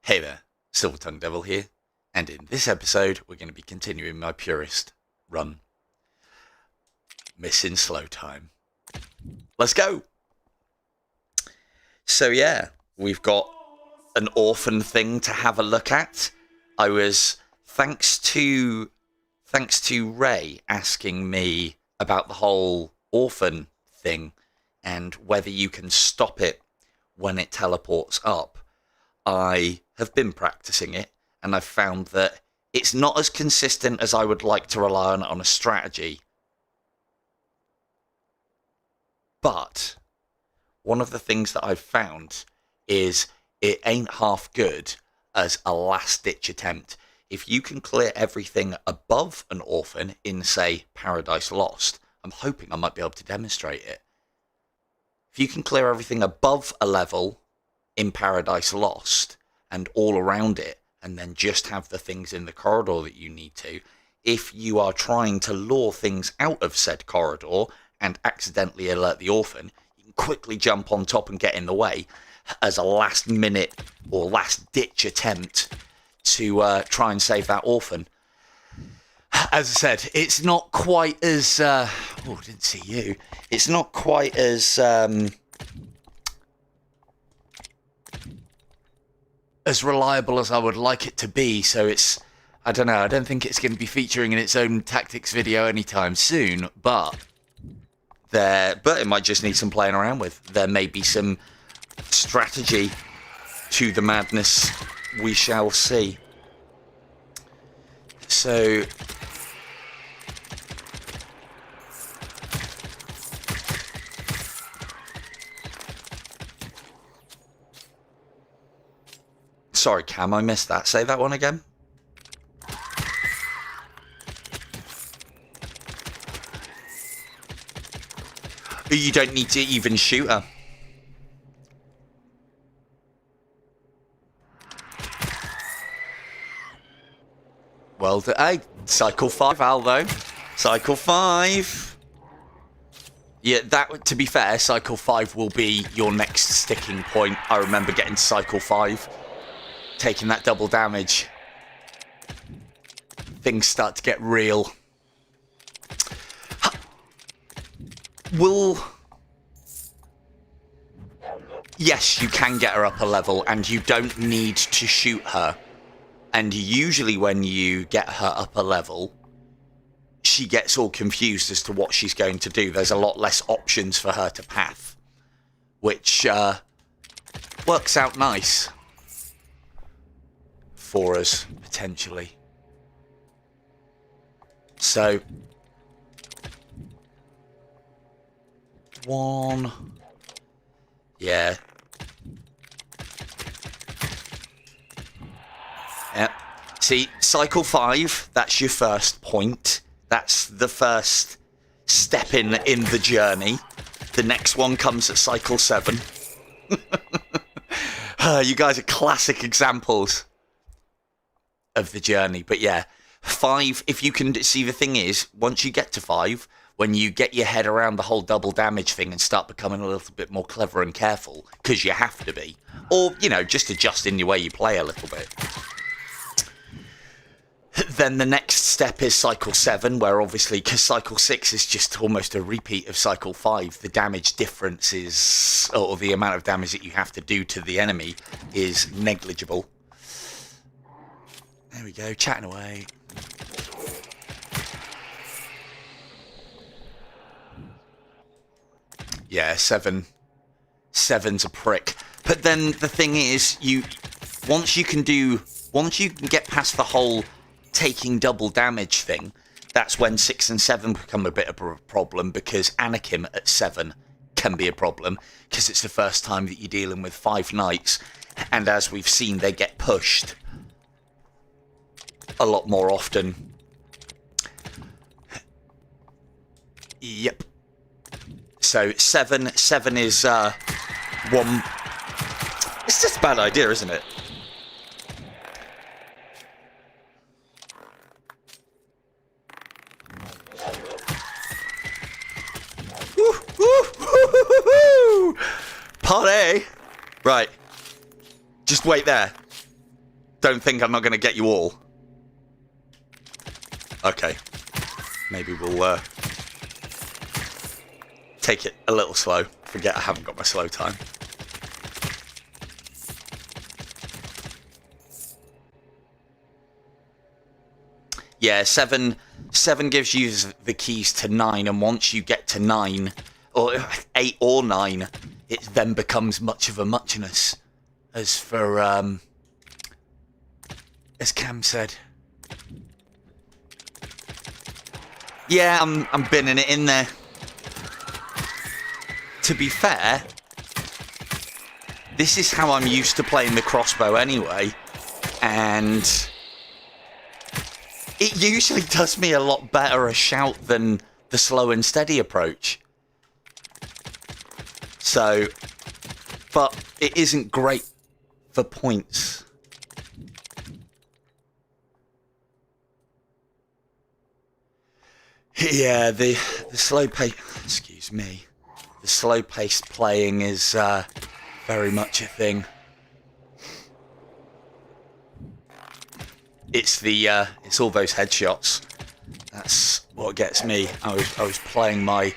Hey there, Silver Tongue Devil here, and in this episode we're going to be continuing my Purist run. Missing slow time. Let's go! So yeah, we've got an orphan thing to have a look at. I was, thanks to Ray asking me about the whole orphan thing and whether you can stop it when it teleports up. I have been practicing it, and I've found that it's not as consistent as I would like to rely on a strategy. But one of the things that I've found is it ain't half good as a last-ditch attempt. If you can clear everything above an orphan in, say, Paradise Lost, I'm hoping I might be able to demonstrate it. If you can clear everything above a level in Paradise Lost and all around it, and then just have the things in the corridor that you need to, if you are trying to lure things out of said corridor and accidentally alert the orphan, you can quickly jump on top and get in the way as a last minute or last ditch attempt to try and save that orphan. As I said, it's not quite as didn't see you. It's not quite as reliable as I would like it to be, so it's, I don't know, I don't think it's going to be featuring in its own tactics video anytime soon, but it might just need some playing around with. There may be some strategy to the madness, we shall see. So sorry, Cam, I missed that. Say that one again. You don't need to even shoot her. Well, hey, cycle 5, Al, though. Cycle 5. Yeah, that, to be fair, cycle 5 will be your next sticking point. I remember getting to cycle 5. Taking that double damage, things start to get real. Yes, you can get her up a level, and you don't need to shoot her. And usually when you get her up a level, she gets all confused as to what she's going to do. There's a lot less options for her to path, which works out nice for us, potentially. So, one, yeah. Yep. See, cycle 5, that's your first point. That's the first step in the journey. The next one comes at cycle 7. You guys are classic examples of the journey. But yeah, 5, if you can see, the thing is, once you get to 5, when you get your head around the whole double damage thing and start becoming a little bit more clever and careful, because you have to be, or, you know, just adjusting the way you play a little bit, then the next step is cycle 7, where obviously, because cycle 6 is just almost a repeat of cycle 5, the damage difference is, or the amount of damage that you have to do to the enemy is negligible. There we go, chatting away. Yeah, 7's a prick. But then the thing is, once you can get past the whole taking double damage thing, that's when 6 and 7 become a bit of a problem, because Anakim at 7 can be a problem, because it's the first time that you're dealing with 5 knights, and as we've seen, they get pushed a lot more often. Yep. So 7 is one. It's just a bad idea, isn't it? Woo, woo, woo, woo, woo. Part A. Right. Just wait there. Don't think I'm not going to get you all. Okay. Maybe we'll take it a little slow. Forget I haven't got my slow time. Yeah, 7 gives you the keys to 9, and once you get to 9, or 8 or 9, it then becomes much of a muchness. As for, as Cam said. Yeah, I'm binning it in there. To be fair, this is how I'm used to playing the crossbow anyway, and it usually does me a lot better a shout than the slow and steady approach. So, but it isn't great for points. Yeah, the slow pace, excuse me, the slow paced playing is very much a thing. It's all those headshots. That's what gets me. I was playing my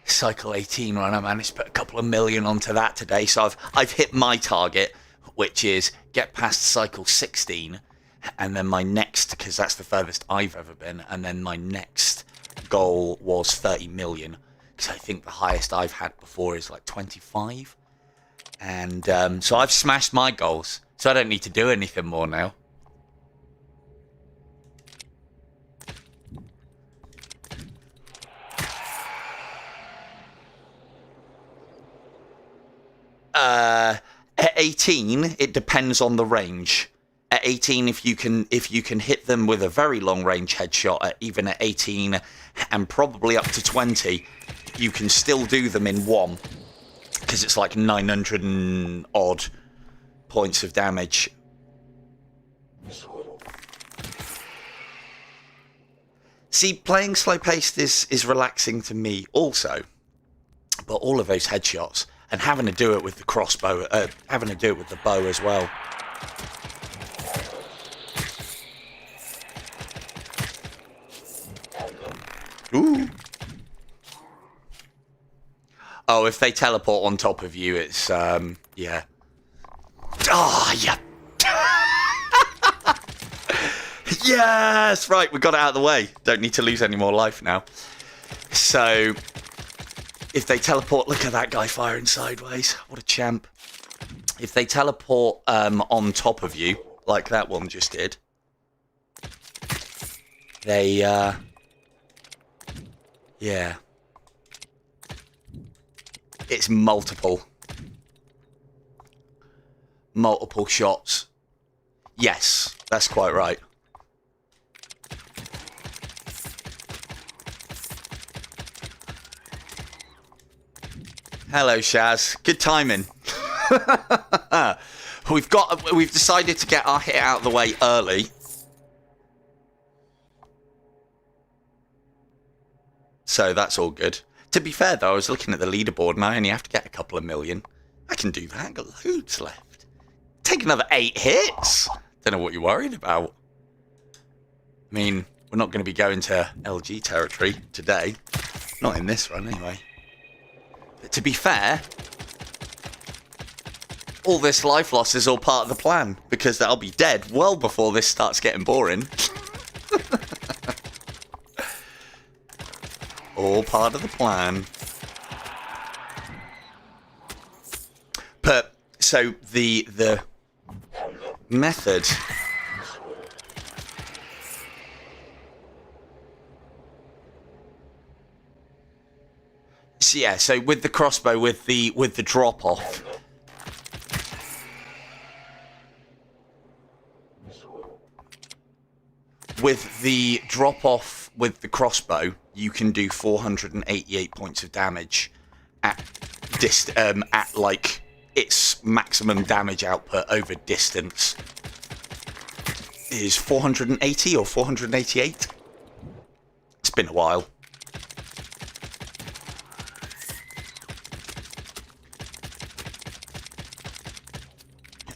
Cycle 18 run. I managed to put a couple of million onto that today. So I've hit my target, which is get past Cycle 16, and then my next, because that's the furthest I've ever been, and then my next goal was 30 million. Because I think the highest I've had before is like 25. And so I've smashed my goals. So I don't need to do anything more now. 18, it depends on the range. At 18, if you can hit them with a very long range headshot, even at 18 and probably up to 20, you can still do them in one, because it's like 900 and odd points of damage. See, playing slow paced is relaxing to me also, but all of those headshots and having to do it with the crossbow, having to do it with the bow as well. Ooh. Oh, if they teleport on top of you, it's, yeah. Oh, yeah. Yes, right, we got it out of the way. Don't need to lose any more life now. So, if they teleport, look at that guy firing sideways. What a champ. If they teleport on top of you, like that one just did, they, yeah. It's multiple shots. Yes, that's quite right. Hello, Shaz. Good timing. We've decided to get our hit out of the way early. So that's all good. To be fair, though, I was looking at the leaderboard and I only have to get a couple of million. I can do that. I've got loads left. Take another 8 hits. Don't know what you're worried about. I mean, we're not going to be going to LG territory today. Not in this run, anyway. But to be fair, all this life loss is all part of the plan, because I'll be dead well before this starts getting boring. All part of the plan. But so the method. So yeah, so with the crossbow, with the drop off. With the drop off with the crossbow, you can do 488 points of damage at like its maximum damage output over distance is 480 or 488. It's been a while.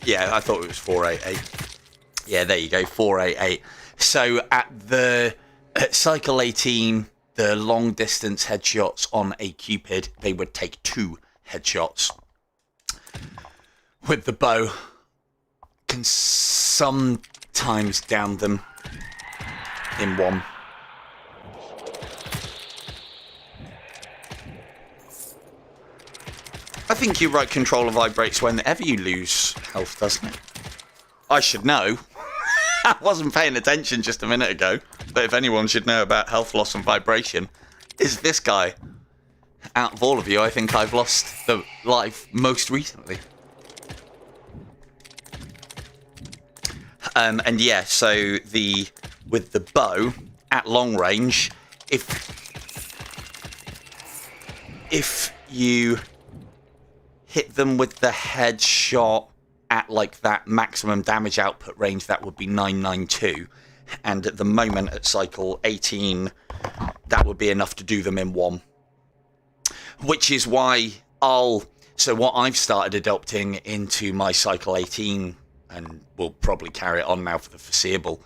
Yeah, I thought it was 488. Yeah, there you go, 488. So at cycle 18, the long distance headshots on a Cupid, they would take 2 headshots. With the bow, can sometimes down them in 1. I think your right controller vibrates whenever you lose health, doesn't it? I should know. I wasn't paying attention just a minute ago. But if anyone should know about health loss and vibration, is this guy. Out of all of you, I think I've lost the life most recently. And yeah, so with the bow at long range, if you hit them with the headshot at like that maximum damage output range, that would be 992, and at the moment at cycle 18, that would be enough to do them in 1. Which is why so what I've started adopting into my cycle 18, and we'll probably carry it on now for the foreseeable,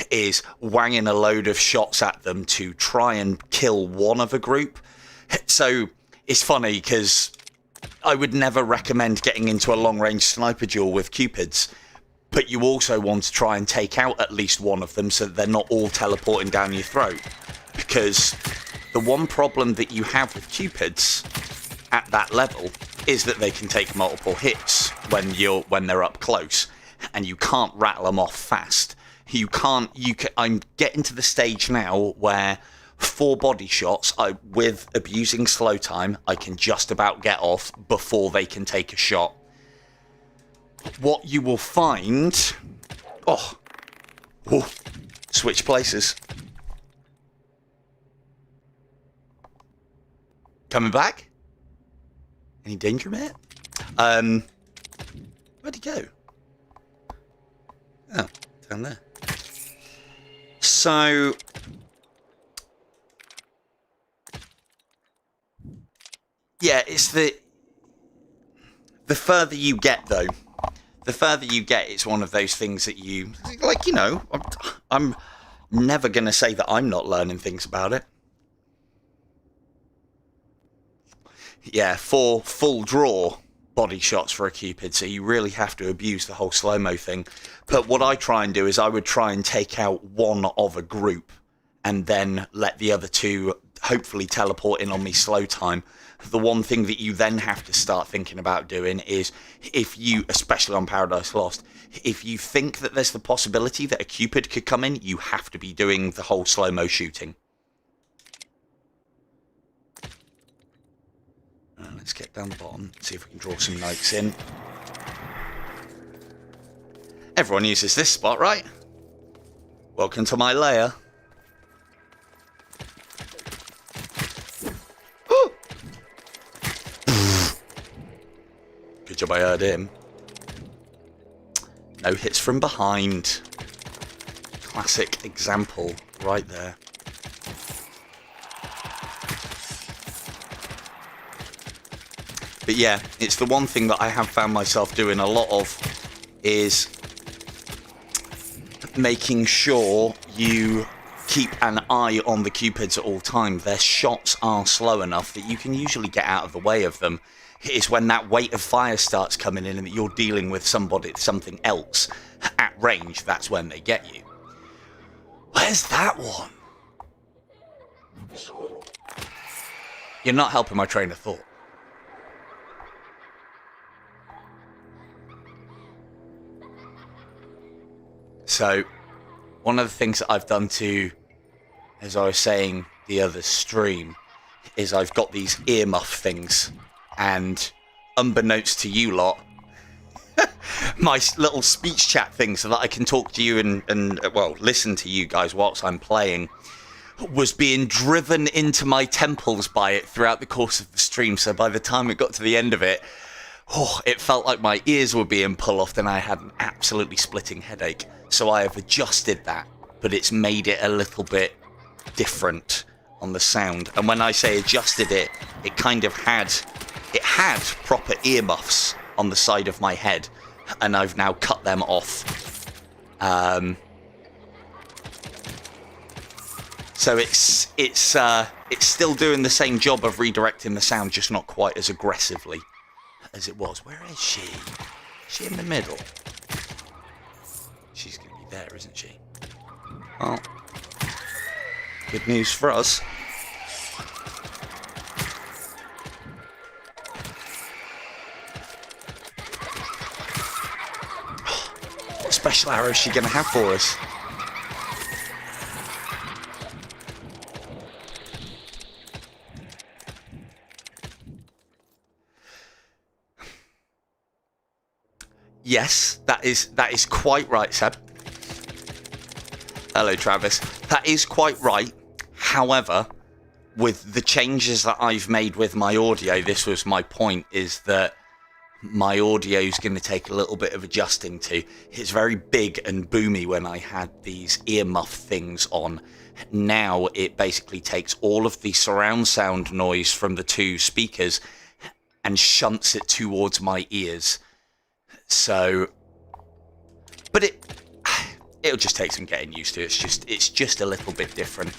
is wanging a load of shots at them to try and kill one of a group. So it's funny because I would never recommend getting into a long-range sniper duel with Cupids, but you also want to try and take out at least one of them so that they're not all teleporting down your throat. Because the one problem that you have with Cupids at that level is that they can take multiple hits when they're up close, and you can't rattle them off fast. I'm getting to the stage now where 4 body shots, with abusing slow time, I can just about get off before they can take a shot. What you will find... Oh, switch places. Coming back? Any danger, mate? Where'd he go? Oh, down there. So... yeah, it's the further you get, though. The further you get, it's one of those things that you... like, you know, I'm never going to say that I'm not learning things about it. Yeah, 4 full draw body shots for a Cupid, so you really have to abuse the whole slow-mo thing. But what I try and do is I would try and take out one of a group and then let the other 2 hopefully teleport in on me slow time. The one thing that you then have to start thinking about doing is, if you, especially on Paradise Lost, if you think that there's the possibility that a Cupid could come in, you have to be doing the whole slow-mo shooting. Let's get down the bottom, see if we can draw some notes in. Everyone uses this spot, right? Welcome to my lair. Good job I heard him. No hits from behind. Classic example right there. But yeah, it's the one thing that I have found myself doing a lot of, is making sure you keep an eye on the Cupids at all time. Their shots are slow enough that you can usually get out of the way of them. It's when that weight of fire starts coming in and that you're dealing with something else at range, that's when they get you. Where's that one? You're not helping my train of thought. So, one of the things that I've done to, as I was saying the other stream, is I've got these earmuff things, and unbeknownst to you lot, my little speech chat thing so that I can talk to you and well, listen to you guys whilst I'm playing, was being driven into my temples by it throughout the course of the stream. So by the time it got to the end of it, it felt like my ears were being pulled off and I had an absolutely splitting headache. So I have adjusted that, but it's made it a little bit different on the sound. And when I say adjusted it, it kind of had proper earmuffs on the side of my head, and I've now cut them off. So it's still doing the same job of redirecting the sound, just not quite as aggressively as it was. Where is she? Is she in the middle? She's going to be there, isn't she? Well, good news for us. What special arrow is she going to have for us? Yes, that is quite right, Seb. Hello, Travis. That is quite right. However, with the changes that I've made with my audio, this was my point, is that my audio is going to take a little bit of adjusting to. It's very big and boomy when I had these earmuff things on. Now it basically takes all of the surround sound noise from the two speakers and shunts it towards my ears. So, but it'll just take some getting used to. It's just a little bit different.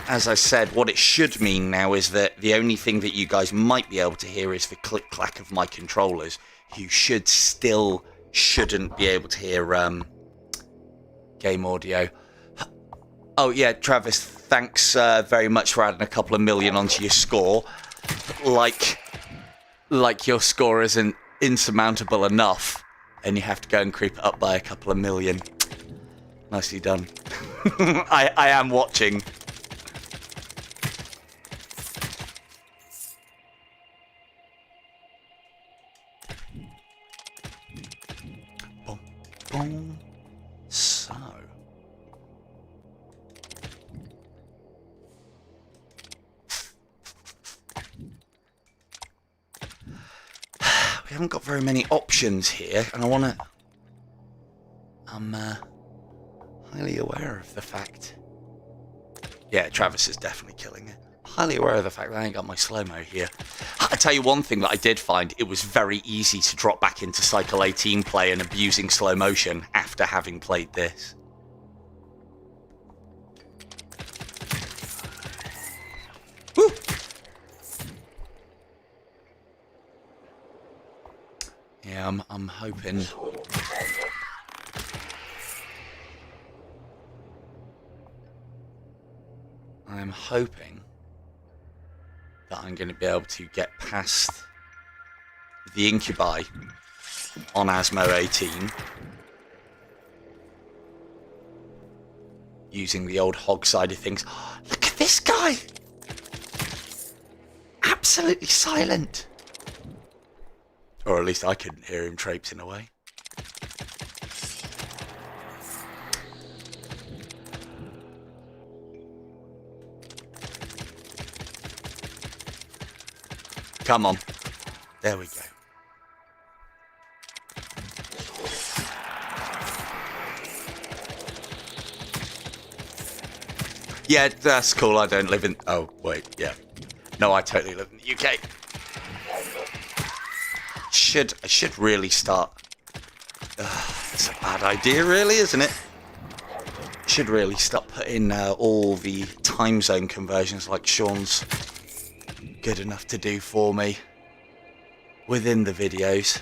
As I said, what it should mean now is that the only thing that you guys might be able to hear is the click-clack of my controllers. You shouldn't be able to hear game audio. Oh yeah, Travis, thanks very much for adding a couple of million onto your score. Like your score isn't insurmountable enough, and you have to go and creep it up by a couple of million. Nicely done. I am watching. Boom, boom. So. We haven't got very many options here, and I'm highly aware of the fact. Yeah, Travis is definitely killing it. Highly aware of the fact that I ain't got my slow-mo here. I tell you one thing that I did find, it was very easy to drop back into Cycle 18 play and abusing slow motion after having played this. Woo! Yeah, I'm hoping. I'm hoping that I'm going to be able to get past the incubi on Asmo 18 using the old hog side of things. Look at this guy! Absolutely silent. Or at least I couldn't hear him traipsing away. Come on. There we go. Yeah, that's cool. I don't live in... Oh, wait, yeah. No, I totally live in the UK. I should really start. It's a bad idea, really, isn't it? Should really start putting all the time zone conversions like Sean's good enough to do for me within the videos.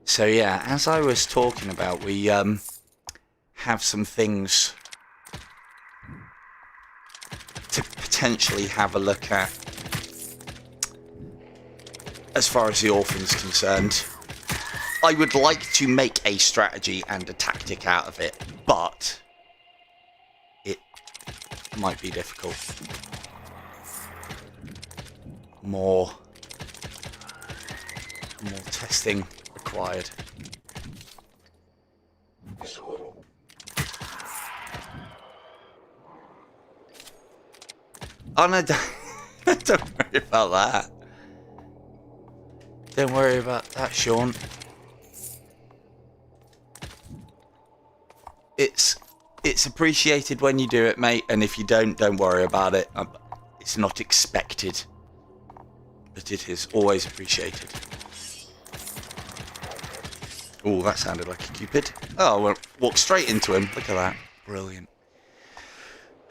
So yeah, as I was talking about, we have some things to potentially have a look at as far as the orphan's concerned. I would like to make a strategy and a tactic out of it, but it might be difficult. More testing required. Oh no, don't worry about that. Don't worry about that, Sean. It's It's appreciated when you do it, mate, and if you don't worry about it. It's not expected, but it is always appreciated. Oh, that sounded like a Cupid. Oh, well, walk straight into him. Look at that. Brilliant.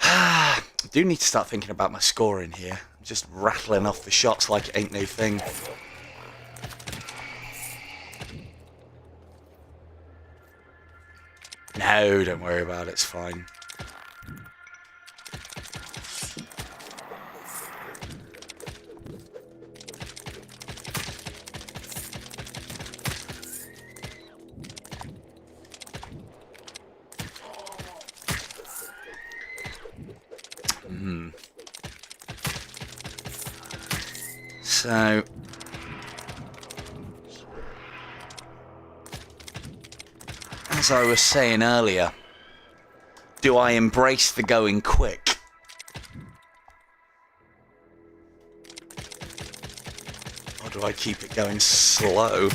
I do need to start thinking about my scoring here. I'm just rattling off the shots like it ain't no thing. No, don't worry about it. It's fine. So, as I was saying earlier, do I embrace the going quick? Or do I keep it going slow?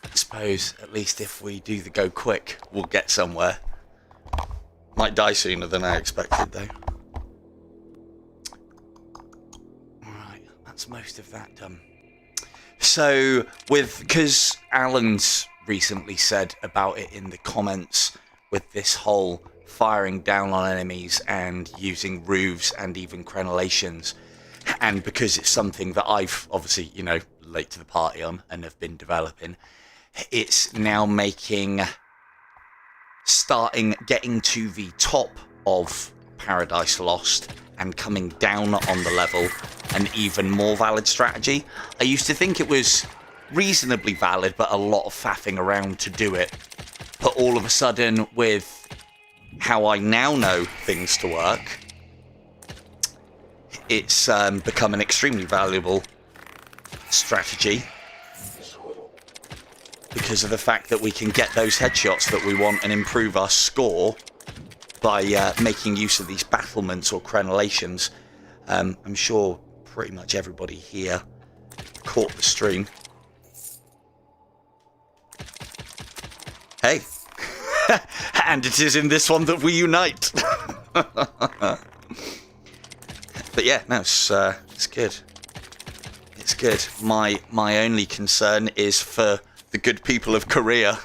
I suppose, at least if we do the go quick, we'll get somewhere. Might die sooner than I expected, though. Alright, that's most of that done. So, because Alan's recently said about it in the comments, with this whole firing down on enemies and using roofs and even crenellations, and because it's something that I've obviously, late to the party on and have been developing, it's now getting to the top of Paradise Lost and coming down on the level an even more valid strategy. I used to think it was reasonably valid, but a lot of faffing around to do it. But all of a sudden, with how I now know things to work, it's become an extremely valuable strategy. Because of the fact that we can get those headshots that we want and improve our score by making use of these battlements or crenellations. I'm sure pretty much everybody here caught the stream. Hey! And it is in this one that we unite! But yeah, no, it's good. It's good. My only concern is for the good people of Korea.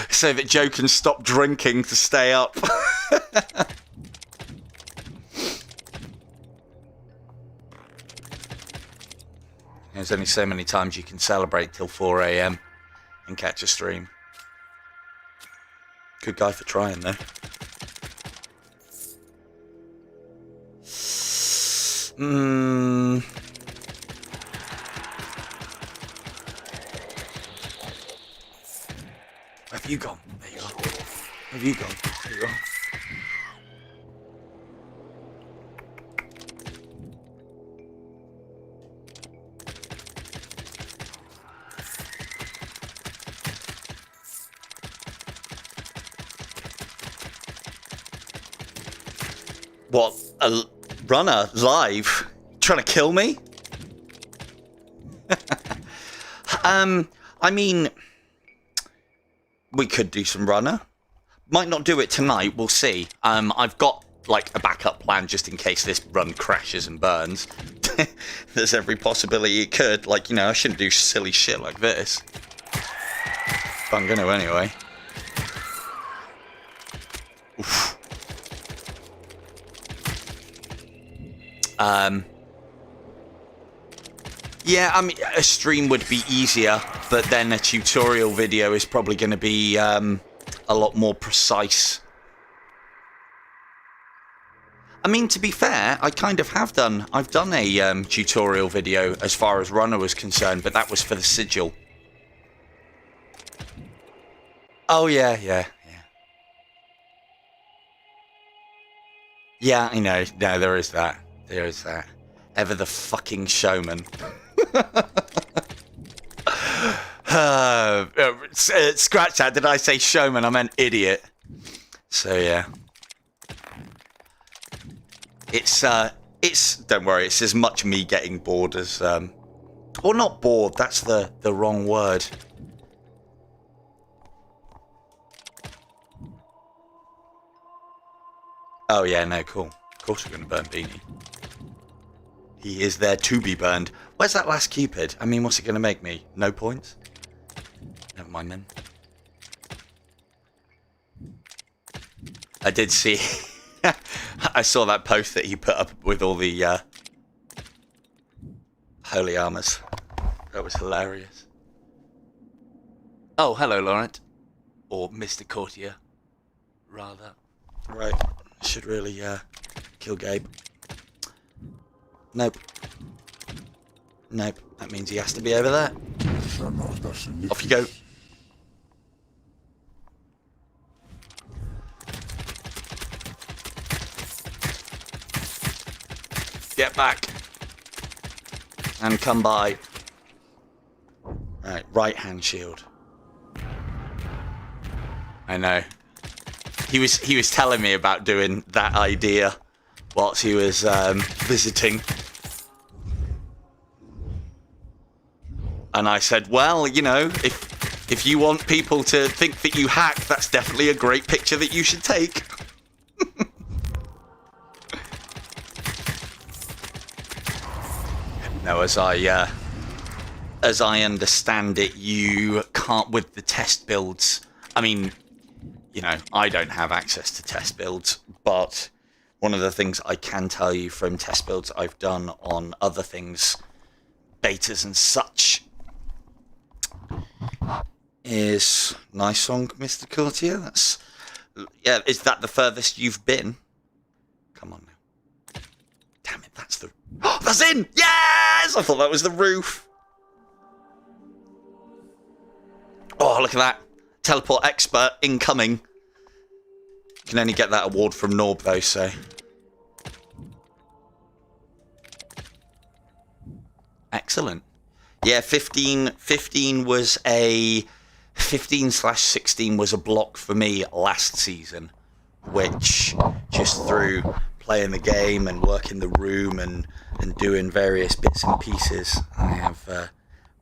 So that Joe can stop drinking to stay up. There's only so many times you can celebrate till 4 AM and catch a stream. Good guy for trying, though. Have you gone? There you are. Have you gone? There you are. What? A runner live? Trying to kill me? I mean, we could do some runner. Might not do it tonight, we'll see. I've got, like, a backup plan just in case this run crashes and burns. There's every possibility it could. Like, I shouldn't do silly shit like this. But I'm gonna anyway. Oof. Yeah, I mean, a stream would be easier, but then a tutorial video is probably going to be a lot more precise. I mean, to be fair, I kind of have done. I've done a tutorial video as far as runner was concerned, but that was for the sigil. Oh, yeah. Yeah, I know. No, there is that. There is that. Ever the fucking showman. Scratch that. Did I say showman? I meant idiot. So, yeah. It's don't worry, it's as much me getting bored as Or not bored, that's the wrong word. Oh yeah, no, cool. Of course we're going to burn Beanie. He is there to be burned. Where's that last Cupid? I mean, what's it going to make me? No points? Never mind then. I did see... I saw that post that he put up with all the holy armors. That was hilarious. Oh, hello, Laurent. Or Mr. Courtier, rather. Right, should really kill Gabe. Nope. Nope, that means he has to be over there. Off you go. Get back. And come by. Right, right hand shield. I know. He was telling me about doing that idea whilst he was visiting. And I said, well, you know, if you want people to think that you hack, that's definitely a great picture that you should take. No, as I understand it, you can't with the test builds. I mean, you know, I don't have access to test builds, but one of the things I can tell you from test builds I've done on other things, betas and such, is nice song, Mr. Courtier. That's, yeah, is that the furthest you've been? Come on now. Damn it, that's the... Oh, that's in! Yes! I thought that was the roof. Oh, look at that. Teleport expert incoming. You can only get that award from Norb though, so... Excellent. Yeah, 15 was a... 15/16 was a block for me last season, which just through playing the game and working the room and doing various bits and pieces, I have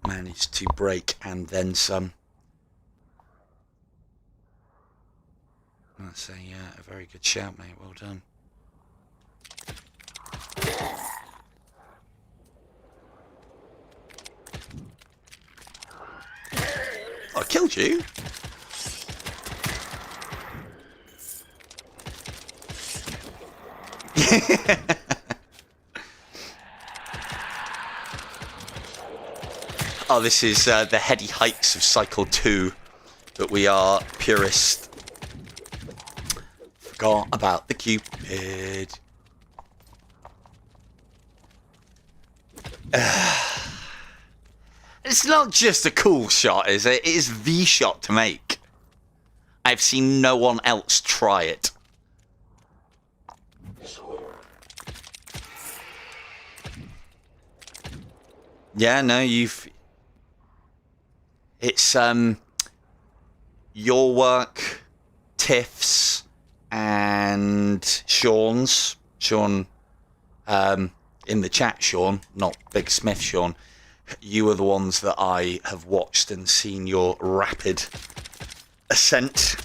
managed to break and then some. That's a very good shout, mate. Well done. I killed you. Oh, this is the heady heights of Cycle 2, but we are Purist. Forgot about the Cupid. It's not just a cool shot, is it? It is the shot to make. I've seen no one else try it. Yeah, no, you've... It's, your work, Tiff's, and Sean's. Sean, in the chat, Sean, not Big Smith, Sean. You are the ones that I have watched and seen your rapid ascent.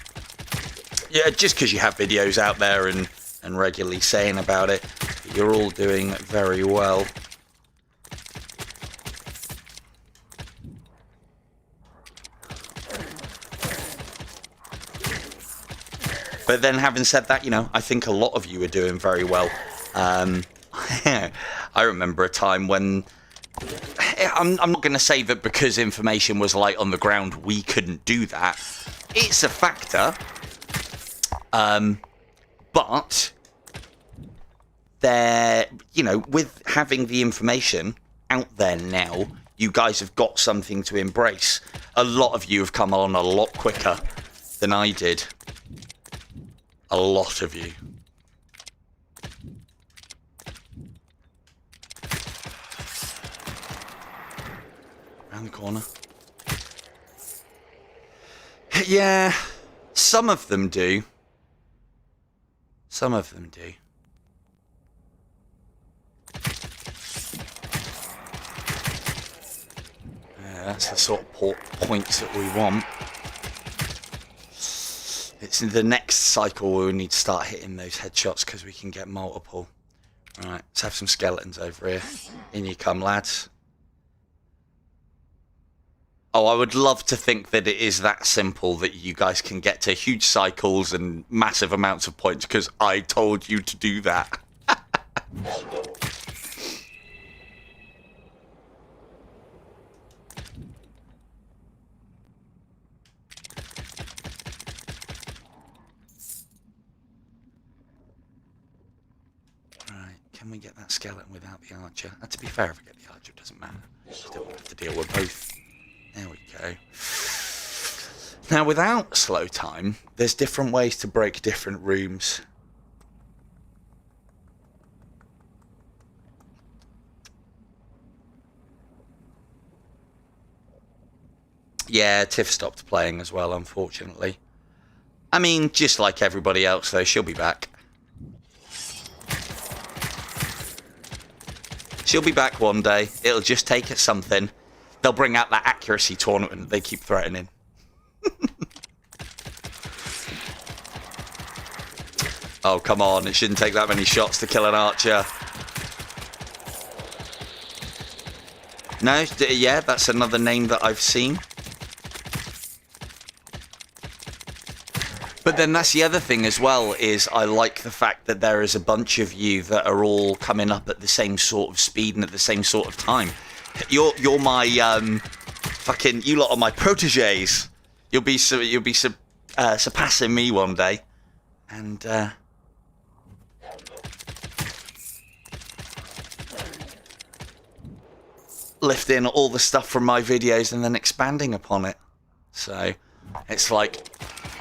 Yeah, just because you have videos out there and regularly saying about it, you're all doing very well. But then having said that, you know, I think a lot of you are doing very well. I remember a time when... I'm not going to say that because information was light on the ground, we couldn't do that. It's a factor. But there, you know, with having the information out there now, you guys have got something to embrace. A lot of you have come on a lot quicker than I did. A lot of you. Around the corner. Yeah, some of them do. Some of them do. That's the sort of points that we want. It's in the next cycle where we need to start hitting those headshots because we can get multiple. Right, let's have some skeletons over here. In you come, lads. Oh, I would love to think that it is that simple that you guys can get to huge cycles and massive amounts of points because I told you to do that. Can we get that skeleton without the archer? To be fair, if I get the archer, it doesn't matter. Still have to deal with both. There we go. Now, without slow time, there's different ways to break different rooms. Yeah, Tiff stopped playing as well, unfortunately. I mean, just like everybody else, though, she'll be back. She'll be back one day. It'll just take us something. They'll bring out that accuracy tournament they keep threatening. Oh, come on. It shouldn't take that many shots to kill an archer. No, yeah, that's another name that I've seen. But then that's the other thing as well, is I like the fact that there is a bunch of you that are all coming up at the same sort of speed and at the same sort of time. You're my fucking, you lot are my proteges. You'll be surpassing me one day, and lifting all the stuff from my videos and then expanding upon it. So it's like,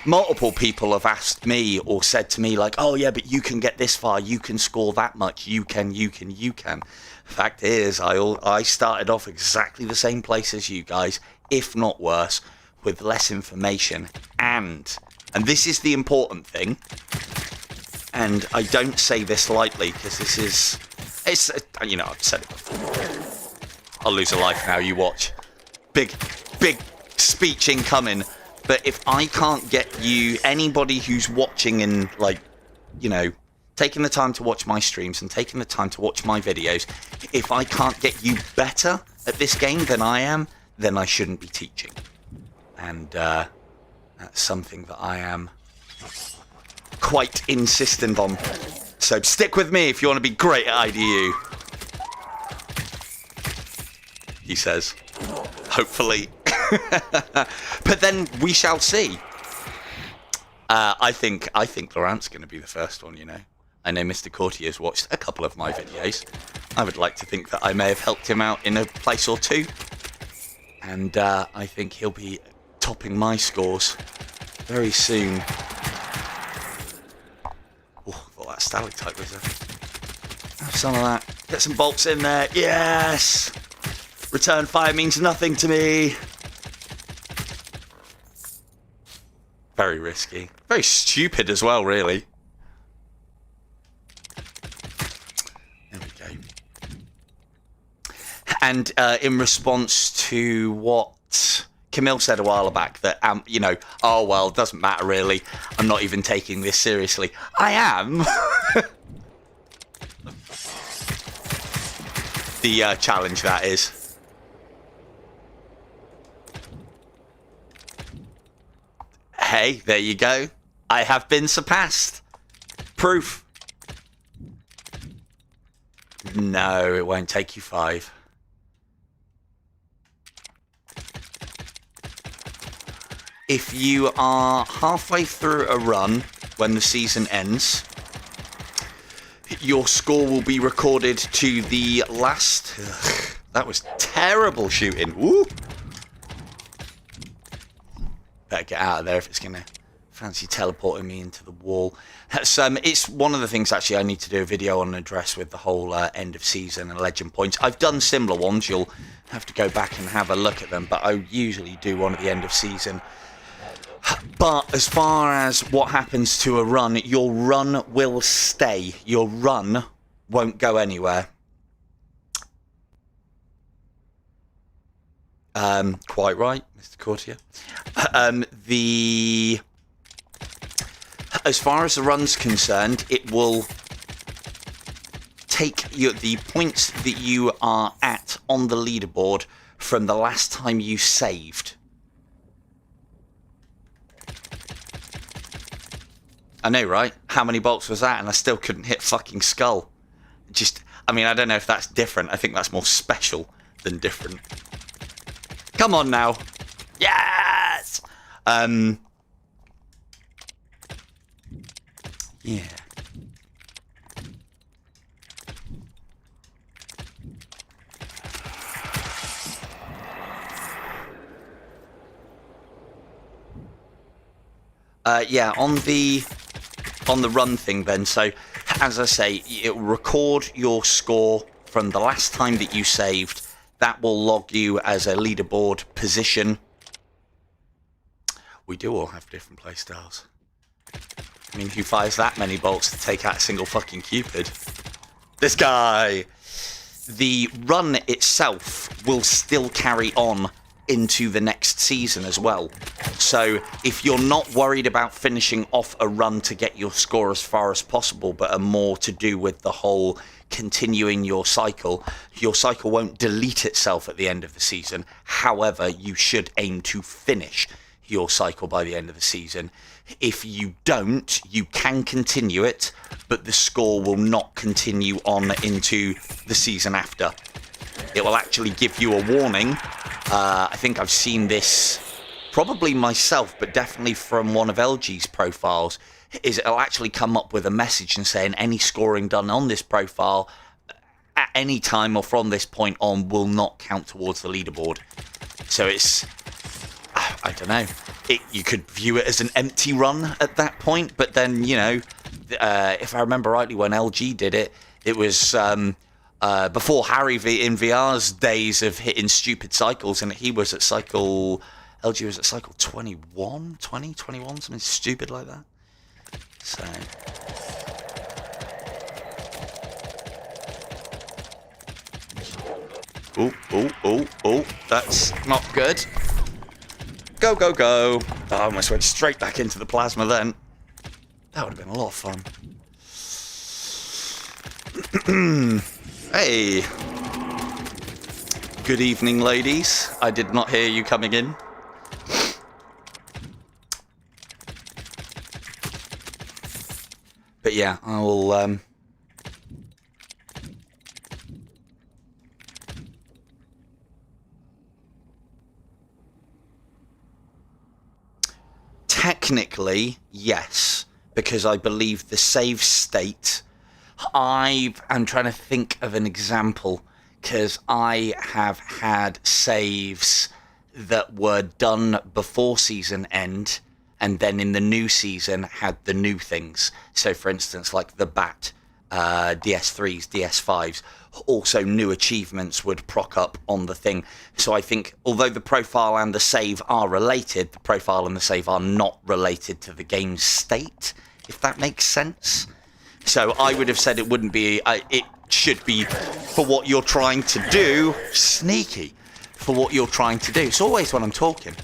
multiple people have asked me or said to me like, oh yeah, but you can get this far, you can score that much, you can. Fact is, I started off exactly the same place as you guys, if not worse, with less information. And this is the important thing, and I don't say this lightly, because this is, it's, you know, I've said it before. I'll lose a life now, you watch. Big speech incoming. But if I can't get you, anybody who's watching and, like, you know, taking the time to watch my streams and taking the time to watch my videos, if I can't get you better at this game than I am, then I shouldn't be teaching. And that's something that I am quite insistent on. So stick with me if you want to be great at IDU. He says. Hopefully. But then we shall see. I think Laurent's going to be the first one, you know. I know Mr. Courtier's watched a couple of my videos. I would like to think that I may have helped him out in a place or two. And I think he'll be topping my scores very soon. Oh, I thought that stalactite was there. Have some of that. Get some bolts in there. Yes! Return fire means nothing to me. Very risky. Very stupid as well, really. There we go. And in response to what Camille said a while back, that, you know, oh, well, it doesn't matter, really. I'm not even taking this seriously. I am. The challenge, that is. Hey, there you go. I have been surpassed. Proof. No, it won't take you 5. If you are halfway through a run when the season ends, your score will be recorded to the last... Ugh, that was terrible shooting. Woo! Better get out of there if it's going to fancy teleporting me into the wall. It's one of the things, actually, I need to do a video on and address with the whole end of season and legend points. I've done similar ones. You'll have to go back and have a look at them, but I usually do one at the end of season. But as far as what happens to a run, your run will stay. Your run won't go anywhere. Quite right, Mr. Courtier. As far as the run's concerned, it will take the points that you are at on the leaderboard from the last time you saved. I know, right? How many bolts was that? And I still couldn't hit fucking skull. I mean, I don't know if that's different. I think that's more special than different. Come on now. Yes! Yeah. Yeah, on the run thing then, so as I say, it will record your score from the last time that you saved. That will log you as a leaderboard position. We do all have different playstyles. I mean, who fires that many bolts to take out a single fucking Cupid? This guy! The run itself will still carry on into the next season as well. So if you're not worried about finishing off a run to get your score as far as possible, but are more to do with the whole continuing your cycle won't delete itself at the end of the season. However, you should aim to finish your cycle by the end of the season. If you don't, you can continue it, but the score will not continue on into the season after. It will actually give you a warning. I think I've seen this probably myself, but definitely from one of LG's profiles, is it'll actually come up with a message and saying any scoring done on this profile at any time or from this point on will not count towards the leaderboard. So it's, I don't know, you could view it as an empty run at that point, but then, you know, if I remember rightly, when LG did it, it was before Harry in VR's days of hitting stupid cycles, and he was at cycle, LG was at cycle 21, something stupid like that. So oh, that's not good. Go. Oh, I almost went straight back into the plasma then. That would have been a lot of fun. Hey. Good evening, ladies. I did not hear you coming in. But yeah, I will... Technically, yes, because I believe the save state... I'm trying to think of an example, because I have had saves that were done before season end, and then in the new season had the new things. So, for instance, like the BAT, DS3s, DS5s, also new achievements would proc up on the thing. So I think, although the profile and the save are related, the profile and the save are not related to the game's state, if that makes sense. So I would have said it wouldn't be, it should be for what you're trying to do, sneaky, for what you're trying to do. It's always when I'm talking.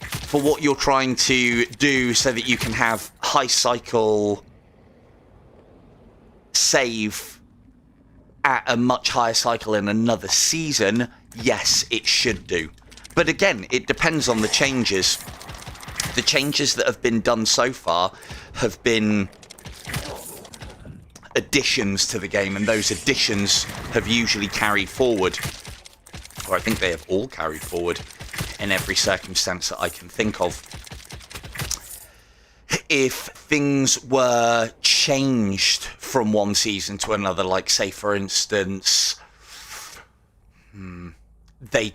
For what you're trying to do so that you can have high cycle save at a much higher cycle in another season, yes, it should do. But again, it depends on the changes. The changes that have been done so far have been additions to the game, and those additions have usually carried forward, or I think they have all carried forward in every circumstance that I can think of. If things were changed from one season to another, like say for instance, they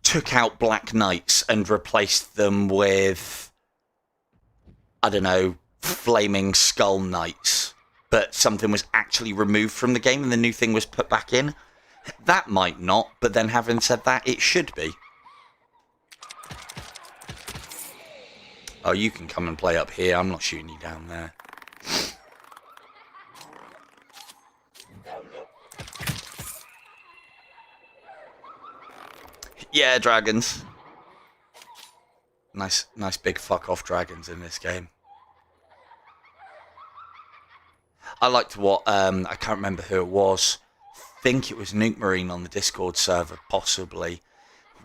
took out Black Knights and replaced them with, I don't know, Flaming Skull Knights, but something was actually removed from the game and the new thing was put back in, that might not, but then having said that, it should be. Oh, you can come and play up here. I'm not shooting you down there. Yeah, dragons. Nice big fuck off dragons in this game. I liked what, I can't remember who it was. I think it was Nuke Marine on the Discord server, possibly,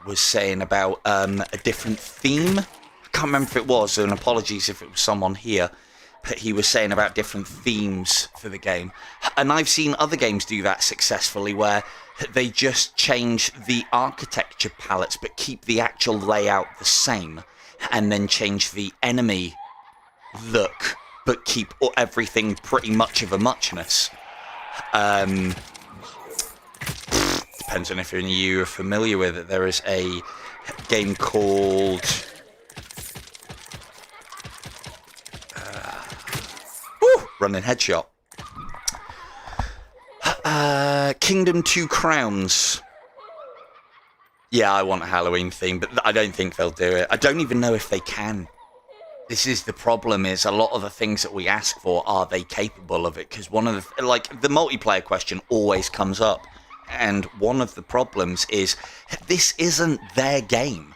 was saying about a different theme. I can't remember if it was, and apologies if it was someone here, but he was saying about different themes for the game. And I've seen other games do that successfully, where they just change the architecture palettes but keep the actual layout the same, and then change the enemy look but keep everything pretty much of a muchness. Depends on if you are familiar with it. There is a game called Running Headshot. Kingdom Two Crowns. Yeah, I want a Halloween theme, but I don't think they'll do it. I don't even know if they can. This is the problem, is a lot of the things that we ask for, are they capable of it? Because one of the, like, the multiplayer question always comes up. And one of the problems is, this isn't their game.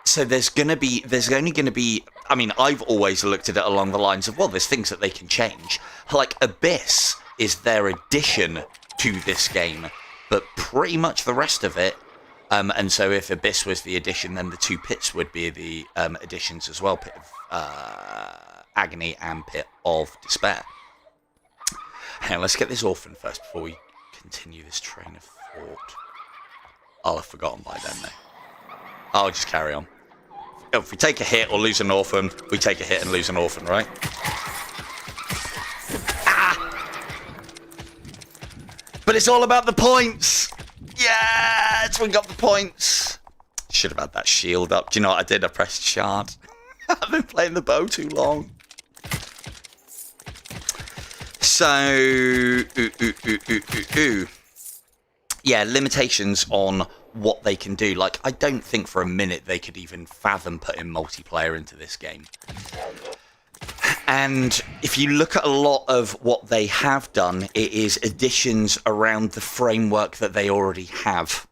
So there's only going to be, I mean, I've always looked at it along the lines of, well, there's things that they can change. Like, Abyss is their addition to this game, but pretty much the rest of it, and so if Abyss was the addition, then the two pits would be the additions as well, Pit of Agony and Pit of Despair. Now, let's get this orphan first before we continue this train of thought. I'll have forgotten by then, though. I'll just carry on. If we take a hit or lose an orphan, we take a hit and lose an orphan, right? Ah! But it's all about the points! Yes! We got the points! Should have had that shield up. Do you know what I did? I pressed shard. I've been playing the bow too long. So, yeah, limitations on what they can do. Like, I don't think for a minute they could even fathom putting multiplayer into this game. And if you look at a lot of what they have done, it is additions around the framework that they already have.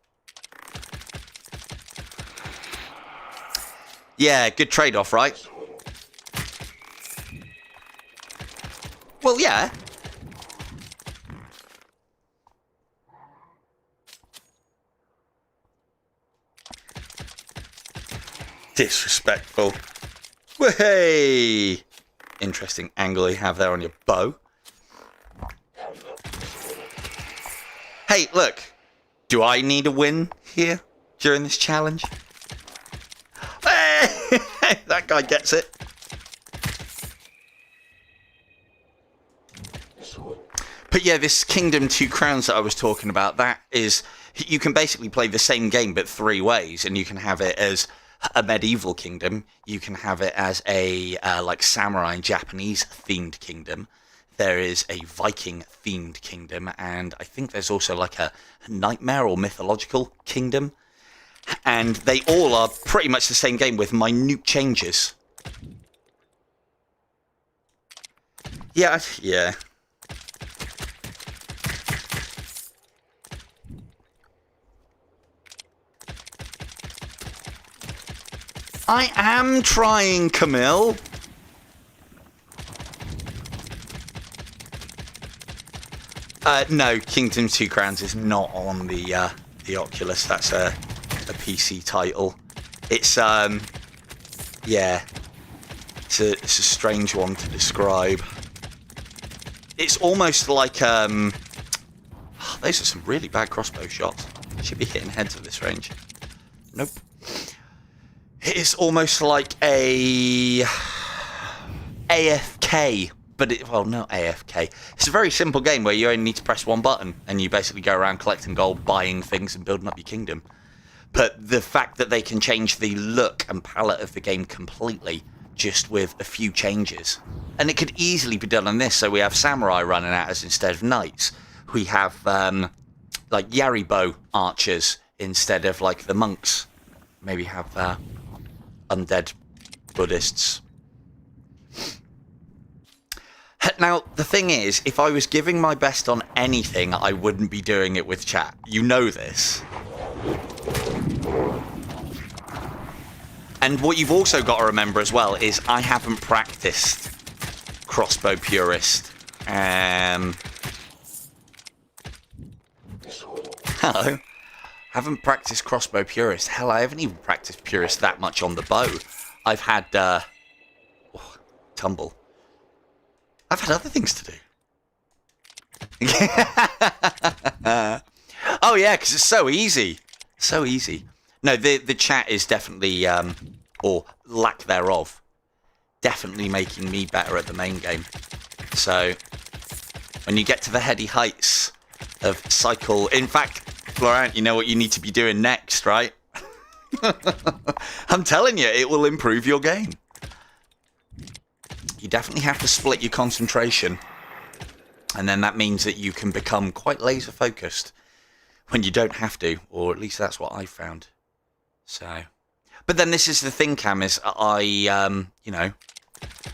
Yeah, good trade-off, right? Well, yeah. Disrespectful. Hey! Interesting angle you have there on your bow. Hey, look. Do I need a win here during this challenge? Hey! That guy gets it. But yeah, this Kingdom Two Crowns that I was talking about, that is, you can basically play the same game but three ways, and you can have it as a medieval kingdom, you can have it as a like samurai and Japanese themed kingdom, there is a Viking themed kingdom, and I think there's also like a nightmare or mythological kingdom, and they all are pretty much the same game with minute changes. Yeah. I am trying, Camille. No, Kingdom Two Crowns is not on the Oculus. That's a PC title. It's yeah, it's a strange one to describe. It's almost like those are some really bad crossbow shots. I should be hitting heads at this range. Nope. It's almost like a AFK, but well, not AFK. It's a very simple game where you only need to press one button, and you basically go around collecting gold, buying things, and building up your kingdom. But the fact that they can change the look and palette of the game completely just with a few changes, and it could easily be done on this. So we have samurai running at us instead of knights. We have like Yaribo archers instead of like the monks. Maybe have undead Buddhists. Now, the thing is, if I was giving my best on anything, I wouldn't be doing it with chat. You know this. And what you've also got to remember as well is I haven't practiced crossbow purist. Hello. Haven't practiced crossbow purist. Hell, I haven't even practiced purist that much on the bow. I've had tumble. I've had other things to do. Oh yeah, because it's so easy. So easy. No, the chat is definitely, or lack thereof, definitely making me better at the main game. So, when you get to the heady heights of cycle... In fact, Florent, you know what you need to be doing next, right? I'm telling you, it will improve your game. You definitely have to split your concentration. And then that means that you can become quite laser focused when you don't have to, or at least that's what I found. So, but then this is the thing, Cam, is you know,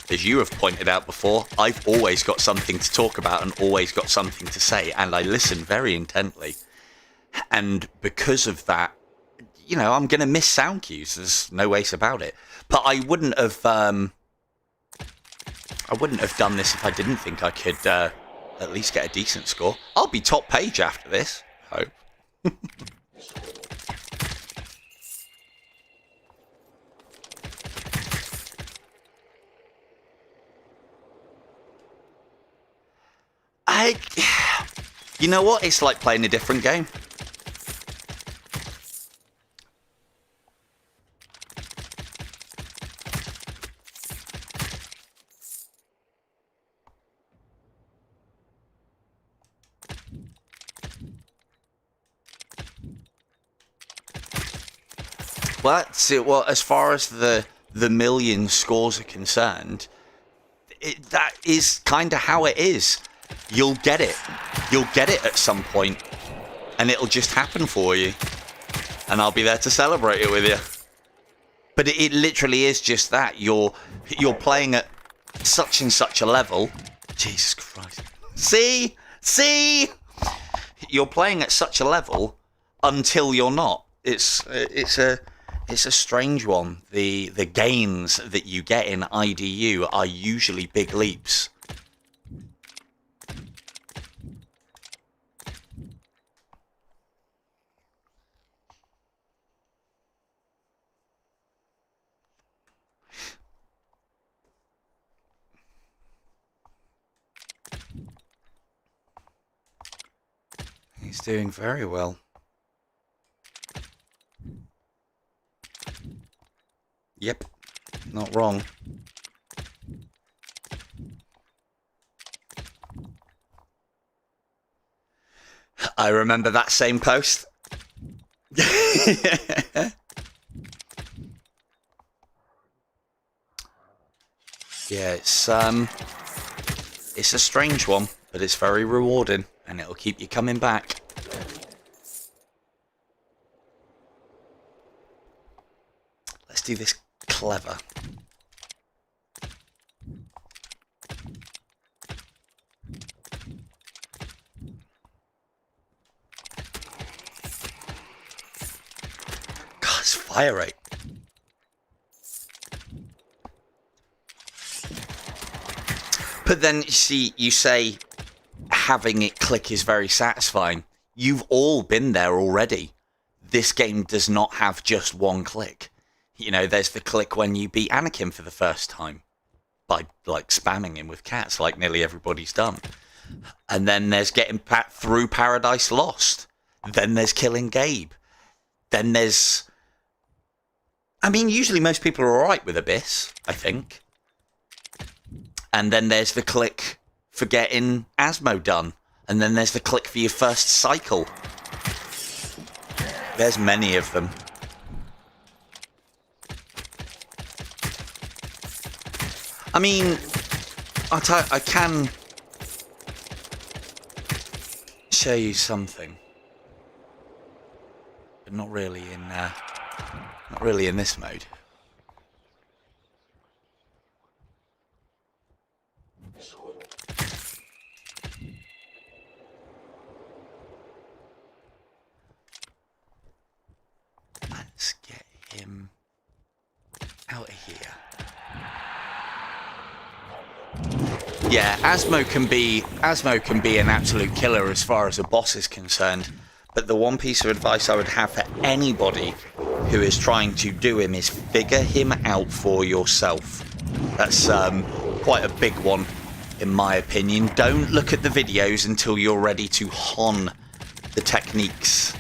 as you have pointed out before, I've always got something to talk about and always got something to say, and I listen very intently. And because of that, you know, I'm going to miss sound cues. There's no ways about it. But I wouldn't have done this if I didn't think I could at least get a decent score. I'll be top page after this, I hope. You know what? It's like playing a different game. Well, that's it. Well, as far as the million scores are concerned, that is kind of how it is. You'll get it. You'll get it at some point, and it'll just happen for you. And I'll be there to celebrate it with you. But it literally is just that. You're playing at such and such a level. Jesus Christ. See? You're playing at such a level until you're not. It's a strange one. The gains that you get in IDU are usually big leaps. He's doing very well. Yep, not wrong. I remember that same post. Yeah, it's a strange one, but it's very rewarding, and it'll keep you coming back. Let's do this clever. God, it's fire rate. But then, you see, you say having it click is very satisfying. You've all been there already. This game does not have just one click. You know, there's the click when you beat Anakin for the first time by, like, spamming him with cats like nearly everybody's done. And then there's getting through Paradise Lost. Then there's killing Gabe. Then there's... I mean, usually most people are alright with Abyss, I think. And then there's the click for getting Asmo done. And then there's the click for your first cycle. There's many of them. I mean, I can show you something, but not really in this mode. Yeah, Asmo can be an absolute killer as far as a boss is concerned. But the one piece of advice I would have for anybody who is trying to do him is figure him out for yourself. That's quite a big one, in my opinion. Don't look at the videos until you're ready to hon the techniques.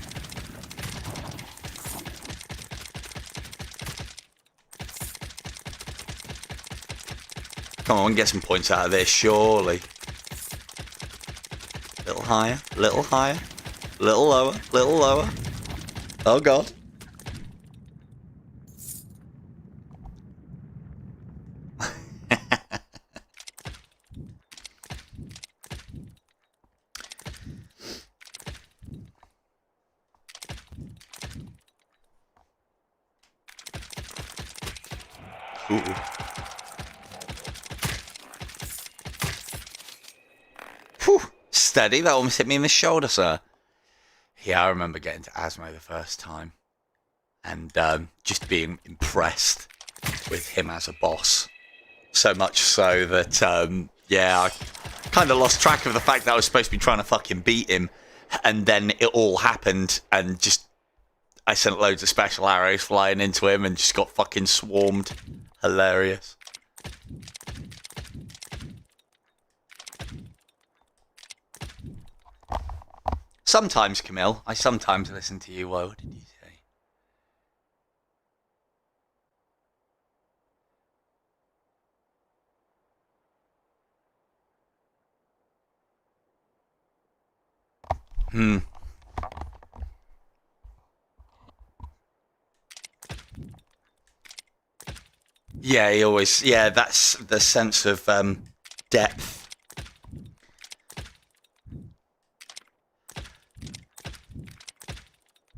Come on, get some points out of this, surely. Little higher, little higher, little lower, little lower. Oh god. Ooh. Whew. Steady, that almost hit me in the shoulder, sir. Yeah, I remember getting to Asmo the first time and just being impressed with him as a boss. So much so that, yeah, I kind of lost track of the fact that I was supposed to be trying to fucking beat him, and then it all happened, and just I sent loads of special arrows flying into him and just got fucking swarmed. Hilarious. Sometimes, Camille, I sometimes listen to you. What did you say? Yeah, he always... Yeah, that's the sense of depth.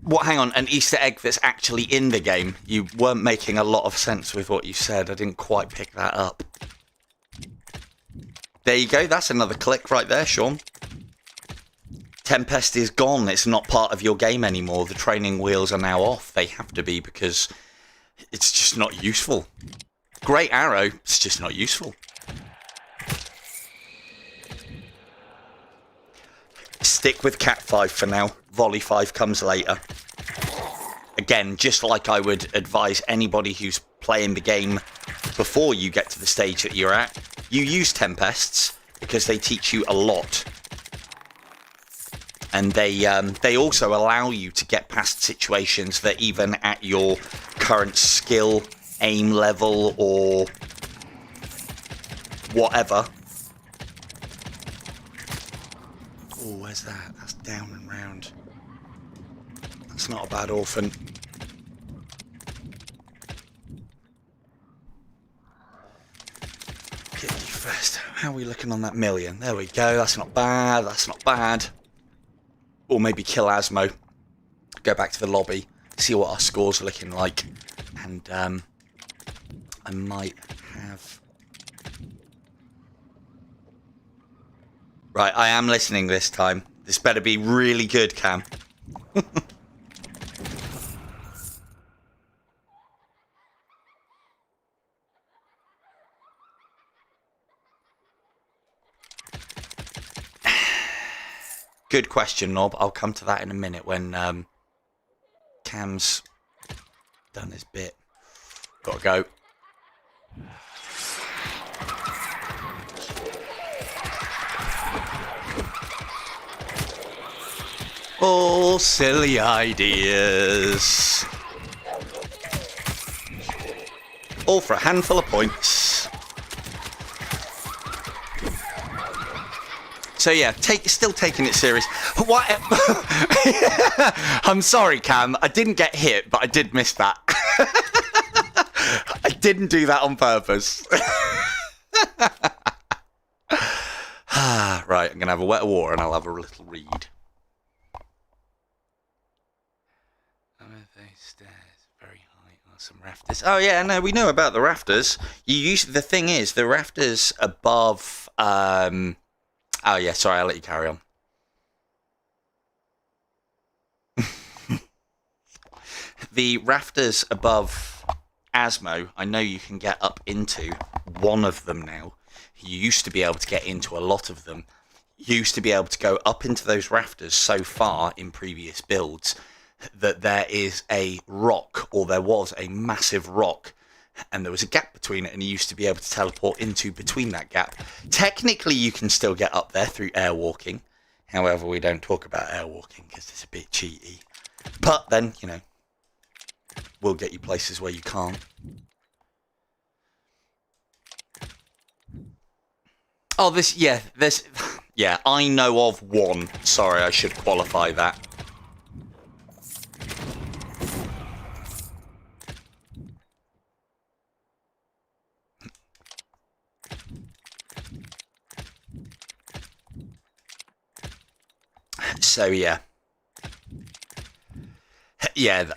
What, hang on, an Easter egg that's actually in the game? You weren't making a lot of sense with what you said. I didn't quite pick that up. There you go, that's another click right there, Sean. Tempest is gone. It's not part of your game anymore. The training wheels are now off. They have to be because it's just not useful. Great arrow, it's just not useful. Stick with Cat 5 for now. Volley 5 comes later. Again, just like I would advise anybody who's playing the game before you get to the stage that you're at, you use Tempests because they teach you a lot. And they also allow you to get past situations that even at your current skill, aim level, or whatever. Oh, where's that? That's down and round. That's not a bad orphan. Get you first. How are we looking on that million? There we go. That's not bad. That's not bad. Or maybe kill Asmo. Go back to the lobby. See what our scores are looking like. And I might have... Right, I am listening this time. This better be really good, Cam. Good question, Nob. I'll come to that in a minute when Cam's done his bit. Gotta go. All silly ideas. All for a handful of points. So yeah, still taking it serious. What? I'm sorry, Cam. I didn't get hit, but I did miss that. I didn't do that on purpose. Right, I'm gonna have a wet of water and I'll have a little read. Very high. Some rafters. Oh yeah, no, we know about the rafters. The thing is, the rafters above. Oh yeah, sorry, I'll let you carry on. The rafters above Asmo, I know you can get up into one of them now. You used to be able to get into a lot of them. You used to be able to go up into those rafters so far in previous builds that there is a rock, or there was a massive rock, and there was a gap between it, and you used to be able to teleport into between that gap. Technically, you can still get up there through airwalking. However, we don't talk about airwalking because it's a bit cheaty. But then, you know, we'll get you places where you can't. Oh, yeah, I know of one. Sorry, I should qualify that. So, yeah. Yeah.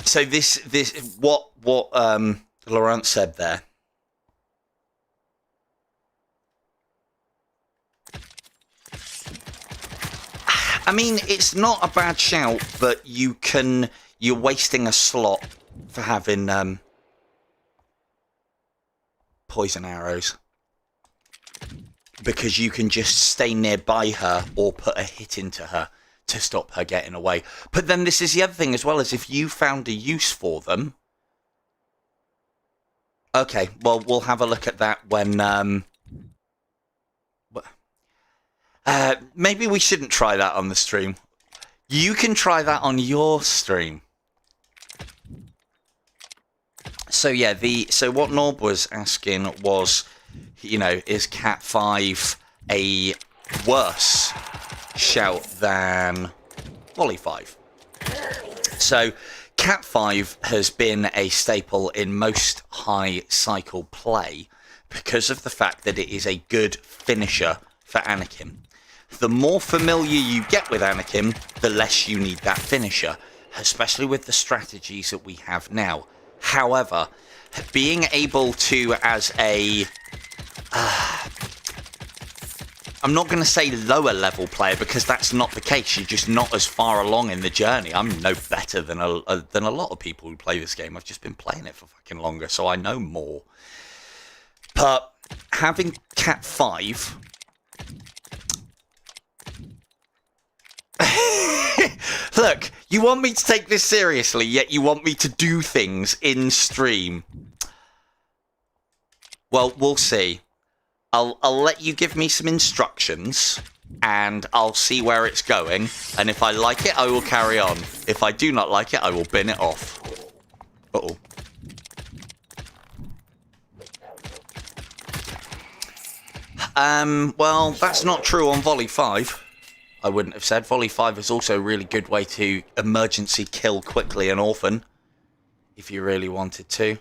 So what Laurent said there. I mean, it's not a bad shout, but you're wasting a slot for having poison arrows. Because you can just stay nearby her or put a hit into her to stop her getting away. But then this is the other thing as well, as if you found a use for them. Okay, well, we'll have a look at that when... maybe we shouldn't try that on the stream. You can try that on your stream. So yeah, so what Norb was asking was, you know, is Cat 5 a worse shout than Volley 5? So Cat 5 has been a staple in most high cycle play because of the fact that it is a good finisher for Anakin. The more familiar you get with Anakin, the less you need that finisher, especially with the strategies that we have now. However, being able to, as a... I'm not going to say lower level player, because that's not the case. You're just not as far along in the journey. I'm no better than a lot of people who play this game. I've just been playing it for fucking longer, so I know more. But having Cat 5... Look, you want me to take this seriously, yet you want me to do things in stream. Well, we'll see. I'll let you give me some instructions, and I'll see where it's going. And if I like it, I will carry on. If I do not like it, I will bin it off. Uh-oh. Well, that's not true on Volley 5. I wouldn't have said. Volley 5 is also a really good way to emergency kill quickly an orphan, if you really wanted to.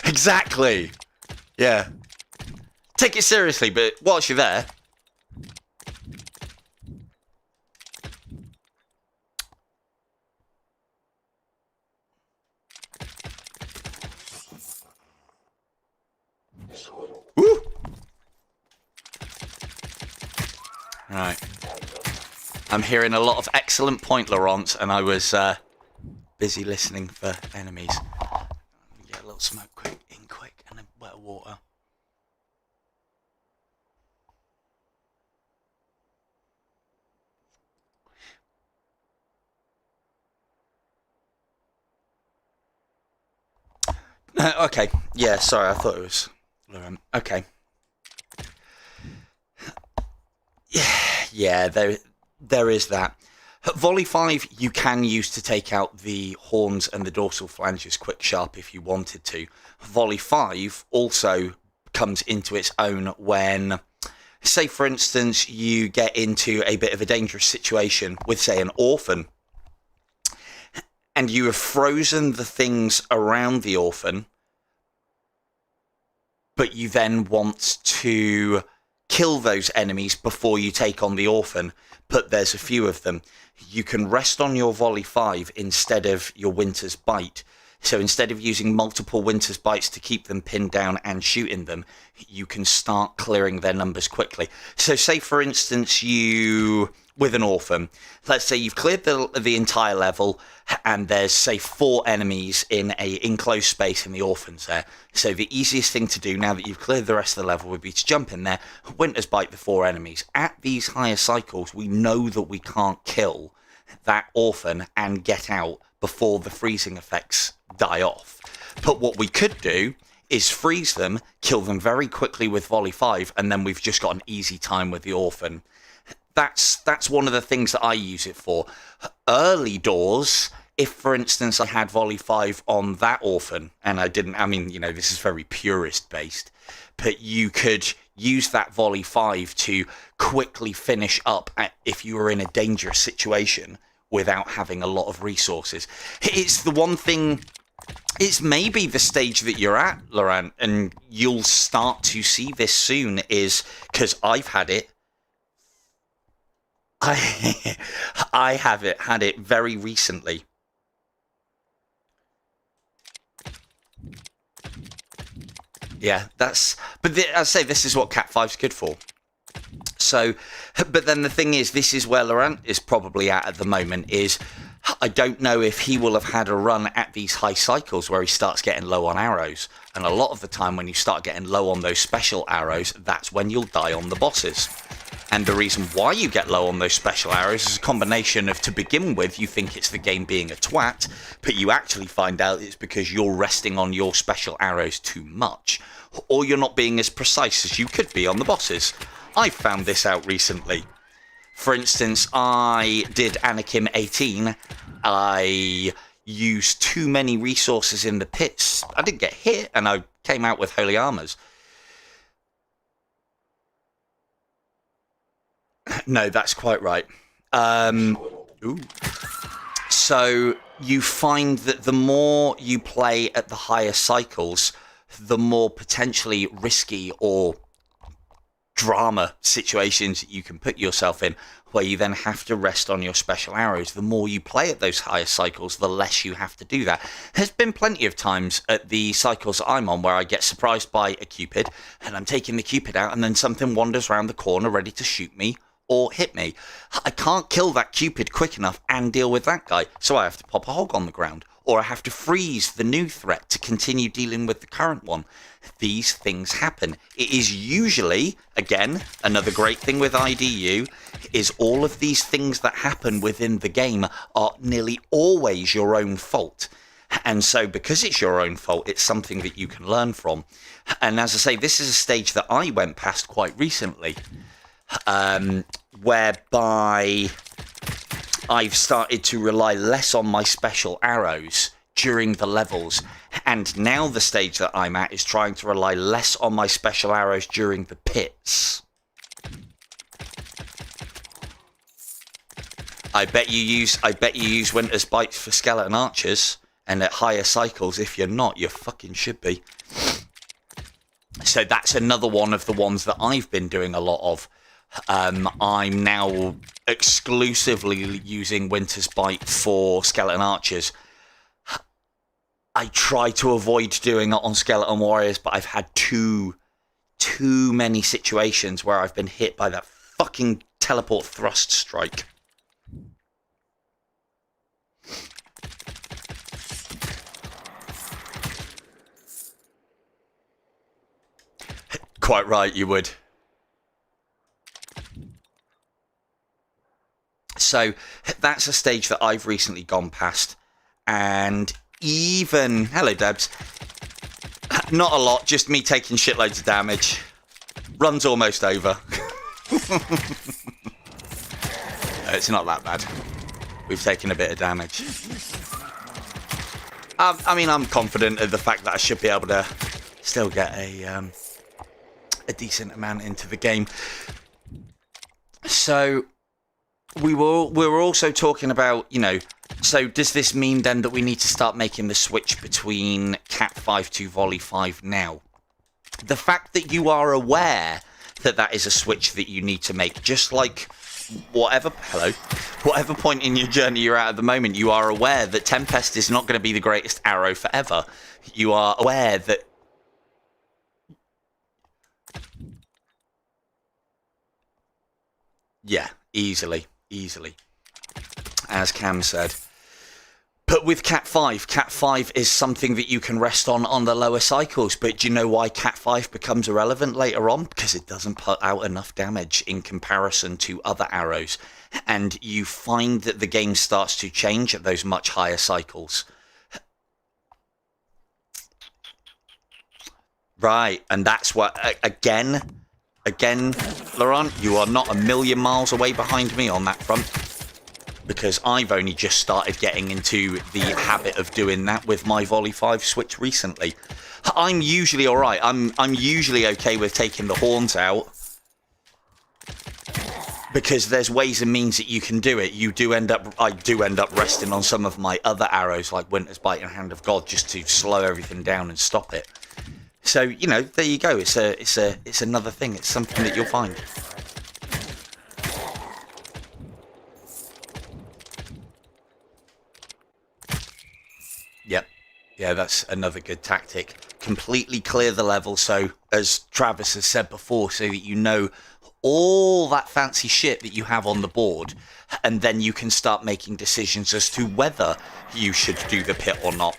Exactly. Yeah. Take it seriously, but whilst you're there... Woo! Right. I'm hearing a lot of excellent point, Laurent, and I was busy listening for enemies. Get a little smoke quick, and then wet water. Okay. Yeah, sorry, I thought it was Laurent. Okay. Yeah, there is that. Volley 5 you can use to take out the horns and the dorsal phalanges quick sharp if you wanted to. Volley 5 also comes into its own when, say for instance, you get into a bit of a dangerous situation with, say, an orphan, and you have frozen the things around the orphan, but you then want to kill those enemies before you take on the orphan, but there's a few of them. You can rest on your Volley 5 instead of your Winter's Bite So instead of using multiple Winter's Bites to keep them pinned down and shooting them, you can start clearing their numbers quickly. So say, for instance, with an orphan, let's say you've cleared the entire level and there's, say, 4 enemies in a enclosed space and the orphan's there. So the easiest thing to do now that you've cleared the rest of the level would be to jump in there, Winter's Bite the 4 enemies. At these higher cycles, we know that we can't kill that orphan and get out before the freezing effects die off. But what we could do is freeze them, kill them very quickly with Volley 5, and then we've just got an easy time with the orphan. That's one of the things that I use it for. Early doors, if, for instance, I had Volley 5 on that orphan, and I didn't, I mean, this is very Purist based, but you could use that Volley 5 to quickly finish up if you were in a dangerous situation without having a lot of resources. It's the one thing, it's maybe the stage that you're at, Laurent, and you'll start to see this soon, is, because I've had it, I had it very recently. Yeah, but I say this is what Cat 5's good for. So, but then the thing is, this is where Laurent is probably at the moment, is I don't know if he will have had a run at these high cycles where he starts getting low on arrows. And a lot of the time when you start getting low on those special arrows, that's when you'll die on the bosses. And the reason why you get low on those special arrows is a combination of, to begin with, you think it's the game being a twat, but you actually find out it's because you're resting on your special arrows too much, or you're not being as precise as you could be on the bosses. I found this out recently. For instance, I did Anakim 18. I used too many resources in the pits. I didn't get hit, and I came out with Holy Armors. No, that's quite right. So you find that the more you play at the higher cycles, the more potentially risky or drama situations you can put yourself in, where you then have to rest on your special arrows. The more you play at those higher cycles, the less you have to do that. There's been plenty of times at the cycles I'm on where I get surprised by a Cupid, and I'm taking the Cupid out, and then something wanders around the corner ready to shoot me or hit me. I can't kill that Cupid quick enough and deal with that guy, so I have to pop a hog on the ground, or I have to freeze the new threat to continue dealing with the current one. These things happen. It is usually, again, another great thing with IDU, is all of these things that happen within the game are nearly always your own fault. And so because it's your own fault, it's something that you can learn from. And as I say, this is a stage that I went past quite recently, whereby I've started to rely less on my special arrows during the levels, and now the stage that I'm at is trying to rely less on my special arrows during the pits. I bet you use Winter's Bites for skeleton archers, and at higher cycles, if you're not, you fucking should be. So that's another one of the ones that I've been doing a lot of. I'm now exclusively using Winter's Bite for skeleton archers. I try to avoid doing it on skeleton warriors, but I've had too many situations where I've been hit by that fucking teleport thrust strike. Quite right, you would. So that's a stage that I've recently gone past, and even... Hello, Debs. Not a lot, just me taking shitloads of damage. Run's almost over. It's not that bad. We've taken a bit of damage. I mean, I'm confident of the fact that I should be able to still get a decent amount into the game. So... We were also talking about, so does this mean then that we need to start making the switch between Cat 5 to Volley 5 now? The fact that you are aware that that is a switch that you need to make, just like whatever point in your journey you're at the moment, you are aware that Tempest is not going to be the greatest arrow forever. You are aware that... Yeah, easily. As Cam said. But with Cat 5 is something that you can rest on the lower cycles. But do you know why Cat 5 becomes irrelevant later on? Because it doesn't put out enough damage in comparison to other arrows. And you find that the game starts to change at those much higher cycles. Right, and that's what, again, Laurent, you are not a million miles away behind me on that front. Because I've only just started getting into the habit of doing that with my Volley 5 switch recently. I'm usually alright. I'm usually okay with taking the horns out. Because there's ways and means that you can do it. I do end up resting on some of my other arrows, like Winter's Bite and Hand of God, just to slow everything down and stop it. So, you know, there you go. It's another thing. It's something that you'll find. Yep. Yeah, that's another good tactic. Completely clear the level, so, as Travis has said before, so that you know all that fancy shit that you have on the board, and then you can start making decisions as to whether you should do the pit or not.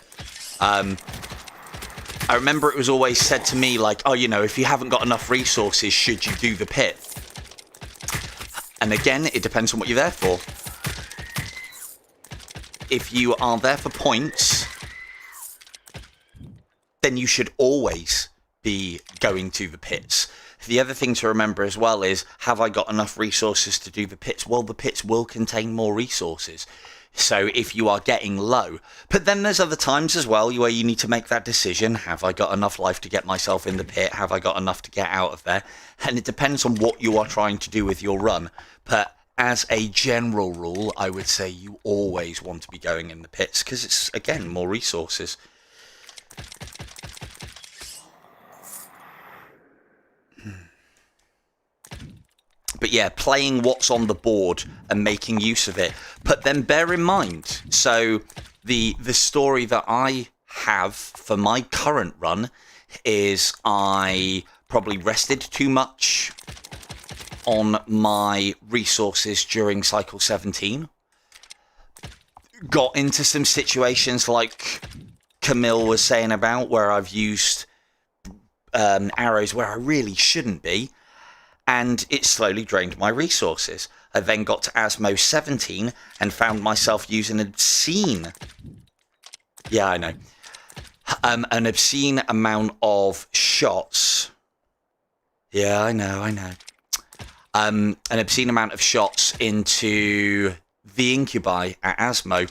I remember it was always said to me, like, oh, you know, if you haven't got enough resources, should you do the pit? And again, it depends on what you're there for. If you are there for points, then you should always be going to the pits. The other thing to remember as well is, have I got enough resources to do the pits? Well, the pits will contain more resources. So if you are getting low, but then there's other times as well where you need to make that decision. Have I got enough life to get myself in the pit? Have I got enough to get out of there? And it depends on what you are trying to do with your run. But as a general rule, I would say you always want to be going in the pits because it's, again, more resources. But yeah, playing what's on the board and making use of it. But then bear in mind, so the story that I have for my current run is I probably rested too much on my resources during cycle 17. Got into some situations like Camille was saying about where I've used arrows where I really shouldn't be. And it slowly drained my resources. I then got to Asmo 17 and found myself using an obscene... Yeah, I know. An obscene amount of shots. Yeah, I know. An obscene amount of shots into the Incubi at Asmo.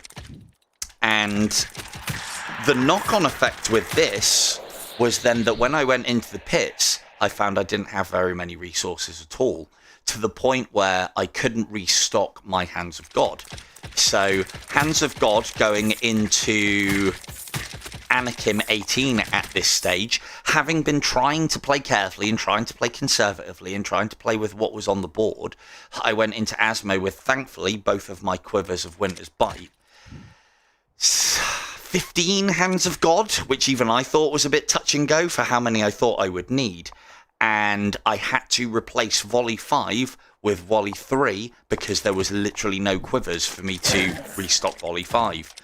And the knock-on effect with this was then that when I went into the pits, I found I didn't have very many resources at all, to the point where I couldn't restock my Hands of God. So, Hands of God going into Anakim 18 at this stage, having been trying to play carefully and trying to play conservatively and trying to play with what was on the board, I went into Asmo with, thankfully, both of my quivers of Winter's Bite. 15 Hands of God, which even I thought was a bit touch and go for how many I thought I would need. And I had to replace Volley 5 with Volley 3 because there was literally no quivers for me to restock Volley 5.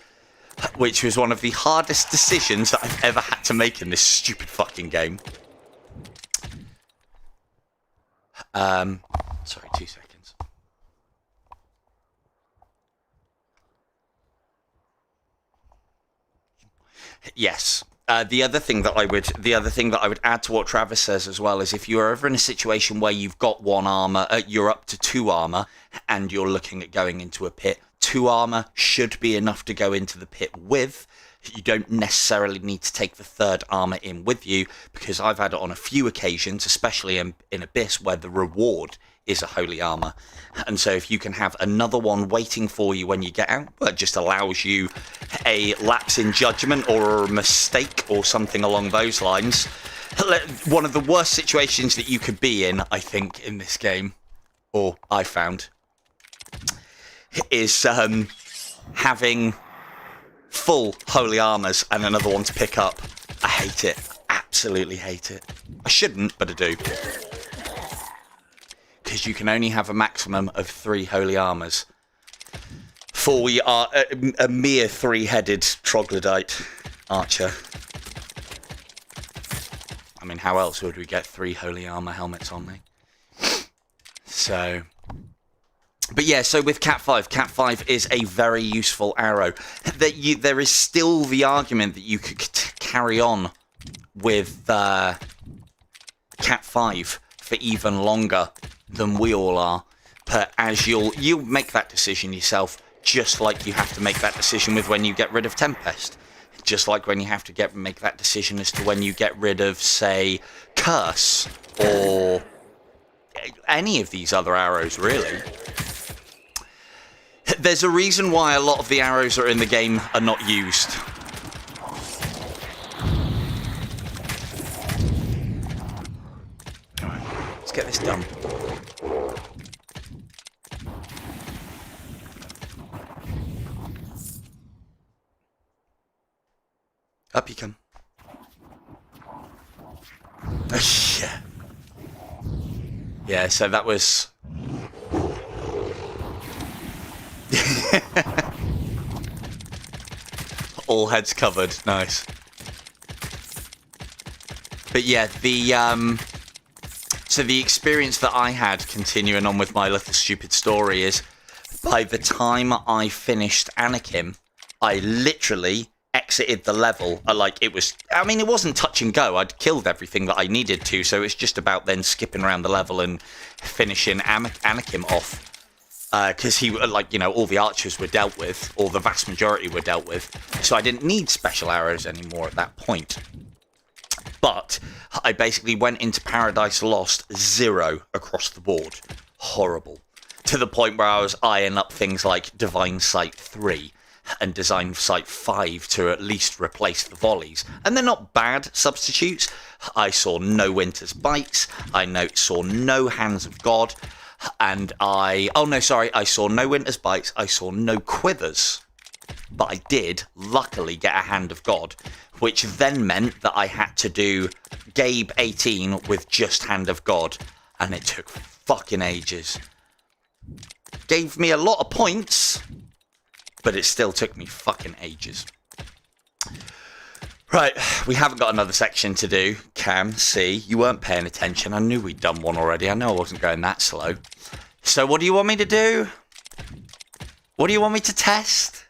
Which was one of the hardest decisions that I've ever had to make in this stupid fucking game. Sorry, 2 seconds. Yes. The other thing that I would add to what Travis says as well is if you're ever in a situation where you've got 1 armor, you're up to 2 armor, and you're looking at going into a pit, 2 armor should be enough to go into the pit with. You don't necessarily need to take the 3rd armor in with you, because I've had it on a few occasions, especially in Abyss, where the reward is a holy armor. And so if you can have another one waiting for you when you get out, well, it just allows you a lapse in judgment or a mistake or something along those lines. One of the worst situations that you could be in, I think, in this game, or I found, is having full holy armors and another one to pick up. I hate it. Absolutely hate it. I shouldn't, but I do. Because you can only have a maximum of 3 holy armors. For we are a mere 3-headed troglodyte archer. I mean, how else would we get 3 holy armor helmets on me? So... But yeah, so with Cat 5 is a very useful arrow. There is still the argument that you could carry on with Cat 5 for even longer than we all are. But as you'll make that decision yourself, just like you have to make that decision with when you get rid of Tempest. Just like when you have to make that decision as to when you get rid of, say, Curse, or any of these other arrows, really. There's a reason why a lot of the arrows that are in the game are not used. Alright, let's get this done. Up you come. Yeah. Yeah, so that was... All heads covered. Nice. But yeah, so the experience that I had, continuing on with my little stupid story, is by the time I finished Anakin, I literally exited the level. It wasn't touch and go. I'd killed everything that I needed to, so it's just about then skipping around the level and finishing Anakin off. Because all the archers were dealt with, or the vast majority were dealt with, so I didn't need special arrows anymore at that point. But I basically went into Paradise Lost 0 across the board. Horrible. To the point where I was eyeing up things like Divine Sight 3 and Design Sight 5 to at least replace the volleys. And they're not bad substitutes. I saw no Winter's Bites. I saw no Hands of God. And I saw no Winter's Bites, I saw no Quivers, but I did, luckily, get a Hand of God, which then meant that I had to do Gabe 18 with just Hand of God, and it took fucking ages. Gave me a lot of points, but it still took me fucking ages. Right, we haven't got another section to do. Cam, see, you weren't paying attention. I knew we'd done one already. I know I wasn't going that slow. So what do you want me to do? What do you want me to test?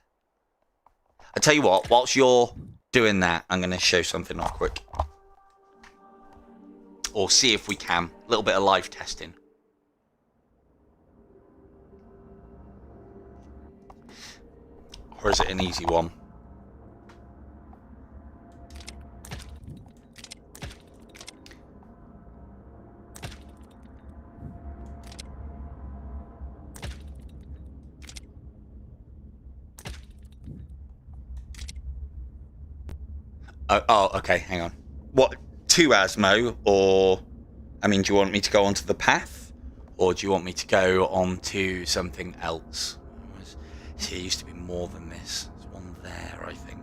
I tell you what, whilst you're doing that, I'm going to show something off quick. Or see if we can. A little bit of live testing. Or is it an easy one? Oh, okay, hang on. What, to Asmo, or... I mean, do you want me to go onto the path? Or do you want me to go on to something else? See, it used to be more than this. There's one there, I think.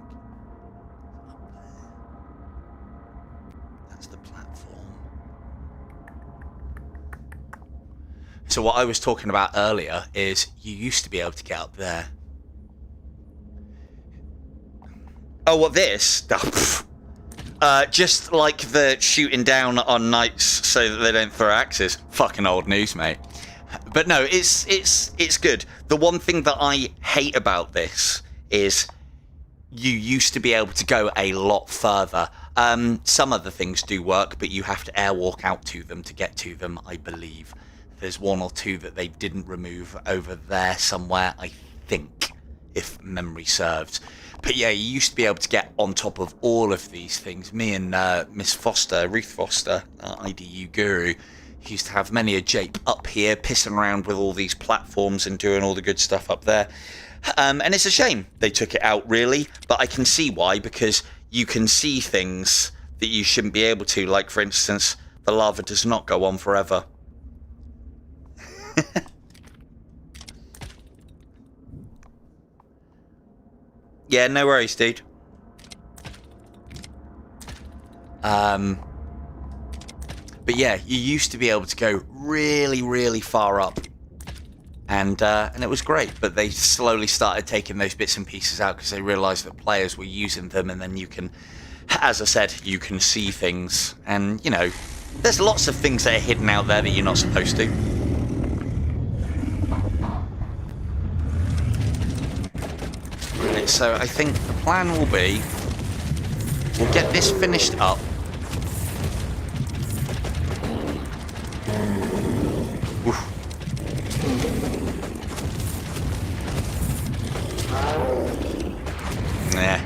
That's the platform. So what I was talking about earlier is you used to be able to get up there. Oh, what, this? Just like the shooting down on knights so that they don't throw axes. Fucking old news, mate. But no, it's good. The one thing that I hate about this is you used to be able to go a lot further. Some other things do work, but you have to airwalk out to them to get to them, I believe. There's one or two that they didn't remove over there somewhere, I think, if memory serves. But yeah, you used to be able to get on top of all of these things. Me and Miss Foster, Ruth Foster, IDU guru, used to have many a jape up here, pissing around with all these platforms and doing all the good stuff up there. And it's a shame they took it out, really. But I can see why, because you can see things that you shouldn't be able to. Like, for instance, the lava does not go on forever. Yeah, no worries, dude. But yeah, you used to be able to go really, really far up. And it was great, but they slowly started taking those bits and pieces out because they realised that players were using them, and then you can, as I said, you can see things. And, you know, there's lots of things that are hidden out there that you're not supposed to. Right, so I think the plan will be, we'll get this finished up. Oof. Nah.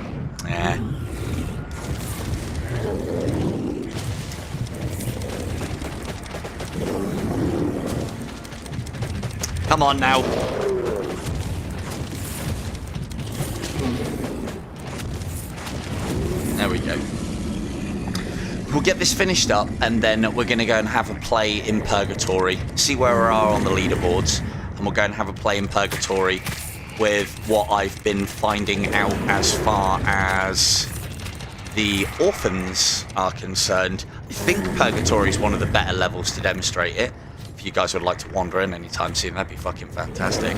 Come on now. There we go. We'll get this finished up, and then we're going to go and have a play in Purgatory, see where we are on the leaderboards, and we'll go and have a play in Purgatory with what I've been finding out as far as the orphans are concerned. I think Purgatory is one of the better levels to demonstrate it. If you guys would like to wander in anytime soon, that'd be fucking fantastic.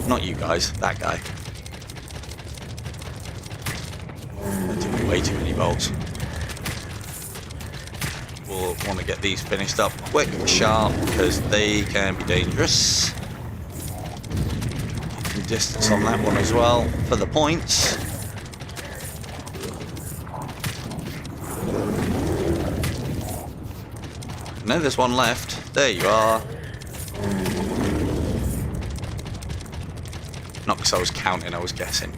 Not you guys, that guy. That took way too many bolts. We'll want to get these finished up quick, sharp, because they can be dangerous. Distance on that one as well for the points. No, there's one left. There you are. Not because I was counting, I was guessing.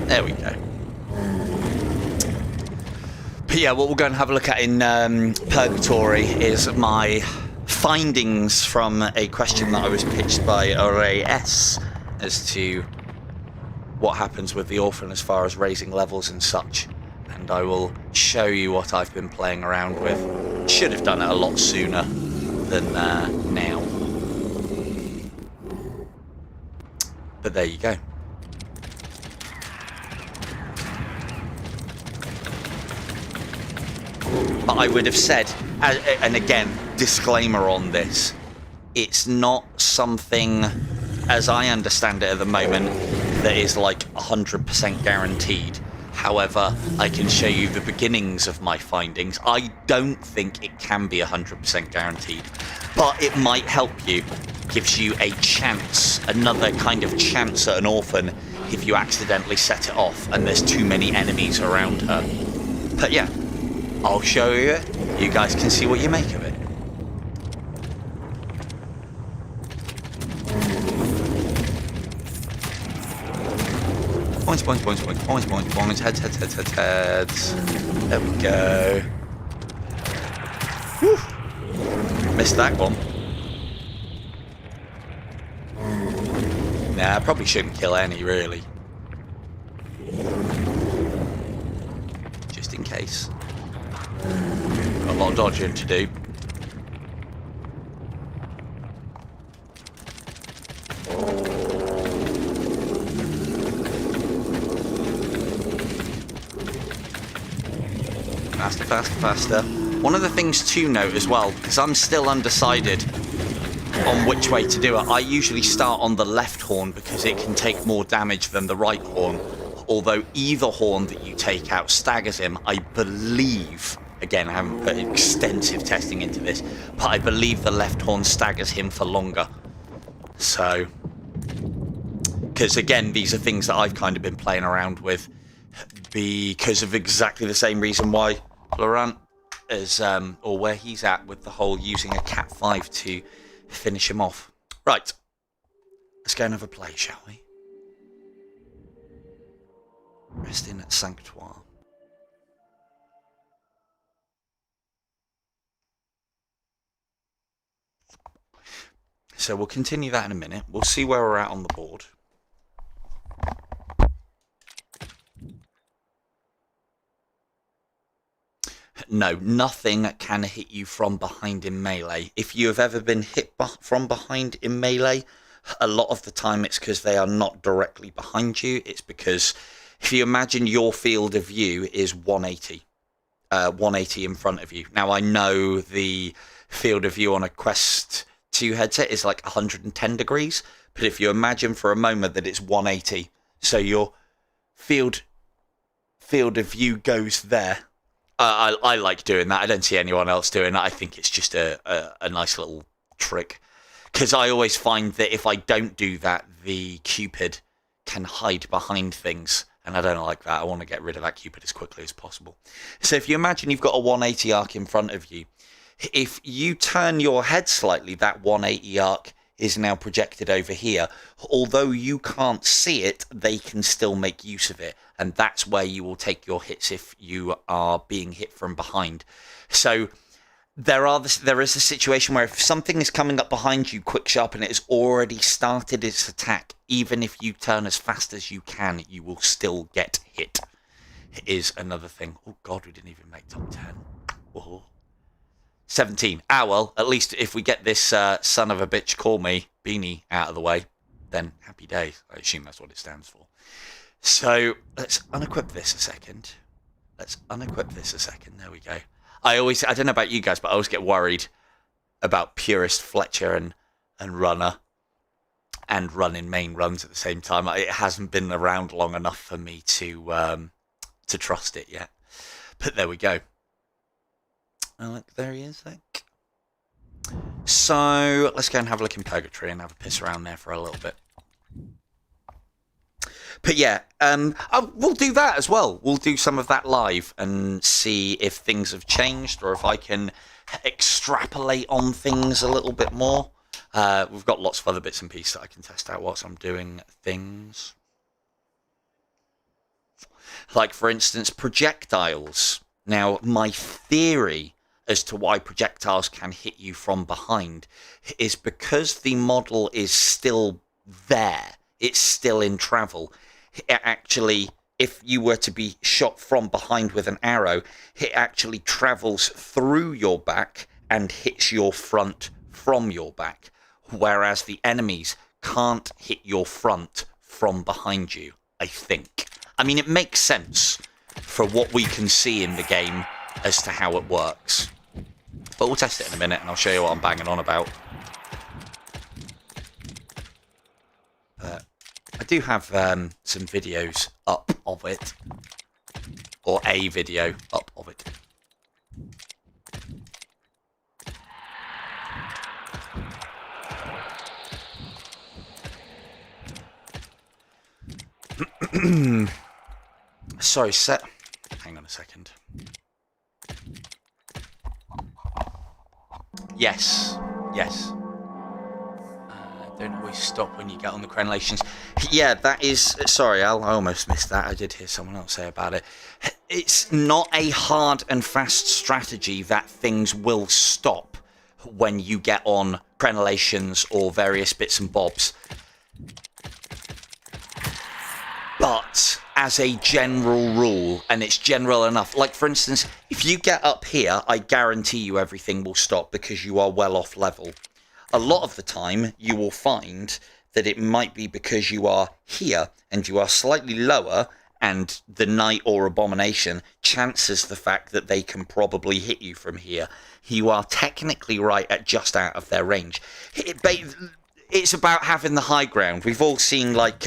There we go. But yeah, what we're going to have a look at in Purgatory is my findings from a question that I was pitched by Array S as to what happens with the orphan as far as raising levels and such. And I will show you what I've been playing around with. Should have done it a lot sooner than now. But there you go. But I would have said, and again, disclaimer on this, it's not something, as I understand it at the moment, that is like 100% guaranteed. However, I can show you the beginnings of my findings. I don't think it can be 100% guaranteed, but it might help you. Gives you a chance, another kind of chance at an orphan if you accidentally set it off and there's too many enemies around her. But yeah, I'll show you. You guys can see what you make of it. Points, points, points, points, points, points, points, heads, heads, heads, heads, heads. There we go. Whew. Missed that one. Nah, I probably shouldn't kill any, really. Just in case. Got a lot of dodging to do. Faster, faster, faster. One of the things to note as well, because I'm still undecided on which way to do it, I usually start on the left horn because it can take more damage than the right horn. Although either horn that you take out staggers him, I believe. Again, I haven't put extensive testing into this, but I believe the left horn staggers him for longer. So, because again, these are things that I've kind of been playing around with because of exactly the same reason why Laurent is, or where he's at with the whole using a Cat 5 to finish him off. Right, let's go and have a play, shall we? Resting at Sanctuary. So we'll continue that in a minute. We'll see where we're at on the board. No, nothing can hit you from behind in melee. If you have ever been hit from behind in melee, A lot of the time it's because they are not directly behind you. It's because if you imagine your field of view is 180, 180 in front of you. Now, I know the field of view on a Quest 2 headset is like 110 degrees, but if you imagine for a moment that it's 180, so your field of view goes there. I like doing that. I don't see anyone else doing that. I think it's just a nice little trick. Because I always find that if I don't do that, the Cupid can hide behind things. And I don't like that. I want to get rid of that Cupid as quickly as possible. So if you imagine you've got a 180 arc in front of you, if you turn your head slightly, that 180 arc is now projected over here. Although you can't see it, they can still make use of it. And that's where you will take your hits if you are being hit from behind. So there is a situation where if something is coming up behind you quick sharp and it has already started its attack, even if you turn as fast as you can, you will still get hit. Is another thing. Oh God, we didn't even make top 10. Whoa. 17. Ah, well, at least if we get this son of a bitch call me beanie out of the way, then happy days. I assume that's what it stands for. So let's unequip this a second. There we go. I don't know about you guys, but I always get worried about Purist, Fletcher, and Runner, and running main runs at the same time. It hasn't been around long enough for me to trust it yet. But there we go. Oh, look, there he is, look. So let's go and have a look in Purgatory and have a piss around there for a little bit. But yeah, we'll do that as well. We'll do some of that live and see if things have changed or if I can extrapolate on things a little bit more. We've got lots of other bits and pieces that I can test out whilst I'm doing things. Like, for instance, projectiles. Now, my theory as to why projectiles can hit you from behind is because the model is still there. It's still in travel. It actually, if you were to be shot from behind with an arrow, it actually travels through your back and hits your front from your back. Whereas the enemies can't hit your front from behind you, I think. I mean, it makes sense for what we can see in the game as to how it works. But we'll test it in a minute and I'll show you what I'm banging on about. I do have some videos up of it. Or a video up of it. Sorry, hang on a second. Yes. Don't always stop when you get on the crenellations. Yeah, that is... Sorry, Al, I almost missed that. I did hear someone else say about it. It's not a hard and fast strategy that things will stop when you get on crenellations or various bits and bobs. But as a general rule, and it's general enough, like for instance, if you get up here, I guarantee you everything will stop because you are well off level. A lot of the time, you will find that it might be because you are here and you are slightly lower, and the Knight or Abomination chances the fact that they can probably hit you from here. You are technically right at just out of their range. It's about having the high ground. We've all seen, like...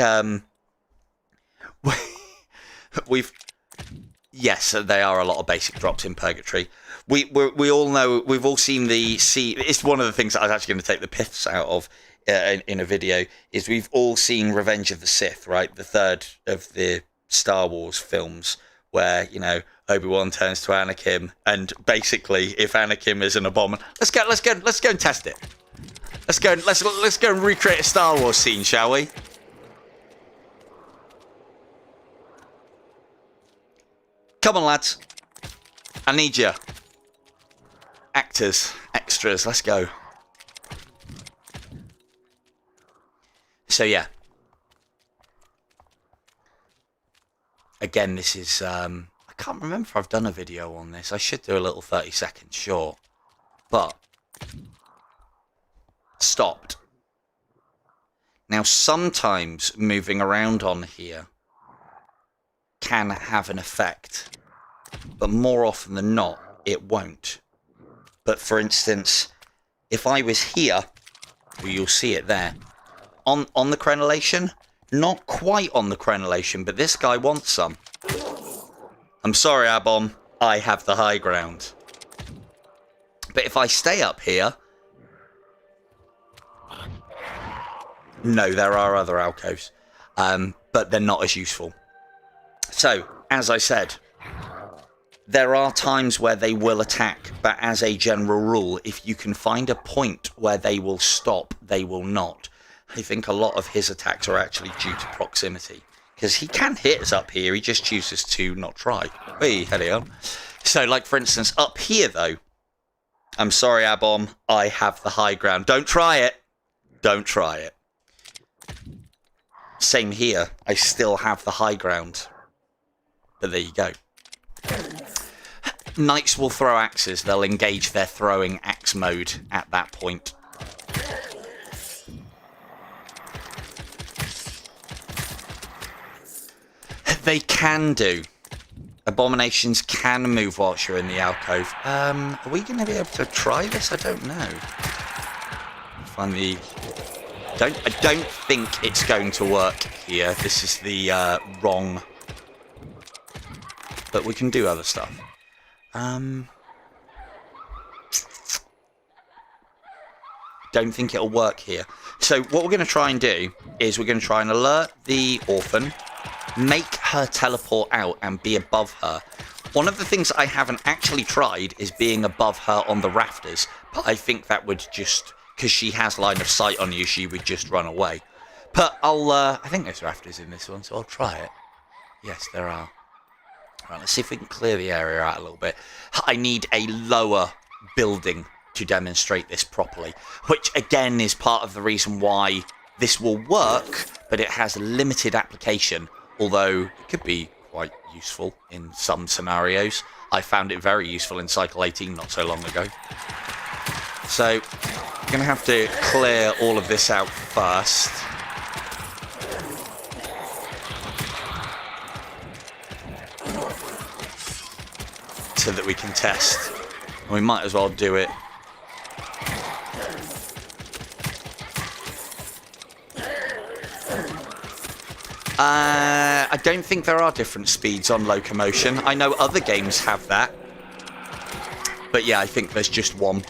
Yes, there are a lot of basic drops in Purgatory. We all know, we've all seen it's one of the things that I was actually going to take the piffs out of in a video, is we've all seen Revenge of the Sith, right? The third of the Star Wars films, where, you know, Obi-Wan turns to Anakin, and basically, if Anakin is an abomination, let's go and test it. Let's go and recreate a Star Wars scene, shall we? Come on, lads. I need you. Actors, extras, let's go. So, yeah. Again, this is... I can't remember if I've done a video on this. I should do a little 30-second short. But... stopped. Now, sometimes moving around on here can have an effect, but more often than not, it won't. But for instance, if I was here, well, you'll see it there. On the crenellation, not quite on the crenellation, but this guy wants some. I'm sorry, Abom, I have the high ground. But if I stay up here... No, there are other alcoves, but they're not as useful. So, as I said, there are times where they will attack, but as a general rule, if you can find a point where they will stop, they will not. I think a lot of his attacks are actually due to proximity, because he can hit us up here, he just chooses to not try. Hey, hello. So, like, for instance, up here, though, I'm sorry, Abom, I have the high ground. Don't try it. Don't try it. Same here. I still have the high ground. But there you go. Knights will throw axes. They'll engage their throwing axe mode at that point. They can do. Abominations can move whilst you're in the alcove. Are we going to be able to try this? I don't know. Find the... I don't think it's going to work here. This is the wrong... But we can do other stuff. Don't think it'll work here. So what we're going to try and do is we're going to try and alert the orphan, make her teleport out and be above her. One of the things I haven't actually tried is being above her on the rafters, but I think that would just... Because she has line of sight on you, she would just run away. But I think there's rafters in this one, so I'll try it. Yes, there are. Right, let's see if we can clear the area out a little bit. I need a lower building to demonstrate this properly, which again is part of the reason why this will work, but it has limited application, although it could be quite useful in some scenarios. I found it very useful in Cycle 18 not so long ago. So, I'm going to have to clear all of this out first. So that we can test. And we might as well do it. I don't think there are different speeds on locomotion. I know other games have that. But yeah, I think there's just one.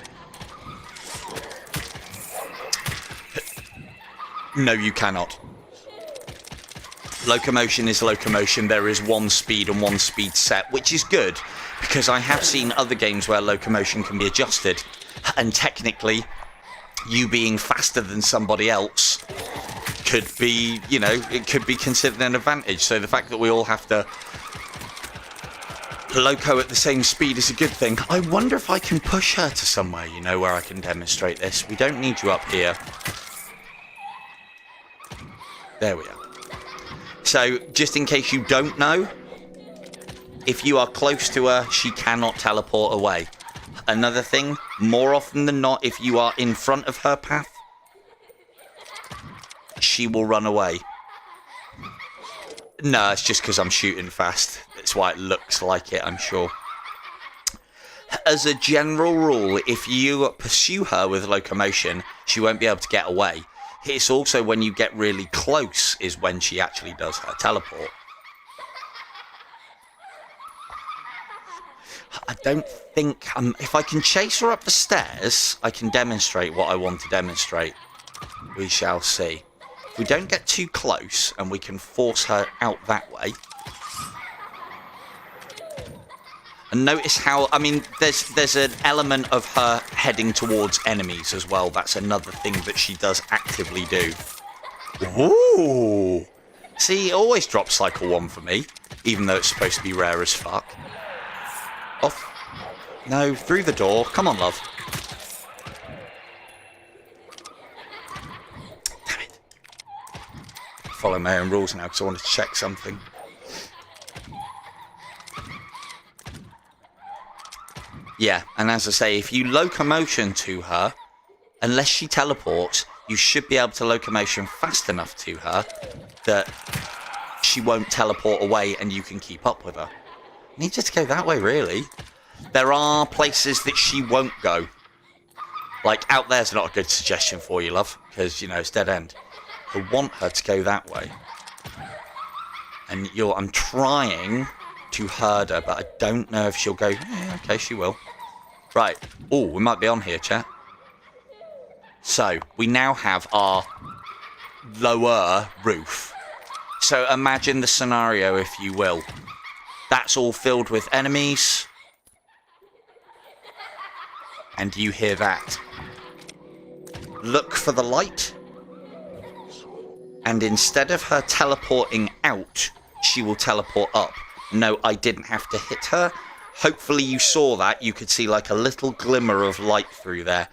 No, you cannot. Locomotion is locomotion. There is one speed and one speed set, which is good, because I have seen other games where locomotion can be adjusted, and technically, you being faster than somebody else could be, you know, it could be considered an advantage. So the fact that we all have to loco at the same speed is a good thing. I wonder if I can push her to somewhere, you know, where I can demonstrate this. We don't need you up here. There we are. So, just in case you don't know, if you are close to her, she cannot teleport away. Another thing, more often than not, if you are in front of her path, she will run away. No, it's just because I'm shooting fast. That's why it looks like it, I'm sure. As a general rule, if you pursue her with locomotion, she won't be able to get away. It's also when you get really close is when she actually does her teleport. I don't think... if I can chase her up the stairs, I can demonstrate what I want to demonstrate. We shall see. If we don't get too close and we can force her out that way... And notice how, I mean, there's an element of her heading towards enemies as well. That's another thing that she does actively do. Ooh! See, it always drops Cycle 1 for me, even though it's supposed to be rare as fuck. Off. No, through the door. Come on, love. Damn it. Follow my own rules now because I want to check something. Yeah, and as I say, if you locomotion to her, unless she teleports, you should be able to locomotion fast enough to her that she won't teleport away and you can keep up with her. Need you to go that way, really. There are places that she won't go. Like, out there's not a good suggestion for you, love, because, you know, it's dead end. I want her to go that way. And I'm trying to herd her, but I don't know if she'll go, yeah, okay, she will. Right. Oh, we might be on here, chat. So, we now have our lower roof. So, imagine the scenario, if you will. That's all filled with enemies. And you hear that. Look for the light. And instead of her teleporting out, she will teleport up. No, I didn't have to hit her. Hopefully you saw that. You could see like a little glimmer of light through there.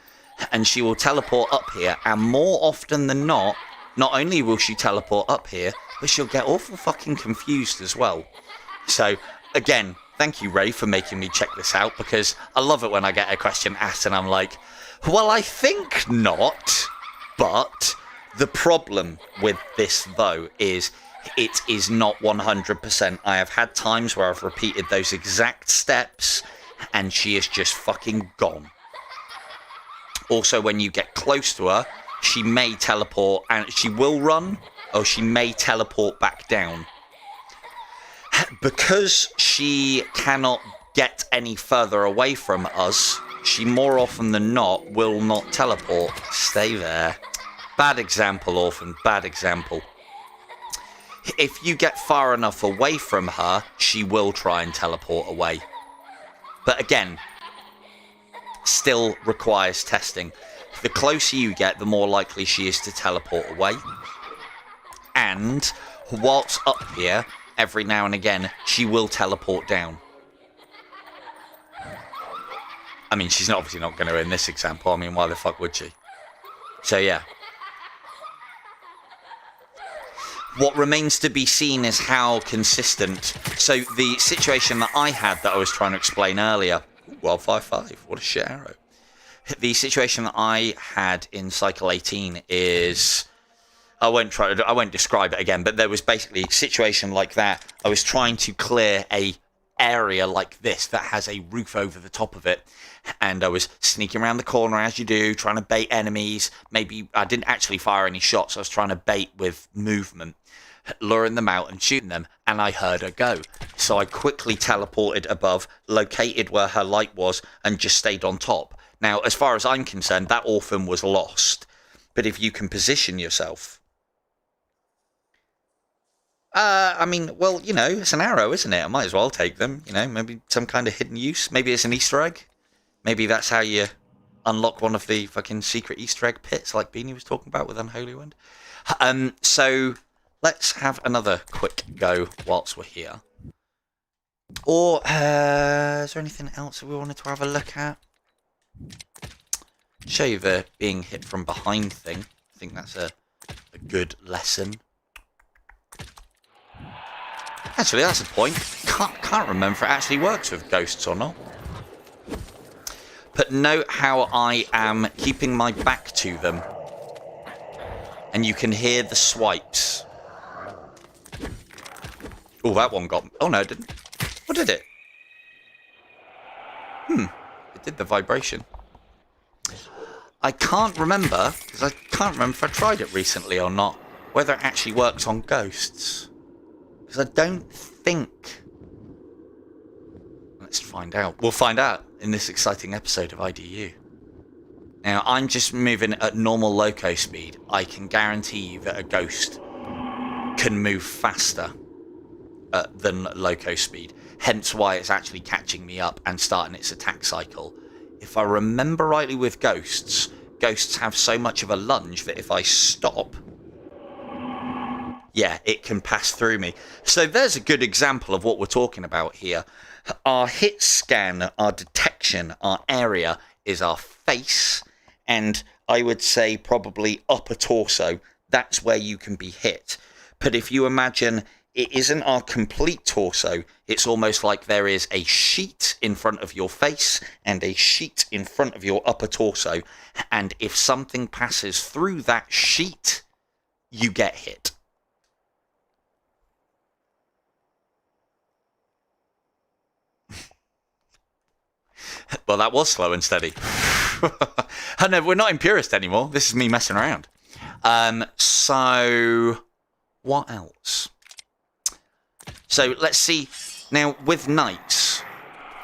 And she will teleport up here. And more often than not only will she teleport up here, but she'll get awful fucking confused as well. So, again, thank you, Ray, for making me check this out, because I love it when I get a question asked and I'm like, well, I think not, but the problem with this, though, is it is not 100%. I have had times where I've repeated those exact steps and she is just fucking gone. Also, when you get close to her, she may teleport and she will run, or she may teleport back down. Because she cannot get any further away from us, she more often than not will not teleport. Stay there. Bad example, Orphan. Bad example. If you get far enough away from her, she will try and teleport away. But again, still requires testing. The closer you get, the more likely she is to teleport away. And whilst up here, every now and again, she will teleport down. I mean, she's obviously not going to in this example. I mean, why the fuck would she? So, yeah. What remains to be seen is how consistent. So, the situation that I had that I was trying to explain earlier. Well, 5-5. What a shit arrow. The situation that I had in Cycle 18 is... I won't describe it again, but there was basically a situation like that. I was trying to clear a area like this that has a roof over the top of it, and I was sneaking around the corner as you do, trying to bait enemies. Maybe I didn't actually fire any shots. I was trying to bait with movement, luring them out and shooting them, and I heard her go. So I quickly teleported above, located where her light was, and just stayed on top. Now, as far as I'm concerned, that orphan was lost. But if you can position yourself... I mean, well, you know, it's an arrow, isn't it? I might as well take them, you know, maybe some kind of hidden use. Maybe it's an Easter egg. Maybe that's how you unlock one of the fucking secret Easter egg pits like Beanie was talking about with Unholy Wind. So let's have another quick go whilst we're here. Or, is there anything else that we wanted to have a look at? Show you the being hit from behind thing. I think that's a good lesson. Actually, that's a point. Can't remember if it actually works with ghosts or not. But note how I am keeping my back to them. And you can hear the swipes. Oh, that one got... Oh, no, it didn't. What did it? It did the vibration. I can't remember, because I can't remember if I tried it recently or not, whether it actually works on ghosts. Because I don't think... Let's find out. We'll find out in this exciting episode of IDU. Now, I'm just moving at normal loco speed. I can guarantee you that a ghost can move faster than loco speed. Hence why it's actually catching me up and starting its attack cycle. If I remember rightly with ghosts, ghosts have so much of a lunge that if I stop... Yeah, it can pass through me. So there's a good example of what we're talking about here. Our hit scan, our detection, our area is our face, and I would say probably upper torso. That's where you can be hit. But if you imagine it isn't our complete torso. It's almost like there is a sheet in front of your face and a sheet in front of your upper torso. And if something passes through that sheet, you get hit. Well, that was slow and steady. Oh, no, we're not in Purist anymore. This is me messing around. So, what else? So, let's see. Now, with knights,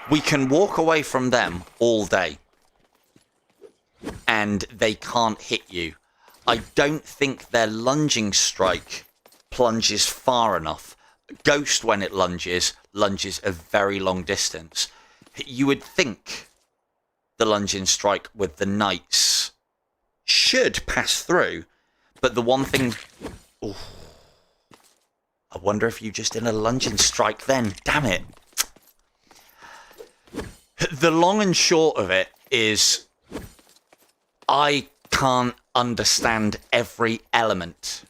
we can walk away from them all day. And they can't hit you. I don't think their lunging strike plunges far enough. Ghost, when it lunges a very long distance. You would think the lunging strike with the knights should pass through, but the one thing... Ooh, I wonder if you just did a lunging strike then. Damn it. The long and short of it is I can't understand every element.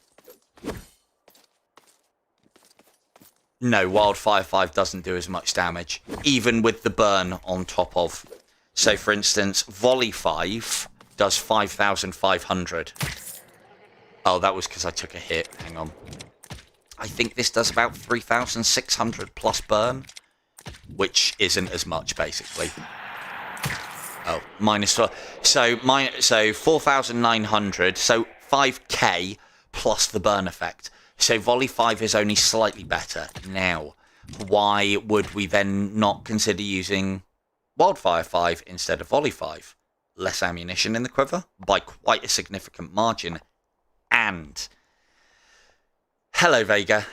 No, Wildfire 5 doesn't do as much damage, even with the burn on top of. So, for instance, Volley 5 does 5,500. Oh, that was because I took a hit. Hang on. I think this does about 3,600 plus burn, which isn't as much, basically. Oh, minus 4. So 4,900. So 5k plus the burn effect. So Volley 5 is only slightly better. Now, why would we then not consider using Wildfire 5 instead of Volley 5? Less ammunition in the quiver by quite a significant margin. And hello, Vega.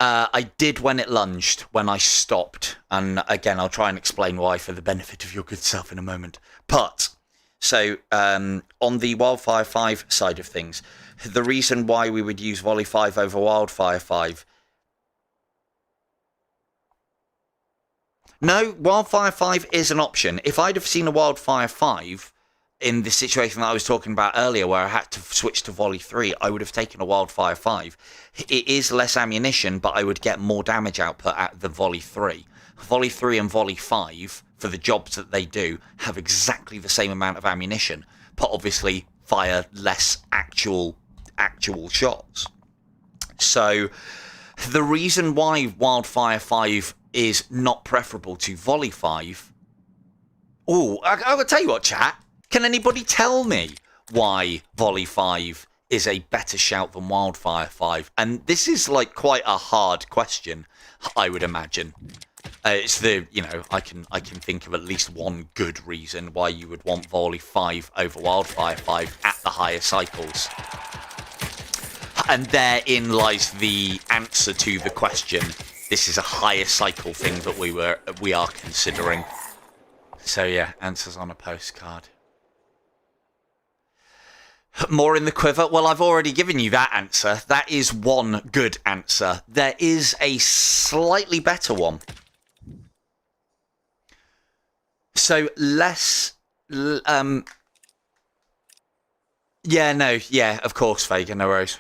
I did when it lunged, when I stopped. And again, I'll try and explain why for the benefit of your good self in a moment. But, so, on the Wildfire 5 side of things, the reason why we would use Volley 5 over Wildfire 5... No, Wildfire 5 is an option. If I'd have seen a Wildfire 5... in the situation that I was talking about earlier where I had to switch to Volley 3, I would have taken a Wildfire 5. It is less ammunition, but I would get more damage output at the Volley 3. Volley 3 and Volley 5, for the jobs that they do, have exactly the same amount of ammunition, but obviously fire less actual shots. So, the reason why Wildfire 5 is not preferable to Volley 5... Oh, I'll tell you what, chat. Can anybody tell me why Volley 5 is a better shout than Wildfire 5? And this is like quite a hard question, I would imagine. It's the, I can think of at least one good reason why you would want Volley 5 over Wildfire 5 at the higher cycles. And therein lies the answer to the question. This is a higher cycle thing that we are considering. So yeah, answers on a postcard. More in the quiver? Well, I've already given you that answer. That is one good answer. There is a slightly better one. So, less... yeah, of course, Vega, no worries.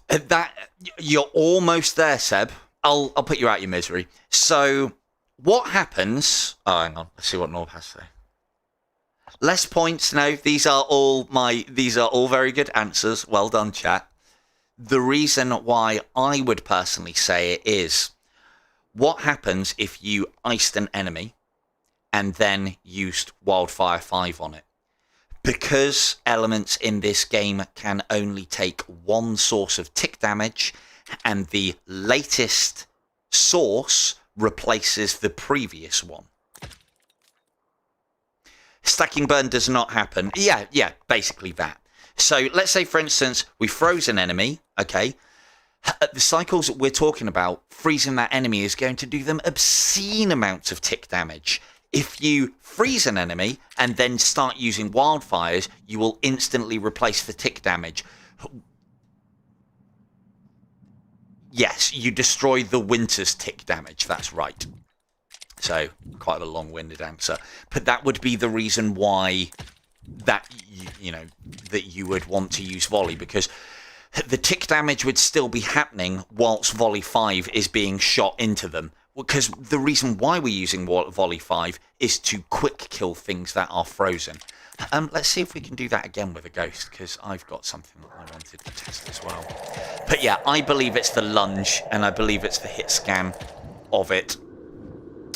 That, you're almost there, Seb. I'll put you out of your misery. So... what happens... Oh, hang on. Let's see what Norb has to say. Less points. No, these are all very good answers. Well done, chat. The reason why I would personally say it is, what happens if you iced an enemy and then used Wildfire 5 on it? Because elements in this game can only take one source of tick damage, and the latest source replaces the previous one. Stacking burn does not happen. Yeah, basically that. So let's say, for instance, we froze an enemy, okay? At the cycles that we're talking about, freezing that enemy is going to do them obscene amounts of tick damage. If you freeze an enemy and then start using wildfires, you will instantly replace the tick damage. Yes, you destroy the winter's tick damage, that's right. So, quite a long-winded answer. But that would be the reason why that, that you would want to use volley, because the tick damage would still be happening whilst volley 5 is being shot into them. Because the reason why we're using volley 5 is to quick kill things that are frozen. Let's see if we can do that again with a ghost, because I've got something that I wanted to test as well. But yeah, I believe it's the lunge, and I believe it's the hit scan of it.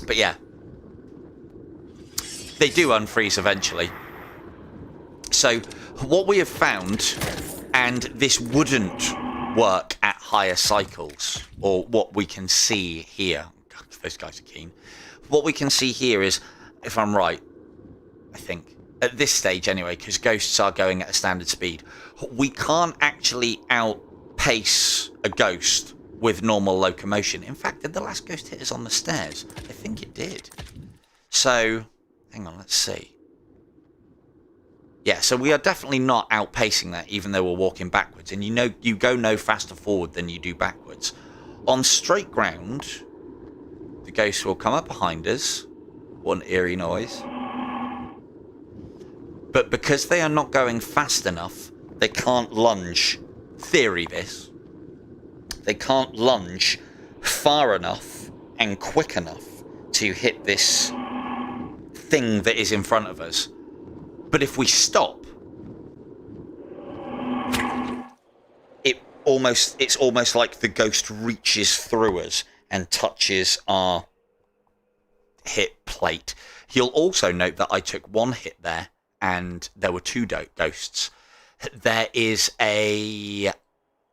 But yeah, they do unfreeze eventually. So what we have found, and this wouldn't work at higher cycles, or what we can see here, God, those guys are keen. What we can see here is, if I'm right, I think, at this stage anyway, because ghosts are going at a standard speed, we can't actually outpace a ghost with normal locomotion. In fact, did the last ghost hit us on the stairs? I think it did. So, hang on, let's see. Yeah, so we are definitely not outpacing that, even though we're walking backwards. And you go no faster forward than you do backwards. On straight ground, the ghost will come up behind us. One eerie noise. But because they are not going fast enough, they can't lunge. Theory this. They can't lunge far enough and quick enough to hit this thing that is in front of us. But if we stop, it's almost like the ghost reaches through us and touches our hit plate. You'll also note that I took one hit there, and there were two ghosts. There is a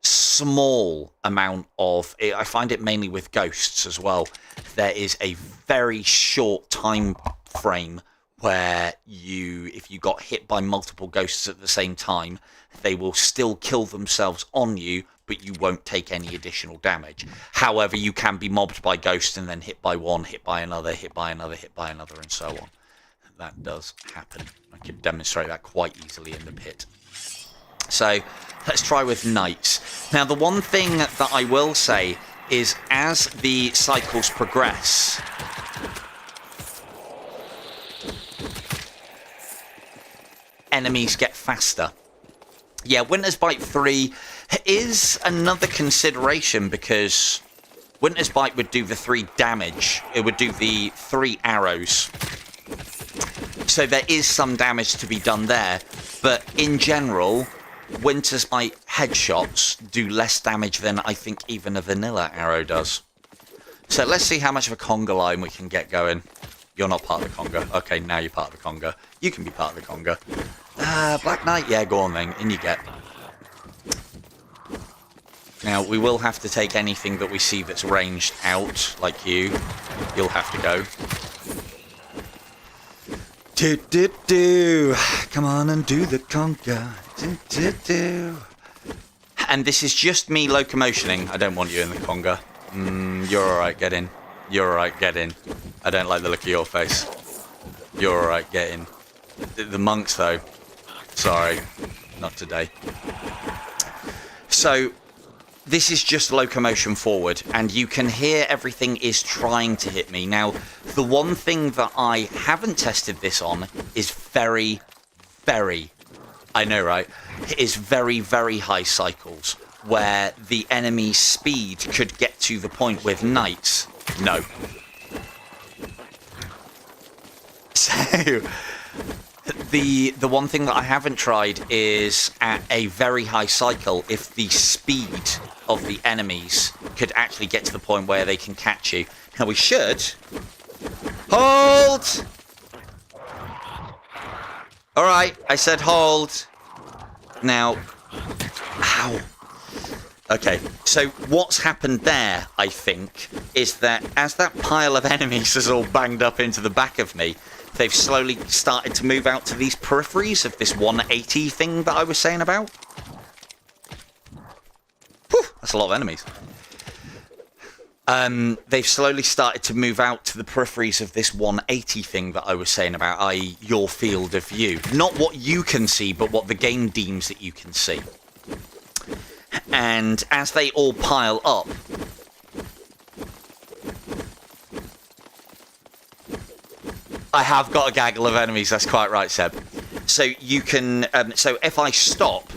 small amount of, I find it mainly with ghosts as well, there is a very short time frame where if you got hit by multiple ghosts at the same time, they will still kill themselves on you, but you won't take any additional damage. However, you can be mobbed by ghosts and then hit by one, hit by another, hit by another, hit by another, and so on. That does happen. I could demonstrate that quite easily in the pit. So, let's try with knights. Now, the one thing that I will say is, as the cycles progress, enemies get faster. Yeah, Winter's Bite 3 is another consideration, because Winter's Bite would do the 3 damage. It would do the 3 arrows. So there is some damage to be done there, but in general, Winter's Bite headshots do less damage than I think even a vanilla arrow does. So let's see how much of a conga line we can get going. You're not part of the conga. Okay, now you're part of the conga. You can be part of the conga. Black Knight? Yeah, go on then. In you get. Now, we will have to take anything that we see that's ranged out, like you. You'll have to go. Do. Come on and do the conga. Do. And this is just me locomotioning. I don't want you in the conga. You're alright, get in. You're alright, get in. I don't like the look of your face. You're alright, get in. The monks, though. Sorry. Not today. So, this is just locomotion forward, and you can hear everything is trying to hit me. Now, the one thing that I haven't tested this on is very, I know, right? Is very, very high cycles, where the enemy's speed could get to the point with knights. No. So, the one thing that I haven't tried is at a very high cycle, if the speed of the enemies could actually get to the point where they can catch you. Now we should... Hold! Alright, I said hold. Now... Ow. Okay, so what's happened there, I think, is that as that pile of enemies has all banged up into the back of me, they've slowly started to move out to these peripheries of this 180 thing that I was saying about. Whew, that's a lot of enemies. They've slowly started to move out to the peripheries of this 180 thing that I was saying about, i.e. your field of view. Not what you can see, but what the game deems that you can see. And as they all pile up, I have got a gaggle of enemies. That's quite right, Seb. So you can... so if I stop,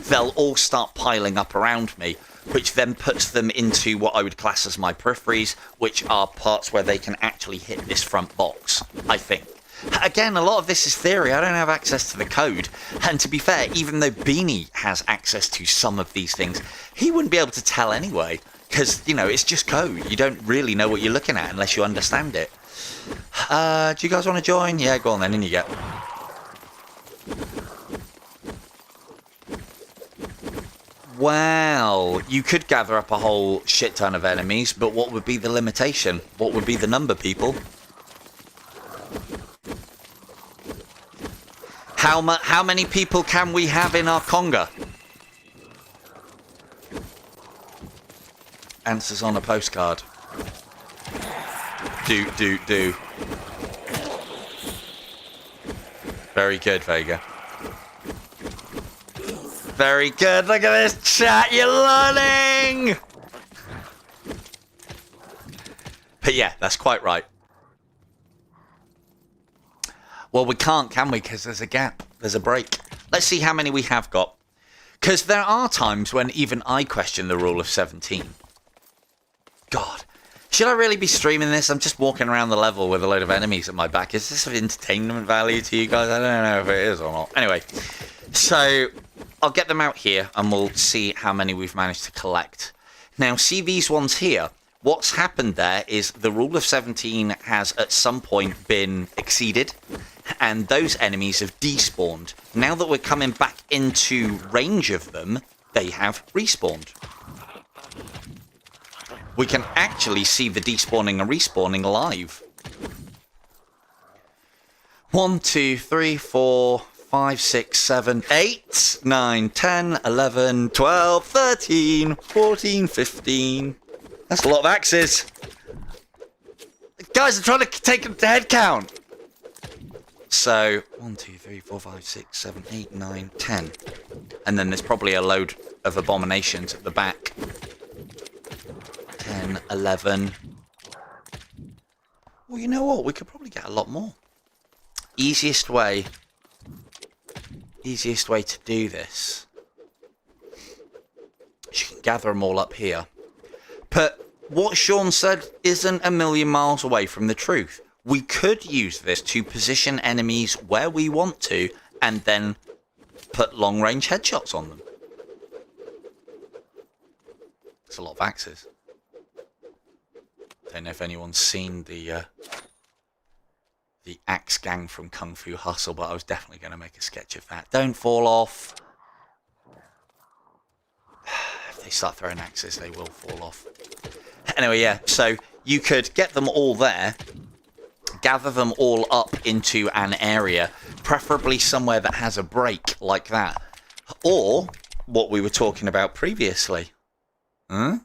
they'll all start piling up around me, which then puts them into what I would class as my peripheries, which are parts where they can actually hit this front box, I think. Again, a lot of this is theory. I don't have access to the code. And to be fair, even though Beanie has access to some of these things, he wouldn't be able to tell anyway. Because, you know, it's just code. You don't really know what you're looking at unless you understand it. Do you guys want to join? Yeah, go on then, in you get. Wow, you could gather up a whole shit ton of enemies, but what would be the limitation? What would be the number, people? How many people can we have in our conga? Answers on a postcard. Do. Very good, Vega. Very good. Look at this chat. You're learning. But yeah, that's quite right. Well, we can't, can we? Because there's a gap. There's a break. Let's see how many we have got. Because there are times when even I question the rule of 17. God. Should I really be streaming this? I'm just walking around the level with a load of enemies at my back. Is this of entertainment value to you guys? I don't know if it is or not. Anyway, so I'll get them out here and we'll see how many we've managed to collect. Now, see these ones here? What's happened there is the rule of 17 has at some point been exceeded and those enemies have despawned. Now that we're coming back into range of them, they have respawned. We can actually see the despawning and respawning live. 1, 2, 3, 4, 5, 6, 7, 8, 9, 10, 11, 12, 13, 14, 15. That's a lot of axes. Guys, I'm trying to take the head count. So, 1, 2, 3, 4, 5, 6, 7, 8, 9, 10. And then there's probably a load of abominations at the back. 10, 11. Well, you know what? We could probably get a lot more. Easiest way to do this. You can gather them all up here. But what Sean said isn't a million miles away from the truth. We could use this to position enemies where we want to and then put long-range headshots on them. It's a lot of axes. Don't know if anyone's seen the axe gang from Kung Fu Hustle, but I was definitely going to make a sketch of that. Don't fall off. If they start throwing axes, they will fall off. Anyway, yeah, so you could get them all there, gather them all up into an area, preferably somewhere that has a break like that. Or what we were talking about previously. Huh?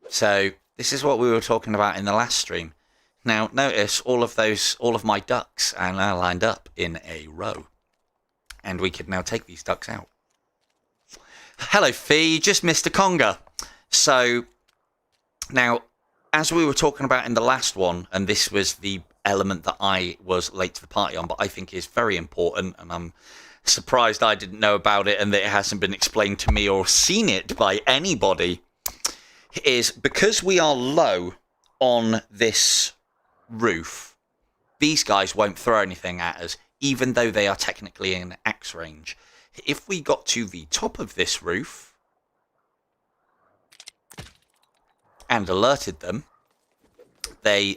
So this is what we were talking about in the last stream. Now notice all of my ducks are now lined up in a row. And we could now take these ducks out. Hello Fee, you just missed a conga. So now, as we were talking about in the last one, and this was the element that I was late to the party on, but I think is very important, and I'm surprised I didn't know about it and that it hasn't been explained to me or seen it by anybody, is because we are low on this roof, these guys won't throw anything at us, even though they are technically in axe range. If we got to the top of this roof and alerted them,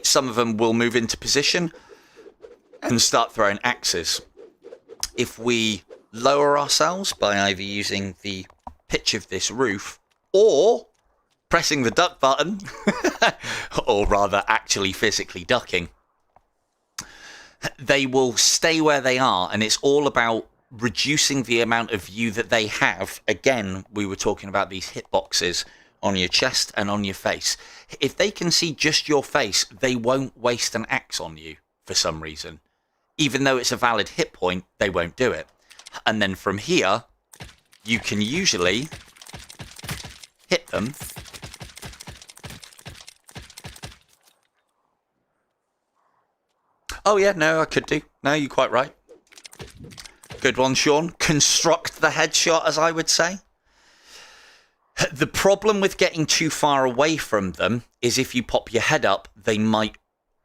some of them will move into position and start throwing axes. If we lower ourselves by either using the pitch of this roof or pressing the duck button, or rather actually physically ducking, they will stay where they are, and it's all about reducing the amount of view that they have. Again, we were talking about these hitboxes on your chest and on your face. If they can see just your face, they won't waste an axe on you for some reason. Even though it's a valid hit point, they won't do it. And then from here, you can usually hit them Oh, yeah, no, I could do. No, you're quite right. Good one, Sean. Construct the headshot, as I would say. The problem with getting too far away from them is if you pop your head up, they might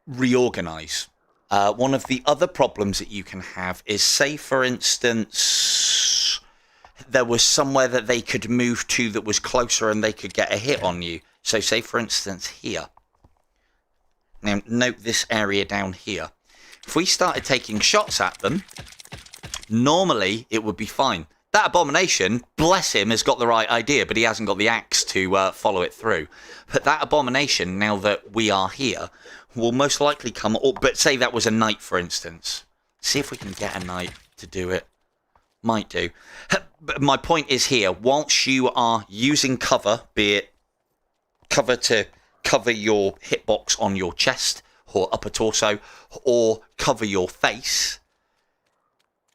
reorganize. One of the other problems that you can have is, say, for instance, there was somewhere that they could move to that was closer and they could get a hit on you. So say, for instance, here. Now, note this area down here. If we started taking shots at them, normally it would be fine. That abomination, bless him, has got the right idea, but he hasn't got the axe to follow it through. But that abomination, now that we are here, will most likely come... But say that was a knight, for instance. See if we can get a knight to do it. Might do. But my point is here, whilst you are using cover, be it cover to cover your hitbox on your chest or upper torso, or cover your face...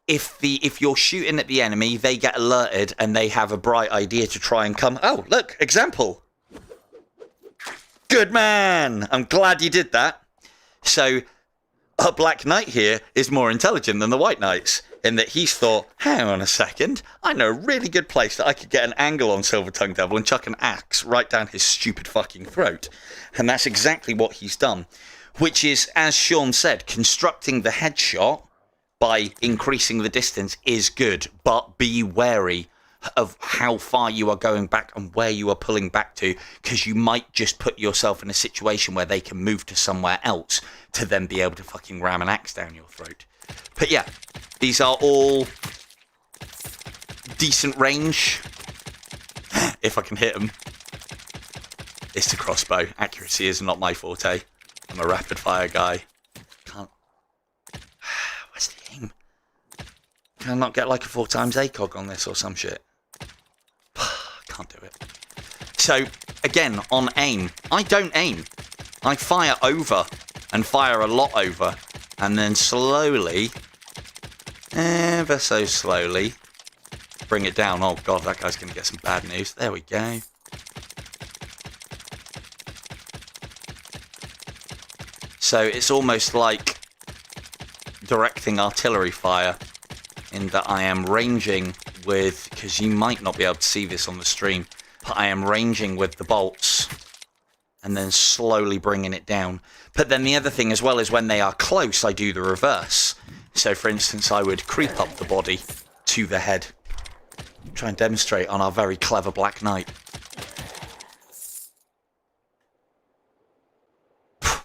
If you're shooting at the enemy, they get alerted and they have a bright idea to try and come... Oh, look, example. Good man. I'm glad you did that. So, a Black Knight here is more intelligent than the White Knights, in that he's thought, hang on a second, I know a really good place that I could get an angle on Silver Tongue Devil and chuck an axe right down his stupid fucking throat. And that's exactly what he's done. Which is, as Sean said, constructing the headshot by increasing the distance is good, but be wary of how far you are going back and where you are pulling back to, because you might just put yourself in a situation where they can move to somewhere else to then be able to fucking ram an axe down your throat. But yeah, these are all decent range, if I can hit them. It's the crossbow. Accuracy is not my forte. I'm a rapid fire guy. Where's the aim? Can I not get like a 4x ACOG on this or some shit? Can't do it. So, again, on aim, I don't aim. I fire over, and fire a lot over, and then slowly, ever so slowly, bring it down. Oh god, that guy's going to get some bad news. There we go. So it's almost like directing artillery fire, in that I am ranging with, because you might not be able to see this on the stream, but I am ranging with the bolts and then slowly bringing it down. But then the other thing as well is when they are close, I do the reverse. So for instance, I would creep up the body to the head. Try and demonstrate on our very clever Black Knight.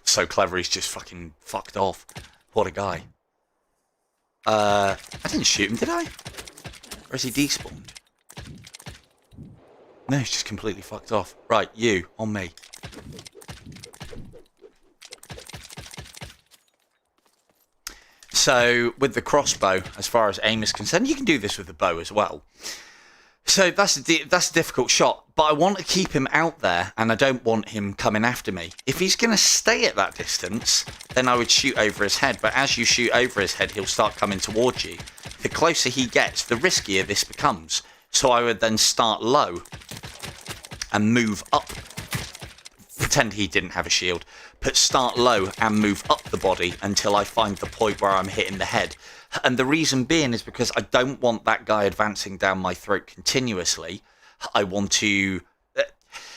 So clever, he's just fucking fucked off. What a guy. I didn't shoot him, did I? Or is he despawned? No, he's just completely fucked off. Right, you, on me. So, with the crossbow, as far as aim is concerned, you can do this with the bow as well. So that's a difficult shot, but I want to keep him out there, and I don't want him coming after me. If he's going to stay at that distance, then I would shoot over his head, but as you shoot over his head, he'll start coming towards you. The closer he gets, the riskier this becomes. So I would then start low and move up. Pretend he didn't have a shield, but start low and move up the body until I find the point where I'm hitting the head. And the reason being is because I don't want that guy advancing down my throat continuously. I want to...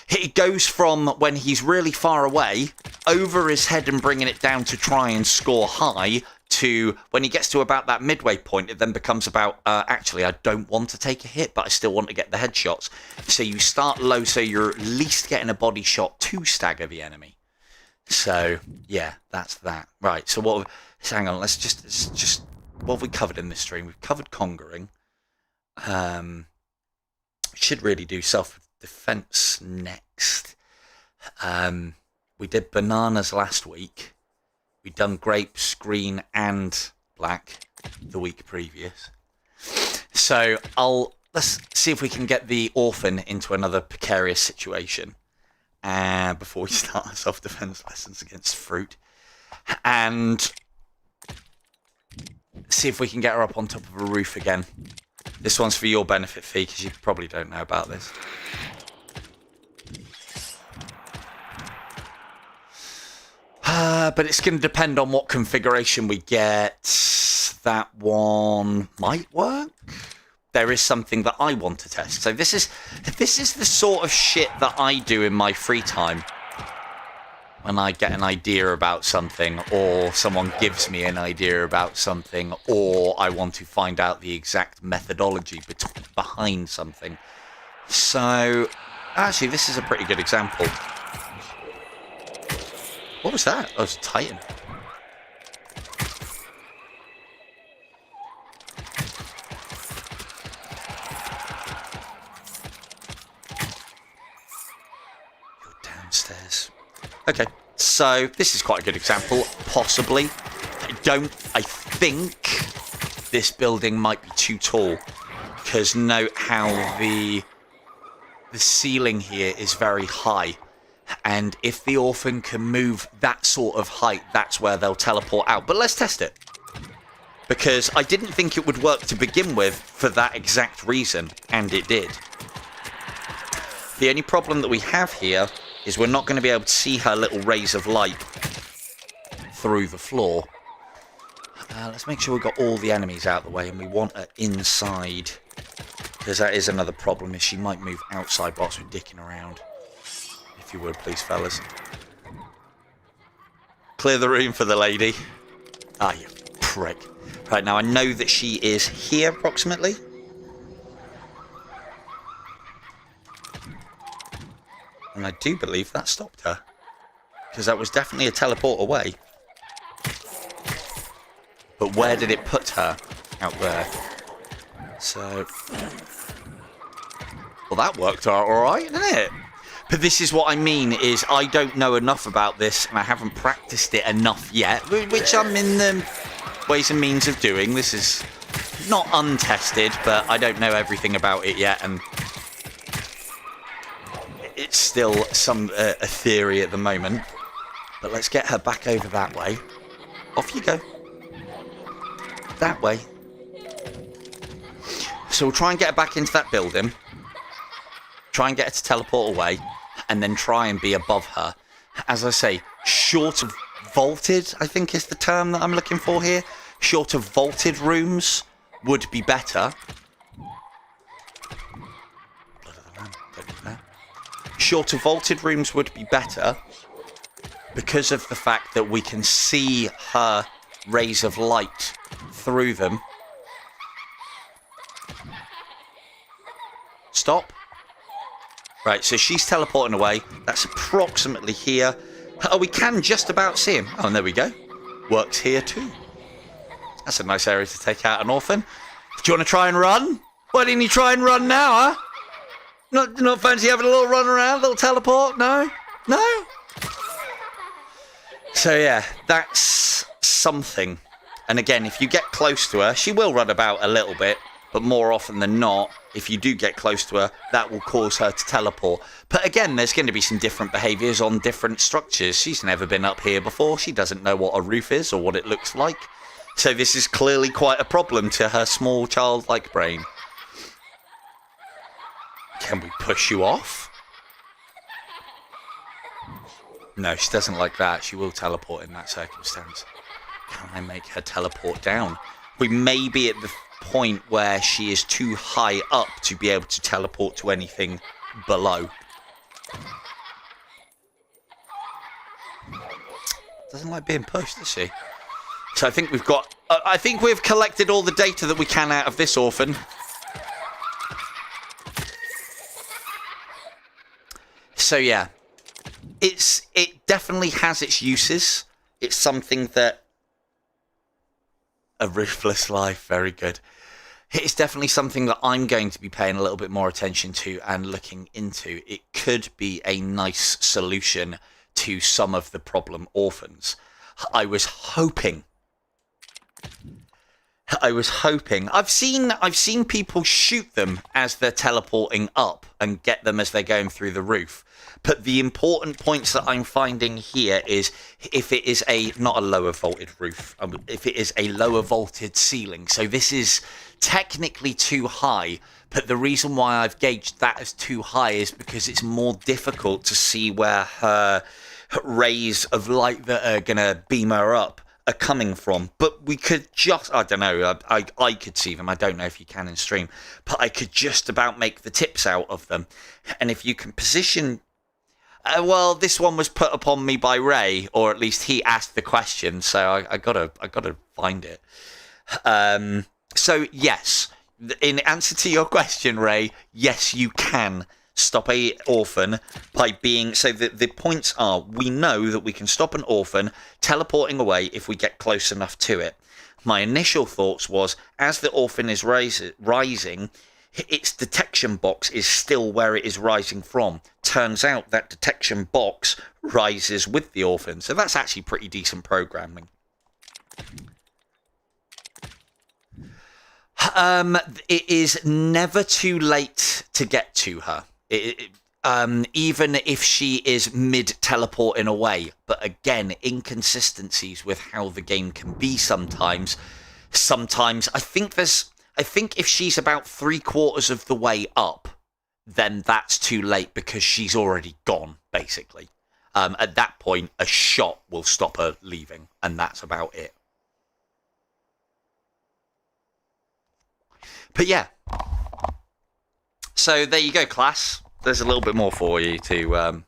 It goes from when he's really far away, over his head and bringing it down to try and score high, to when he gets to about that midway point, it then becomes about, actually, I don't want to take a hit, but I still want to get the headshots. So you start low, so you're at least getting a body shot to stagger the enemy. So, yeah, that's that. Right, so what... So hang on, let's just what have we covered in this stream? We've covered conquering. Should really do self-defense next. We did bananas last week. We'd done grapes, green and black the week previous. So let's see if we can get the orphan into another precarious situation before we start our self-defense lessons against fruit. And see if we can get her up on top of a roof again. This one's for your benefit, Fee, because you probably don't know about this. But it's going to depend on what configuration we get. That one might work. There is something that I want to test. So this is the sort of shit that I do in my free time. When I get an idea about something, or someone gives me an idea about something, or I want to find out the exact methodology behind something. So, actually, this is a pretty good example. What was that? That was a Titan. You're downstairs. Okay, so this is quite a good example, possibly. I think this building might be too tall, because note how the ceiling here is very high, and if the orphan can move that sort of height, that's where they'll teleport out. But let's test it, because I didn't think it would work to begin with for that exact reason, and it did. The only problem that we have here is we're not going to be able to see her little rays of light through the floor. Let's make sure we've got all the enemies out of the way, and we want her inside, because that is another problem, is she might move outside whilst we're dicking around. If you would, please, fellas. Clear the room for the lady. Ah, you prick. Right, now I know that she is here, approximately. And I do believe that stopped her, because that was definitely a teleport away. But where did it put her? Out there. So, well, that worked out alright, didn't it? But this is what I mean, is I don't know enough about this, and I haven't practiced it enough yet, which I'm in the ways and means of doing. This is not untested, but I don't know everything about it yet, and it's still a theory at the moment. But let's get her back over that way. Off you go. That way. So we'll try and get her back into that building. Try and get her to teleport away. And then try and be above her. As I say, short of vaulted, I think is the term that I'm looking for here. Short of vaulted rooms would be better. Short of vaulted rooms would be better, because of the fact that we can see her rays of light through them. Stop. Right, so she's teleporting away. That's approximately here. Oh, we can just about see him. Oh, and there we go. Works here too. That's a nice area to take out an orphan. Do you want to try and run? Why didn't you try and run now, huh? Not fancy having a little run around, a little teleport? No? No? So yeah, that's something. And again, if you get close to her, she will run about a little bit, but more often than not, if you do get close to her, that will cause her to teleport. But again, there's going to be some different behaviours on different structures. She's never been up here before. She doesn't know what a roof is or what it looks like. So this is clearly quite a problem to her small childlike brain. Can we push you off? No, she doesn't like that. She will teleport in that circumstance. Can I make her teleport down? We may be at the point where she is too high up to be able to teleport to anything below. Doesn't like being pushed, does she? So I think we've got... I think we've collected all the data that we can out of this orphan. So yeah, it definitely has its uses. It's something that... A roofless life, very good. It's definitely something that I'm going to be paying a little bit more attention to and looking into. It could be a nice solution to some of the problem orphans. I was hoping. I've seen people shoot them as they're teleporting up and get them as they're going through the roof. But the important points that I'm finding here is if it is not a lower vaulted roof, if it is a lower vaulted ceiling. So this is technically too high, but the reason why I've gauged that as too high is because it's more difficult to see where her rays of light that are going to beam her up are coming from. But we could just, I don't know, I could see them. I don't know if you can in stream, but I could just about make the tips out of them. And if you can position... well, this one was put upon me by Ray, or at least he asked the question, so I gotta find it. So yes, in answer to your question, Ray, yes, you can stop a orphan by being... So the points are, we know that we can stop an orphan teleporting away if we get close enough to it. My initial thoughts was, as the orphan is rising, its detection box is still where it is rising from. Turns out that detection box rises with the orphan, so that's actually pretty decent programming. It is never too late to get to her. Even if she is mid-teleporting away. But again, inconsistencies with how the game can be sometimes. Sometimes, I think if she's about 3/4 of the way up, then that's too late because she's already gone, basically. At that point, a shot will stop her leaving, and that's about it. But yeah. So there you go, class. There's a little bit more for you to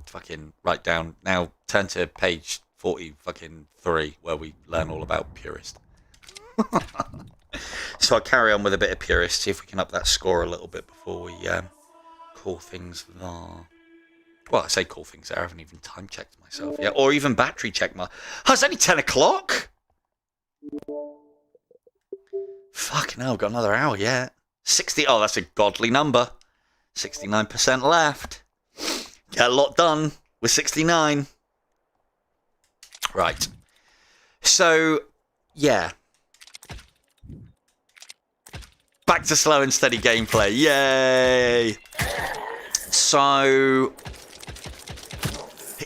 fucking write down. Now turn to page 43 where we learn all about Purist. So I'll carry on with a bit of Purist, see if we can up that score a little bit before we call things there. Well, I say call things there, I haven't even time checked myself yet, or even battery checked my... Oh, it's only 10 o'clock! Fucking hell, got another hour yet. 60, oh, that's a godly number. 69% left. Get a lot done with 69. Right. So, yeah. Back to slow and steady gameplay. Yay! So,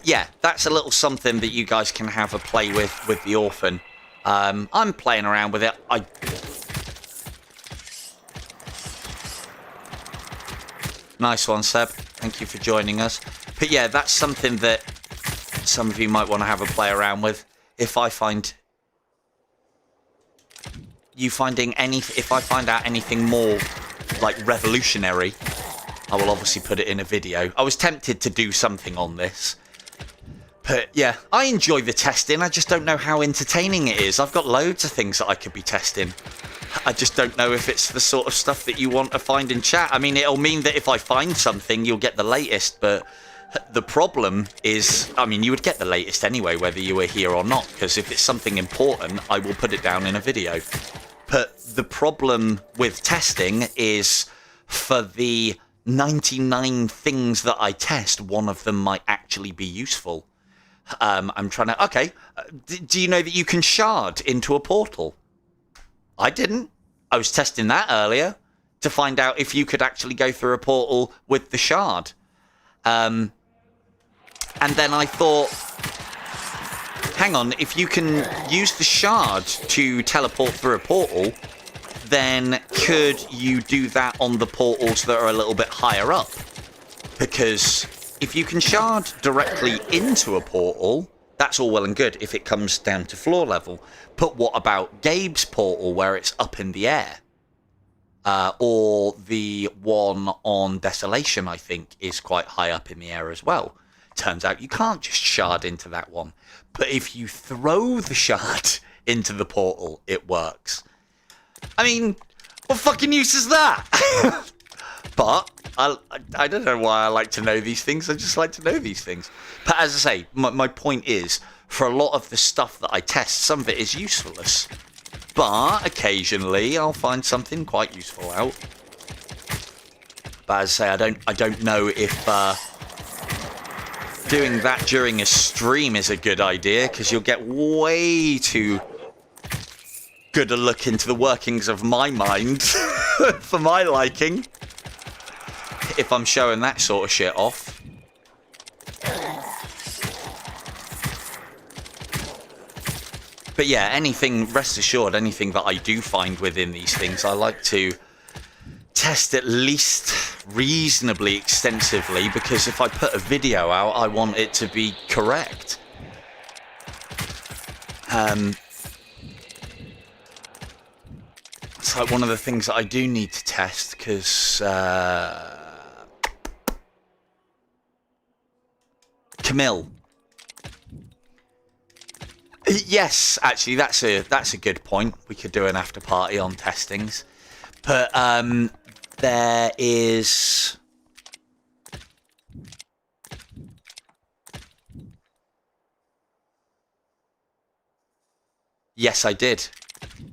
yeah, that's a little something that you guys can have a play with the orphan. I'm playing around with it. Nice one, Seb. Thank you for joining us. But yeah, that's something that some of you might want to have a play around with. If I find out anything more like revolutionary, I will obviously put it in a video. I was tempted to do something on this. But yeah, I enjoy the testing. I just don't know how entertaining it is. I've got loads of things that I could be testing. I just don't know if it's the sort of stuff that you want to find in chat. I mean, it'll mean that if I find something, you'll get the latest. But the problem is, I mean, you would get the latest anyway, whether you were here or not. Because if it's something important, I will put it down in a video. But the problem with testing is for the 99 things that I test, one of them might actually be useful. I'm trying to... Okay, do you know that you can shard into a portal? I didn't. I was testing that earlier to find out if you could actually go through a portal with the shard. And then I thought, hang on, if you can use the shard to teleport through a portal, then could you do that on the portals that are a little bit higher up? Because if you can shard directly into a portal, that's all well and good if it comes down to floor level. But what about Gabe's portal where it's up in the air? Or the one on Desolation, I think, is quite high up in the air as well. Turns out you can't just shard into that one. But if you throw the shard into the portal, it works. I mean, what fucking use is that? But I don't know why I like to know these things. I just like to know these things. But as I say, my point is, for a lot of the stuff that I test, some of it is useless. But occasionally, I'll find something quite useful out. But as I say, I don't know if doing that during a stream is a good idea, because you'll get way too good a look into the workings of my mind for my liking. If I'm showing that sort of shit off. But yeah, anything, rest assured, anything that I do find within these things, I like to test at least reasonably extensively, because if I put a video out, I want it to be correct. It's like one of the things that I do need to test, because Camille. Yes, actually, that's a good point. We could do an after party on testings, but there is. Yes, I did.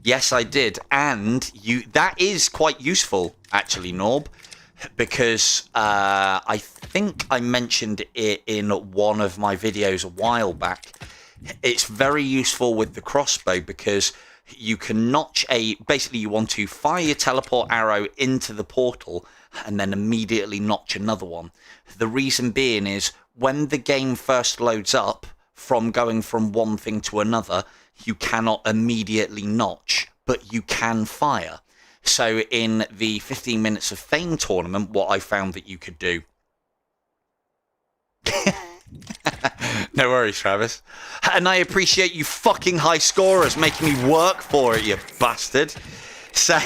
Yes, I did, and that is quite useful, actually, Norb, because I think I mentioned it in one of my videos a while back. It's very useful with the crossbow because you can notch basically you want to fire your teleport arrow into the portal and then immediately notch another one. The reason being is when the game first loads up from going from one thing to another, you cannot immediately notch, but you can fire. So in the 15 Minutes of Fame tournament, what I found that you could do... No worries, Travis. And I appreciate you fucking high scorers making me work for it, you bastard. So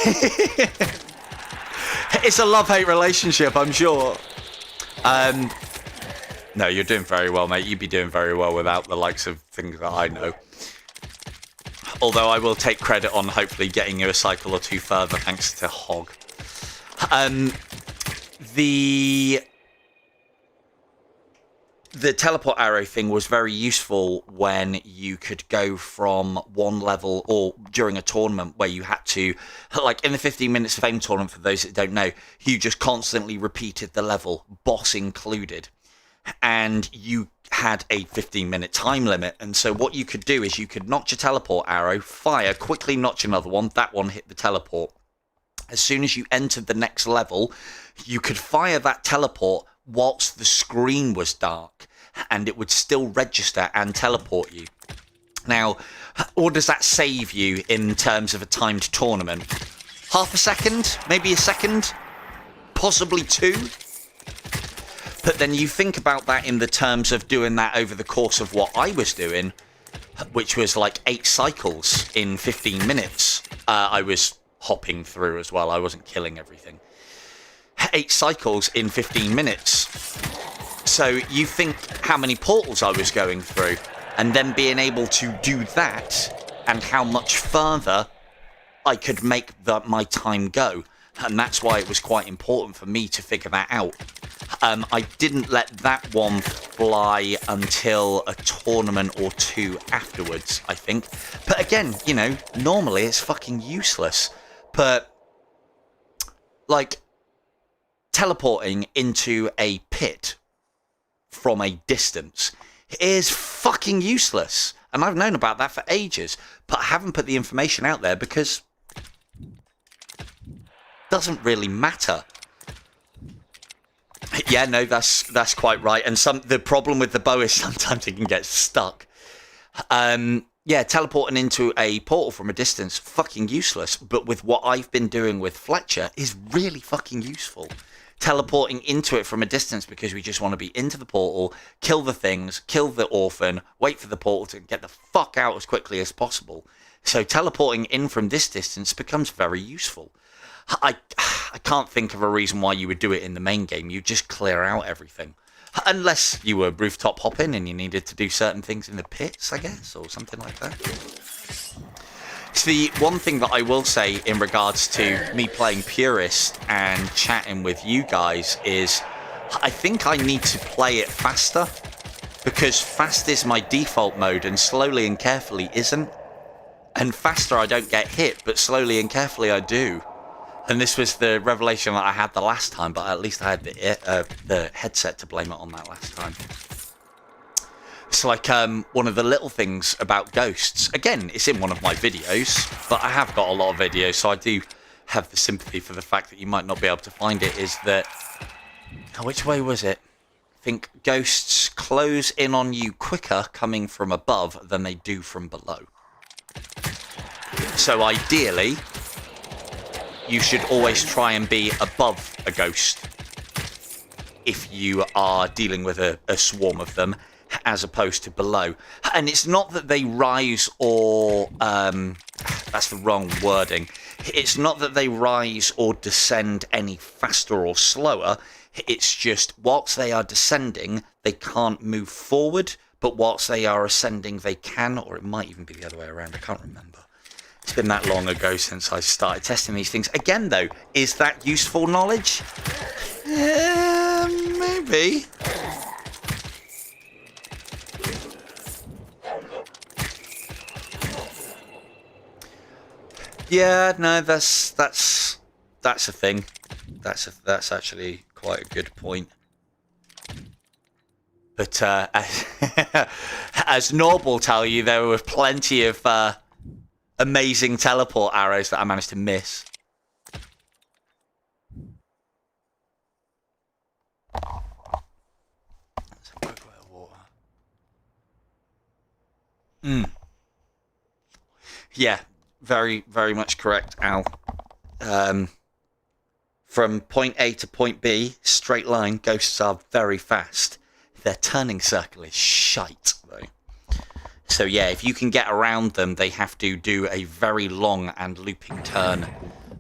it's a love-hate relationship, I'm sure. No, you're doing very well, mate. You'd be doing very well without the likes of things that I know. Although I will take credit on hopefully getting you a cycle or two further, thanks to Hog. The teleport arrow thing was very useful when you could go from one level, or during a tournament where you had to, like in the 15 Minutes of Fame tournament, for those that don't know, you just constantly repeated the level, boss included. And you had a 15-minute time limit. And so what you could do is you could notch a teleport arrow, fire, quickly notch another one, that one hit the teleport. As soon as you entered the next level, you could fire that teleport whilst the screen was dark, and it would still register and teleport you. Now, what does that save you in terms of a timed tournament? Half a second? Maybe a second? Possibly two? But then you think about that in the terms of doing that over the course of what I was doing, which was like 8 cycles in 15 minutes. I was hopping through as well. I wasn't killing everything. 8 cycles in 15 minutes. So you think how many portals I was going through, and then being able to do that, and how much further I could make my time go. And that's why it was quite important for me to figure that out. I didn't let that one fly until a tournament or two afterwards, I think. But again, you know, normally it's fucking useless. But, like, teleporting into a pit from a distance is fucking useless. And I've known about that for ages, but I haven't put the information out there because it doesn't really matter. Yeah, no, that's quite right. And the problem with the bow is sometimes it can get stuck. Yeah, teleporting into a portal from a distance, fucking useless. But with what I've been doing with Fletcher is really fucking useful. Teleporting into it from a distance because we just want to be into the portal, kill the things, kill the orphan, wait for the portal to get the fuck out as quickly as possible. So teleporting in from this distance becomes very useful. I can't think of a reason why you would do it in the main game. You just clear out everything. Unless you were rooftop hopping and you needed to do certain things in the pits, I guess, or something like that. So the one thing that I will say in regards to me playing Purist and chatting with you guys is I think I need to play it faster, because fast is my default mode and slowly and carefully isn't. And faster I don't get hit, but slowly and carefully I do. And this was the revelation that I had the last time, but at least I had the headset to blame it on that last time. It's like one of the little things about ghosts. Again, it's in one of my videos, but I have got a lot of videos, so I do have the sympathy for the fact that you might not be able to find it, is that... Oh, which way was it? I think ghosts close in on you quicker coming from above than they do from below. So ideally... you should always try and be above a ghost if you are dealing with a swarm of them, as opposed to below. And it's not that they rise or... that's the wrong wording. It's not that they rise or descend any faster or slower. It's just, whilst they are descending, they can't move forward, but whilst they are ascending, they can, or it might even be the other way around. I can't remember. It's been that long ago since I started testing these things. Again, though, is that useful knowledge? Maybe. Yeah, no, that's a thing. That's actually quite a good point. But as Norb will tell you, there were plenty of amazing teleport arrows that I managed to miss. Let's have a quick bit of water. Yeah, very, very much correct, Al. From point A to point B, straight line, ghosts are very fast. Their turning circle is shite, though. So yeah, if you can get around them, they have to do a very long and looping turn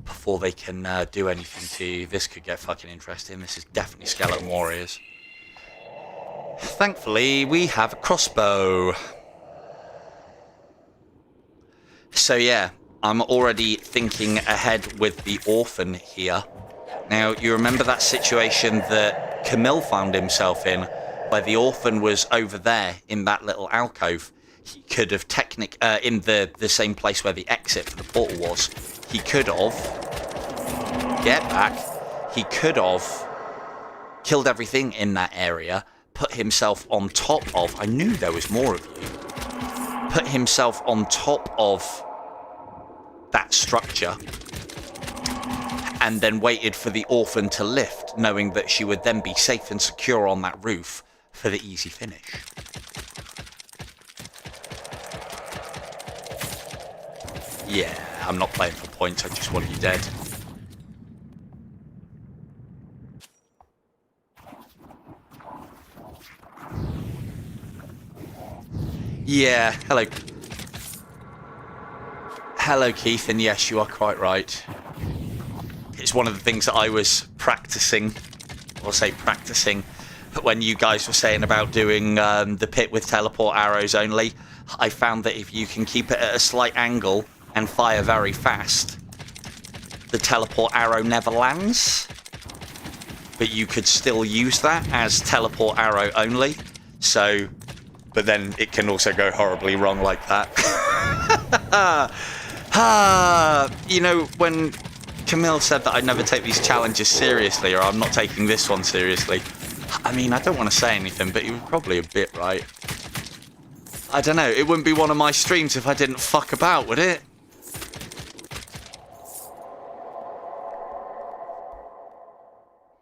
before they can do anything to you. This could get fucking interesting. This is definitely Skeleton Warriors. Thankfully, we have a crossbow. So yeah, I'm already thinking ahead with the orphan here. Now, you remember that situation that Camille found himself in, where the orphan was over there in that little alcove? He could have in the same place where the exit for the portal was. He could have he could have killed everything in that area, put himself on top of, I knew there was more of you, put himself on top of that structure, and then waited for the orphan to lift, knowing that she would then be safe and secure on that roof for the easy finish. Yeah, I'm not playing for points, I just want you dead. Yeah, hello. Hello, Keith, and yes, you are quite right. It's one of the things that I was practicing, when you guys were saying about doing the pit with teleport arrows only. I found that if you can keep it at a slight angle and fire very fast, the teleport arrow never lands, but you could still use that as teleport arrow only. So, but then it can also go horribly wrong like that. You know, when Camille said that I'd never take these challenges seriously, or I'm not taking this one seriously, I mean, I don't want to say anything, but you were probably a bit right. I don't know, it wouldn't be one of my streams if I didn't fuck about, would it?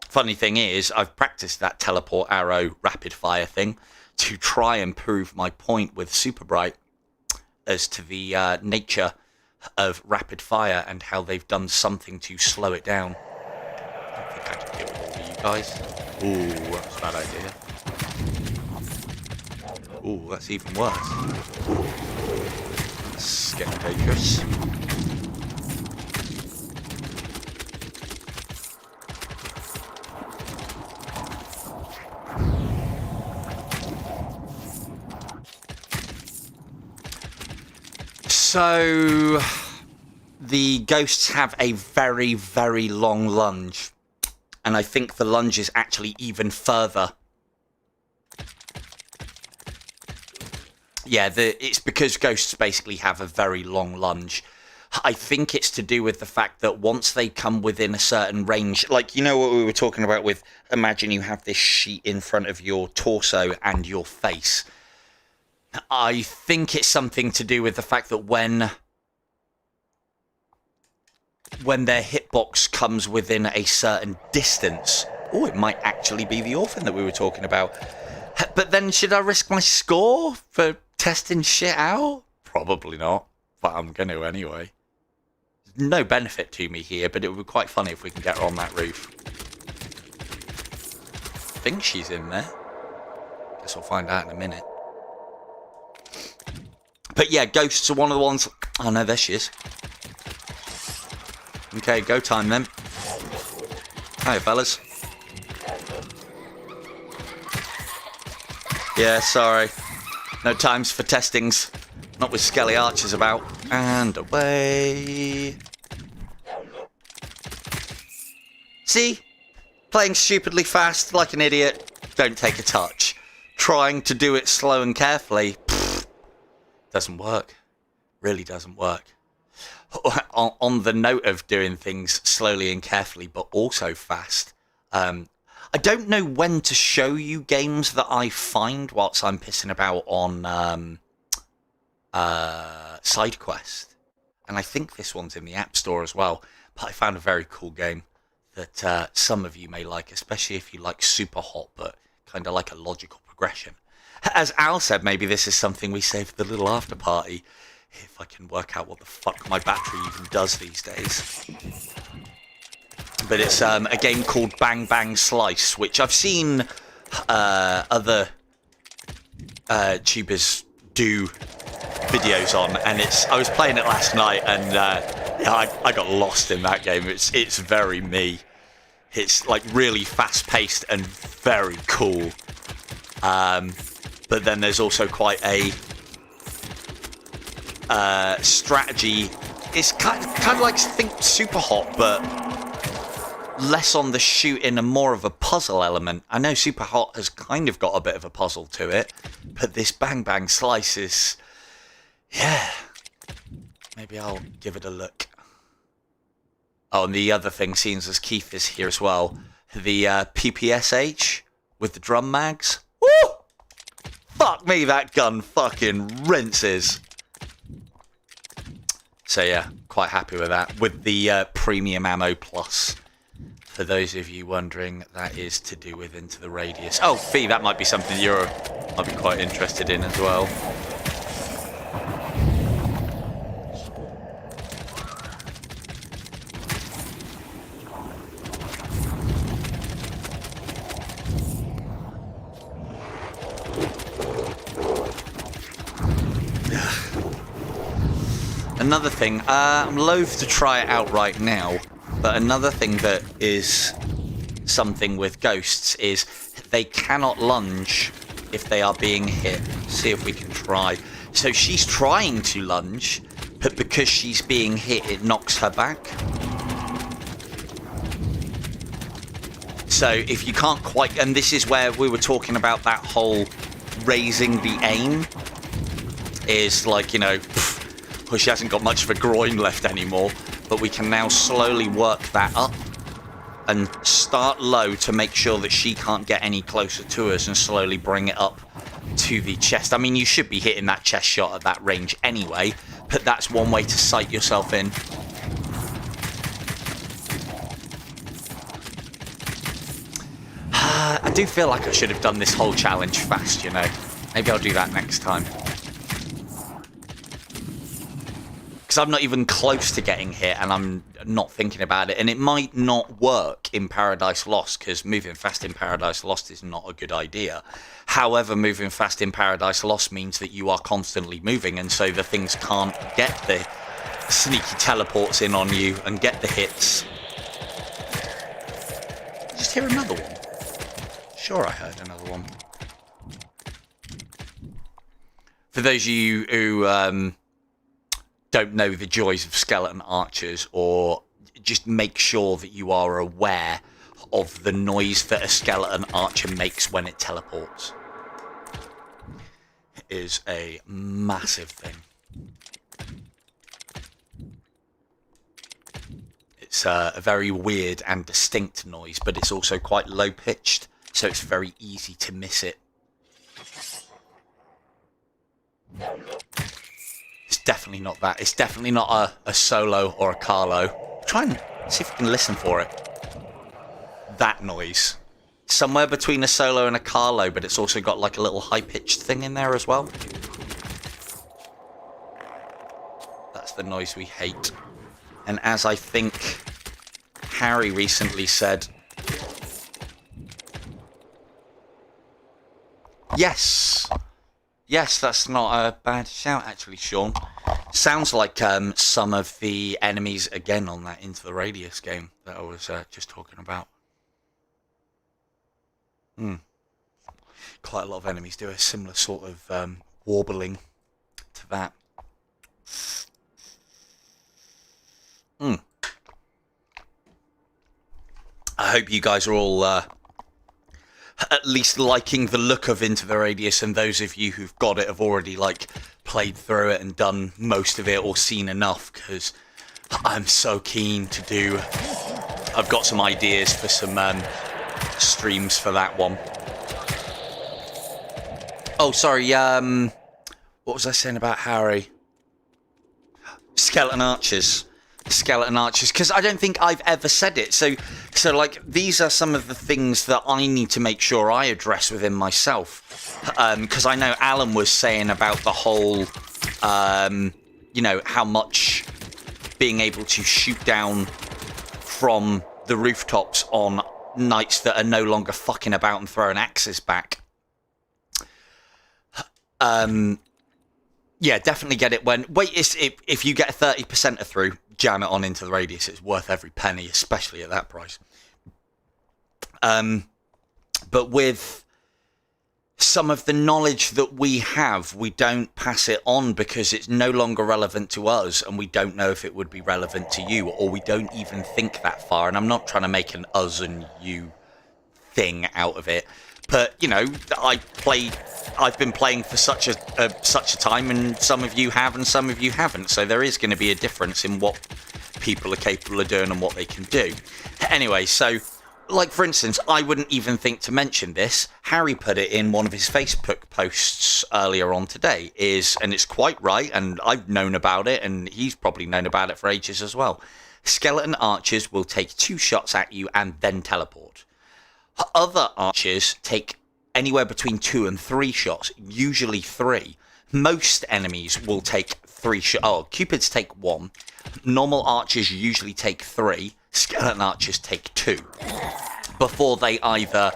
Funny thing is, I've practiced that teleport arrow rapid fire thing to try and prove my point with Super Bright as to the nature of rapid fire and how they've done something to slow it down. I don't think I can deal with all of you guys. Ooh, that's a bad idea. Ooh, that's even worse. That's getting dangerous. So, the ghosts have a very, very long lunge. And I think the lunge is actually even further. Yeah, it's because ghosts basically have a very long lunge. I think it's to do with the fact that once they come within a certain range, like, you know what we were talking about with, imagine you have this sheet in front of your torso and your face. I think it's something to do with the fact that when their hitbox comes within a certain distance... Oh, it might actually be the orphan that we were talking about. But then should I risk my score for testing shit out? Probably not, but I'm going to anyway. no benefit to me here, but it would be quite funny if we can get her on that roof. I think she's in there. Guess we'll find out in a minute. But yeah, ghosts are one of the ones... Oh no, there she is. Okay, go time then. Hiya, fellas. Yeah, sorry. No times for testings. Not with skelly archers about. And away. See? Playing stupidly fast like an idiot. Don't take a touch. Trying to do it slow and carefully. Pfft, doesn't work. Really doesn't work. On the note of doing things slowly and carefully, but also fast. I don't know when to show you games that I find whilst I'm pissing about on SideQuest. And I think this one's in the App Store as well. But I found a very cool game that some of you may like, especially if you like super hot, but kind of like a logical progression. As Al said, maybe this is something we save for the little after party, if I can work out what the fuck my battery even does these days. But it's a game called Bang Bang Slice, which I've seen other tubers do videos on, and I was playing it last night, and yeah, I got lost in that game. It's very me. It's like really fast paced and very cool. But then there's also quite a strategy. It's kind of like think Super Hot, but less on the shooting and more of a puzzle element. I know Super Hot has kind of got a bit of a puzzle to it, but this Bang Bang Slice is, yeah, maybe I'll give it a look. Oh, and the other thing, seeing as Keith is here as well, the PPSH with the drum mags. Woo! Fuck me, that gun fucking rinses. So yeah, quite happy with that. With the premium ammo plus. For those of you wondering, that is to do with Into the Radius. Oh, Fee, that might be something might be quite interested in as well. Another thing, I'm loath to try it out right now, but another thing that is something with ghosts is they cannot lunge if they are being hit. See if we can try. So she's trying to lunge, but because she's being hit, it knocks her back. So if you can't quite, and this is where we were talking about that whole raising the aim, is like, you know, well, she hasn't got much of a groin left anymore, but we can now slowly work that up and start low to make sure that she can't get any closer to us and slowly bring it up to the chest. I mean, you should be hitting that chest shot at that range anyway, but that's one way to sight yourself in. I do feel like I should have done this whole challenge fast, you know. Maybe I'll do that next time. Because I'm not even close to getting hit and I'm not thinking about it. And it might not work in Paradise Lost because moving fast in Paradise Lost is not a good idea. However, moving fast in Paradise Lost means that you are constantly moving, and so the things can't get the sneaky teleports in on you and get the hits. Just hear another one. Sure, I heard another one. For those of you who don't know the joys of skeleton archers, or just make sure that you are aware of the noise that a skeleton archer makes when it teleports. It is a massive thing. It's a very weird and distinct noise, but it's also quite low pitched, so it's very easy to miss it. It's definitely not that. It's definitely not a solo or a Carlo. Try and see if we can listen for it. That noise. Somewhere between a solo and a Carlo, but it's also got like a little high-pitched thing in there as well. That's the noise we hate. And as I think Harry recently said, yes, that's not a bad shout, actually, Sean. Sounds like some of the enemies, again, on that Into the Radius game that I was just talking about. Quite a lot of enemies do a similar sort of warbling to that. I hope you guys are all at least liking the look of Into the Radius, and those of you who've got it have already played through it and done most of it or seen enough, because I'm so keen to do. I've got some ideas for some streams for that one. Oh, sorry. What was I saying about Harry? Skeleton archers, because I don't think I've ever said it. So these are some of the things that I need to make sure I address within myself, because I know Alan was saying about the whole, how much being able to shoot down from the rooftops on knights that are no longer fucking about and throwing axes back. Yeah, definitely get it when... if you get a 30% through, jam it on Into the Radius. It's worth every penny, especially at that price. But with some of the knowledge that we have, we don't pass it on because it's no longer relevant to us, and we don't know if it would be relevant to you, or we don't even think that far. And I'm not trying to make an us and you thing out of it. But, I've been playing for such a time, and some of you have and some of you haven't. So there is going to be a difference in what people are capable of doing and what they can do. Anyway, so, for instance, I wouldn't even think to mention this. Harry put it in one of his Facebook posts earlier on today, and it's quite right, and I've known about it, and he's probably known about it for ages as well. Skeleton archers will take 2 shots at you and then teleport. Other archers take anywhere between 2 and 3 shots, usually 3. Most enemies will take 3 shots. Oh, Cupids take 1. Normal archers usually take 3. Skeleton archers take 2. Before they either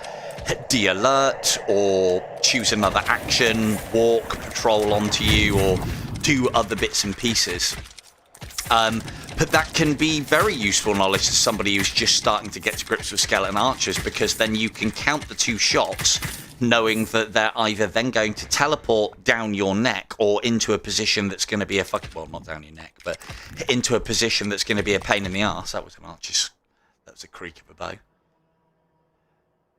de-alert or choose another action, walk, patrol onto you, or do other bits and pieces. But that can be very useful knowledge to somebody who's just starting to get to grips with skeleton archers, because then you can count the 2 shots, knowing that they're either then going to teleport down your neck or into a position that's going to be not down your neck, but into a position that's going to be a pain in the arse. That was a creak of a bow.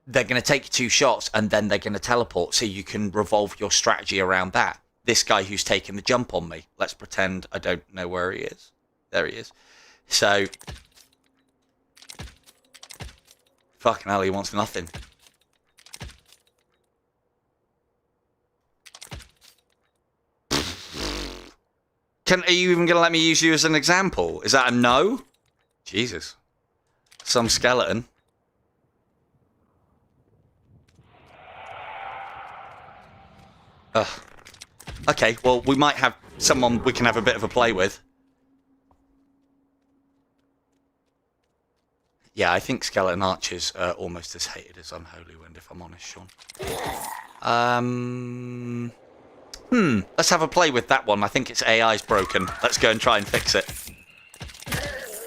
They're going to take 2 shots and then they're going to teleport, so you can revolve your strategy around that. This guy who's taking the jump on me, let's pretend I don't know where he is. There he is. So, fucking hell, he wants nothing. Are you even going to let me use you as an example? Is that a no? Jesus. Some skeleton. Ugh. Okay, well, we might have someone we can have a bit of a play with. Yeah, I think skeleton archers are almost as hated as Unholy Wind, if I'm honest, Sean. Let's have a play with that one. I think its AI's broken. Let's go and try and fix it.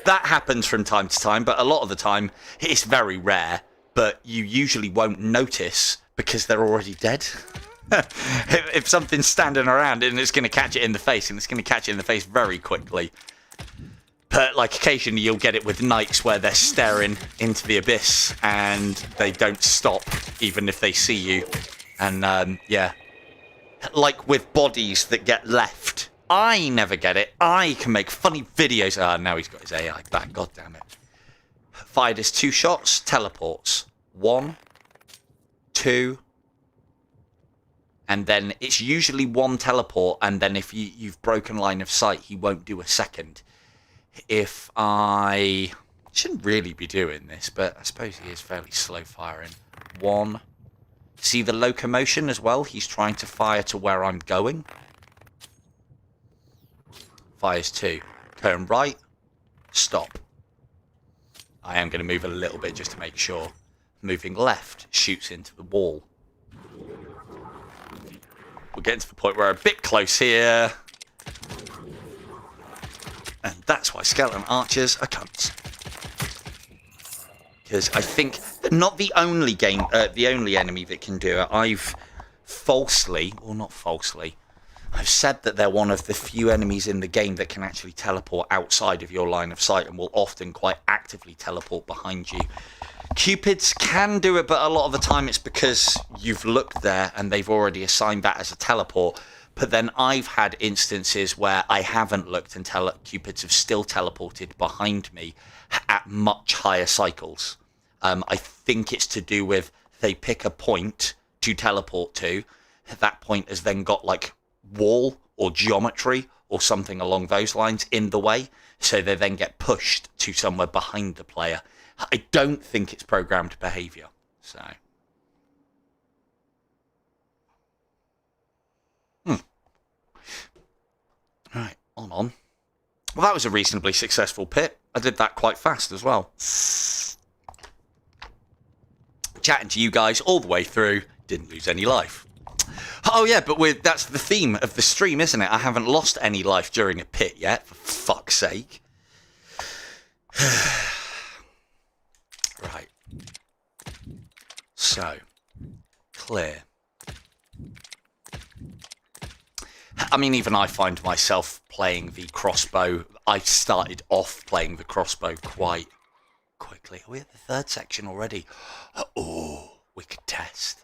That happens from time to time, but a lot of the time, it's very rare, but you usually won't notice because they're already dead. If something's standing around and it's going to catch it in the face, and it's going to catch it in the face very quickly. But, occasionally you'll get it with knights where they're staring into the abyss and they don't stop, even if they see you. And, yeah. Like with bodies that get left. I never get it. I can make funny videos. Ah, now he's got his AI back. God damn it. Fired his 2 shots, teleports. 1, 2... and then it's usually 1 teleport, and then if you've broken line of sight, he won't do a second. If I shouldn't really be doing this, but I suppose he is fairly slow firing. 1. See the locomotion as well? He's trying to fire to where I'm going. Fires 2. Turn right. stop. I am going to move a little bit just to make sure. Moving left shoots into the wall. We're getting to the point where we're a bit close here. And that's why skeleton archers are cunts. Because I think not the only enemy that can do it. I've said that they're one of the few enemies in the game that can actually teleport outside of your line of sight and will often quite actively teleport behind you. Cupids can do it, but a lot of the time it's because you've looked there and they've already assigned that as a teleport. But then I've had instances where I haven't looked and Cupids have still teleported behind me at much higher cycles. I think it's to do with they pick a point to teleport to. That point has then got like wall or geometry or something along those lines in the way. So they then get pushed to somewhere behind the player. I don't think it's programmed behavior. So. Right, on. Well, that was a reasonably successful pit. I did that quite fast as well. Chatting to you guys all the way through, didn't lose any life. Oh yeah, but that's the theme of the stream, isn't it? I haven't lost any life during a pit yet, for fuck's sake. Right. So, clear. I mean, even I find myself playing the crossbow. I started off playing the crossbow quite quickly. Are we at the third section already? Oh, we could test.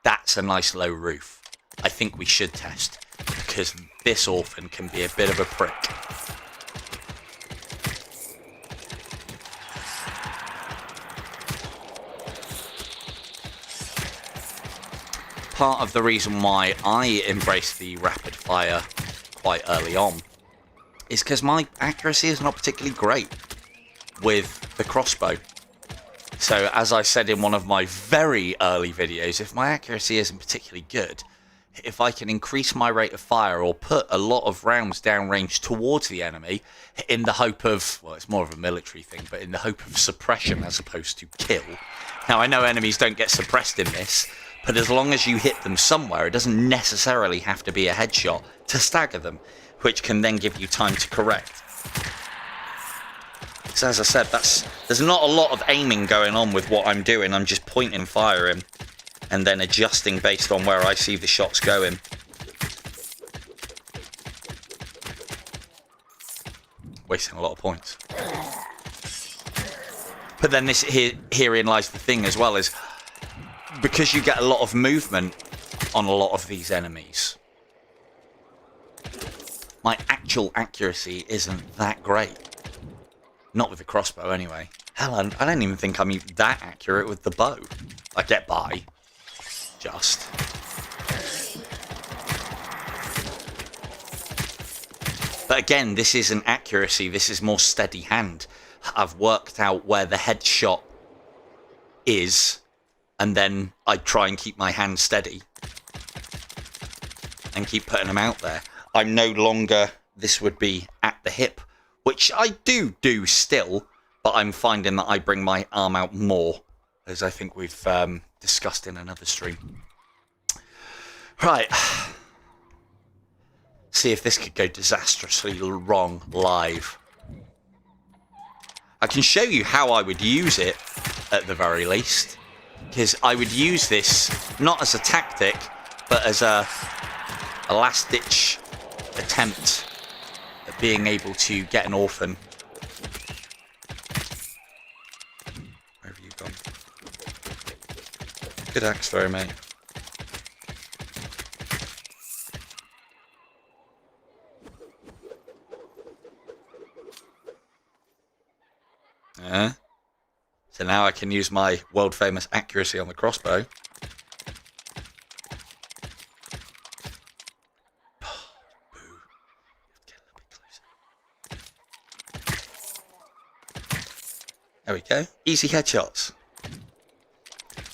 That's a nice low roof. I think we should test, because this orphan can be a bit of a prick. Part of the reason why I embraced the rapid fire quite early on is because my accuracy is not particularly great with the crossbow. So as I said in one of my very early videos, if my accuracy isn't particularly good, if I can increase my rate of fire or put a lot of rounds downrange towards the enemy in the hope of, well, it's more of a military thing, but in the hope of suppression as opposed to kill. Now, I know enemies don't get suppressed in this, but as long as you hit them somewhere, it doesn't necessarily have to be a headshot to stagger them, which can then give you time to correct. So as I said, there's not a lot of aiming going on with what I'm doing. I'm just pointing fire in and then adjusting based on where I see the shots going. Wasting a lot of points. But then herein lies the thing as well, is because you get a lot of movement on a lot of these enemies, my actual accuracy isn't that great. Not with the crossbow, anyway. Hell, I don't even think I'm that accurate with the bow. I get by. Just. But again, this isn't accuracy. This is more steady hand. I've worked out where the headshot is, and then I try and keep my hand steady. And keep putting them out there. I'm no longer... This would be at the hip, which I do still, but I'm finding that I bring my arm out more, as I think we've discussed in another stream. Right. See if this could go disastrously wrong live. I can show you how I would use it, at the very least, because I would use this not as a tactic, but as a last-ditch attempt at being able to get an orphan. Where have you gone? Good axe throw, mate. So now I can use my world-famous accuracy on the crossbow. There we go. Easy headshots.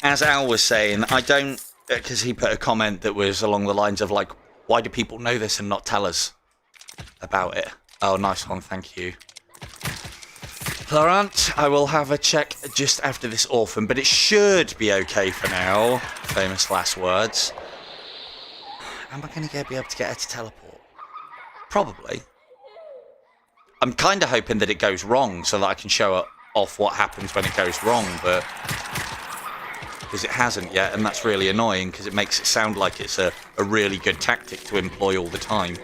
As Al was saying, I don't... Because he put a comment that was along the lines of, like, why do people know this and not tell us about it? Oh, nice one. Thank you. Laurent, I will have a check just after this orphan, but it should be okay for now. Famous last words. Am I going to be able to get her to teleport? Probably. I'm kind of hoping that it goes wrong so that I can show her off what happens when it goes wrong, but because it hasn't yet, and that's really annoying because it makes it sound like it's a really good tactic to employ all the time.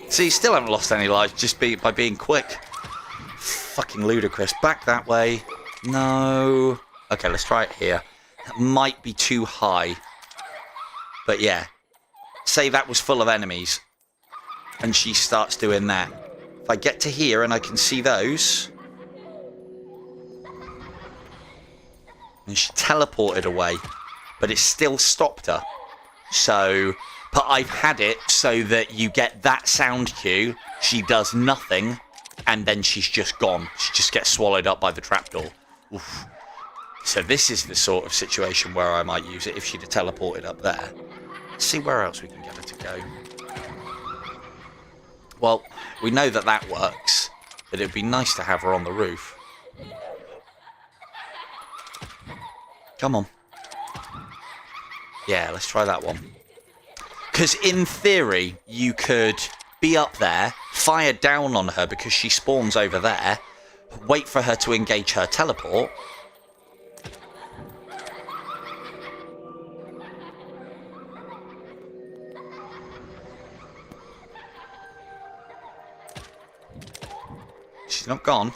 So you still haven't lost any lives just by being quick. Fucking ludicrous. Back that way. No. Okay, let's try it here. That might be too high. But yeah. Say that was full of enemies. And she starts doing that. If I get to here and I can see those. And she teleported away. But it still stopped her. So... But I've had it so that you get that sound cue, she does nothing, and then she's just gone. She just gets swallowed up by the trapdoor. Oof. So this is the sort of situation where I might use it if she'd have teleported up there. Let's see where else we can get her to go. Well, we know that that works, but it'd be nice to have her on the roof. Come on. Yeah, let's try that one. Because in theory, you could be up there, fire down on her because she spawns over there, wait for her to engage her teleport. She's not gone.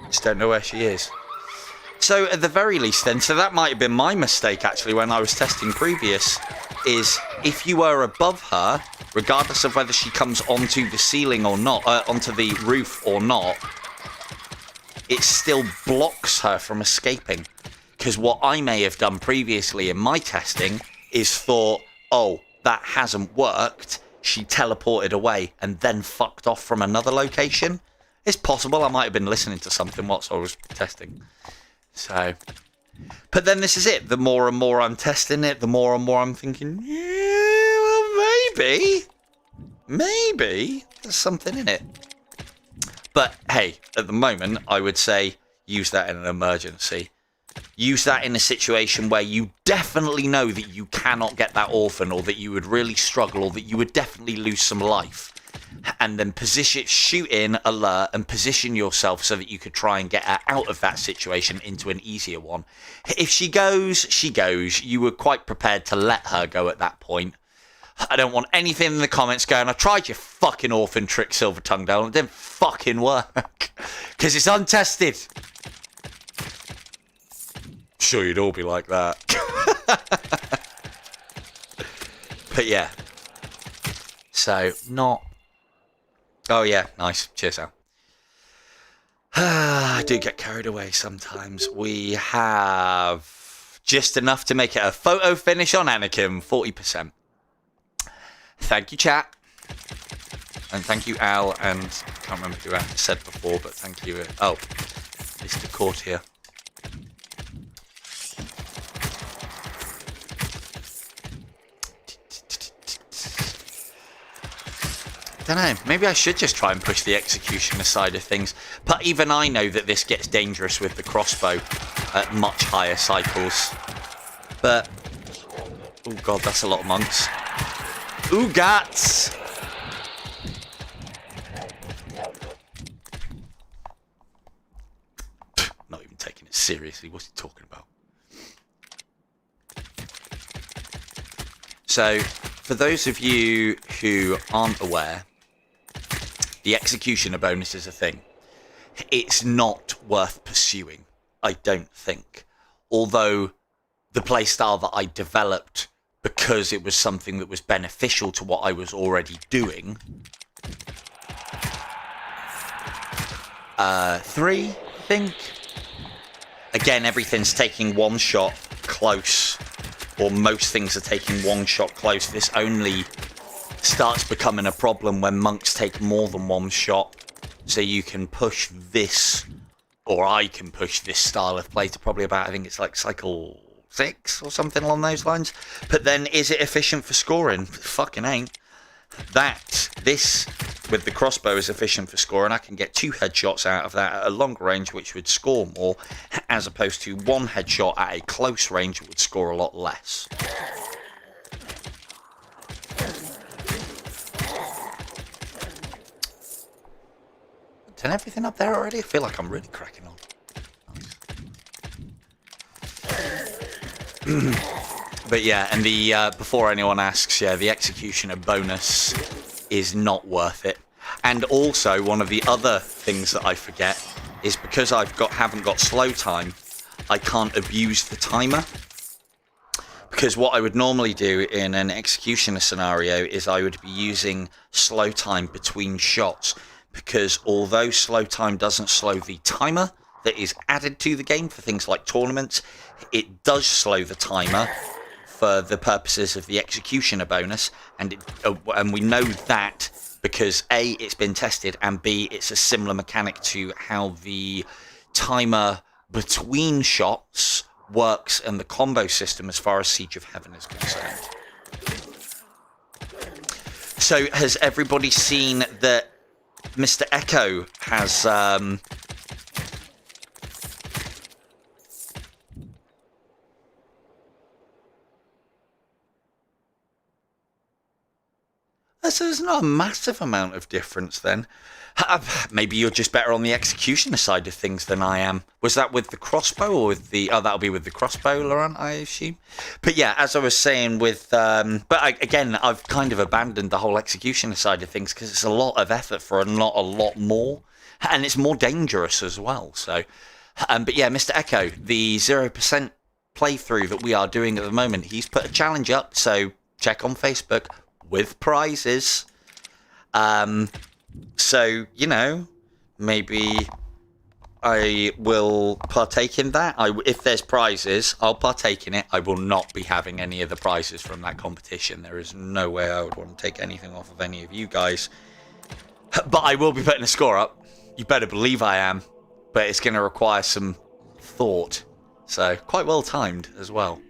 Just don't know where she is. So at the very least then, so that might have been my mistake actually when I was testing previous, is if you are above her, regardless of whether she comes onto the ceiling or not, onto the roof or not, it still blocks her from escaping. Because what I may have done previously in my testing is thought, oh, that hasn't worked. She teleported away and then fucked off from another location. It's possible I might have been listening to something whilst I was testing. So, but then this is it. The more and more I'm testing it, the more and more I'm thinking, yeah, well, maybe there's something in it. But hey, at the moment, I would say use that in an emergency. Use that in a situation where you definitely know that you cannot get that orphan, or that you would really struggle, or that you would definitely lose some life. And then shoot in, alert, and position yourself so that you could try and get her out of that situation into an easier one. If she goes, she goes. You were quite prepared to let her go at that point. I don't want anything in the comments going, I tried your fucking orphan trick, Silver Tongue Dale, and it didn't fucking work. Because it's untested. Sure, you'd all be like that. But yeah. So, not... Oh yeah, nice. Cheers, Al. I do get carried away sometimes. We have just enough to make it a photo finish on Anakin, 40%. Thank you, chat. And thank you, Al, and I can't remember who I said before, but thank you. Oh, Mr. Court here. Don't know, maybe I should just try and push the executioner side of things. But even I know that this gets dangerous with the crossbow at much higher cycles. But, oh god, that's a lot of monks. Ooh, guts! Not even taking it seriously, what's he talking about? So, for those of you who aren't aware, the executioner bonus is a thing. It's not worth pursuing, I don't think. Although the playstyle that I developed because it was something that was beneficial to what I was already doing. 3, I think. Again, everything's taking one shot close. Or most things are taking one shot close. This only starts becoming a problem when monks take more than one shot. So you can push this, or I can push this style of play to probably about, I think it's like cycle 6 or something along those lines. But then is it efficient for scoring? Fucking ain't. This with the crossbow is efficient for scoring. I can get 2 headshots out of that at a longer range, which would score more, as opposed to 1 headshot at a close range, which would score a lot less. Done everything up there already? I feel like I'm really cracking on. But yeah, and the before anyone asks, yeah, the executioner bonus is not worth it. And also, one of the other things that I forget is because haven't got slow time, I can't abuse the timer. Because what I would normally do in an executioner scenario is I would be using slow time between shots. Because although slow time doesn't slow the timer that is added to the game for things like tournaments, it does slow the timer for the purposes of the executioner bonus, and we know that because A, it's been tested, and B, it's a similar mechanic to how the timer between shots works and the combo system as far as Siege of Heaven is concerned. So has everybody seen that Mr. Echo has so there's not a massive amount of difference then. Maybe you're just better on the executioner side of things than I am. Was that with the crossbow or with the... Oh, that'll be with the crossbow, Laurent, I assume. But yeah, as I was saying with... again, I've kind of abandoned the whole executioner side of things because it's a lot of effort for not a lot more. And it's more dangerous as well. So, but yeah, Mr. Echo, the 0% playthrough that we are doing at the moment, he's put a challenge up. So check on Facebook with prizes. So, you know, maybe I will partake in that. If there's prizes, I'll partake in it. I will not be having any of the prizes from that competition. There is no way I would want to take anything off of any of you guys. But I will be putting a score up. You better believe I am. But it's going to require some thought. So, quite well timed as well.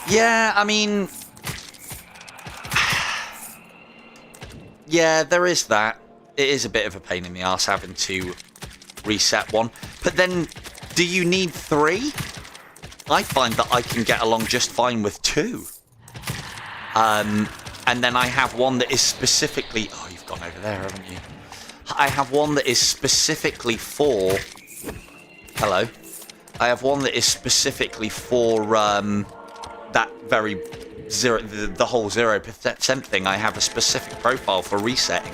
Yeah, I mean... Yeah, there is that. It is a bit of a pain in the arse having to reset one. But then, do you need 3? I find that I can get along just fine with 2. And then I have one that is specifically... Oh, you've gone over there, haven't you? I have one that is specifically for... Hello. I have one that is specifically for... that very the whole 0% thing. I have a specific profile for resetting.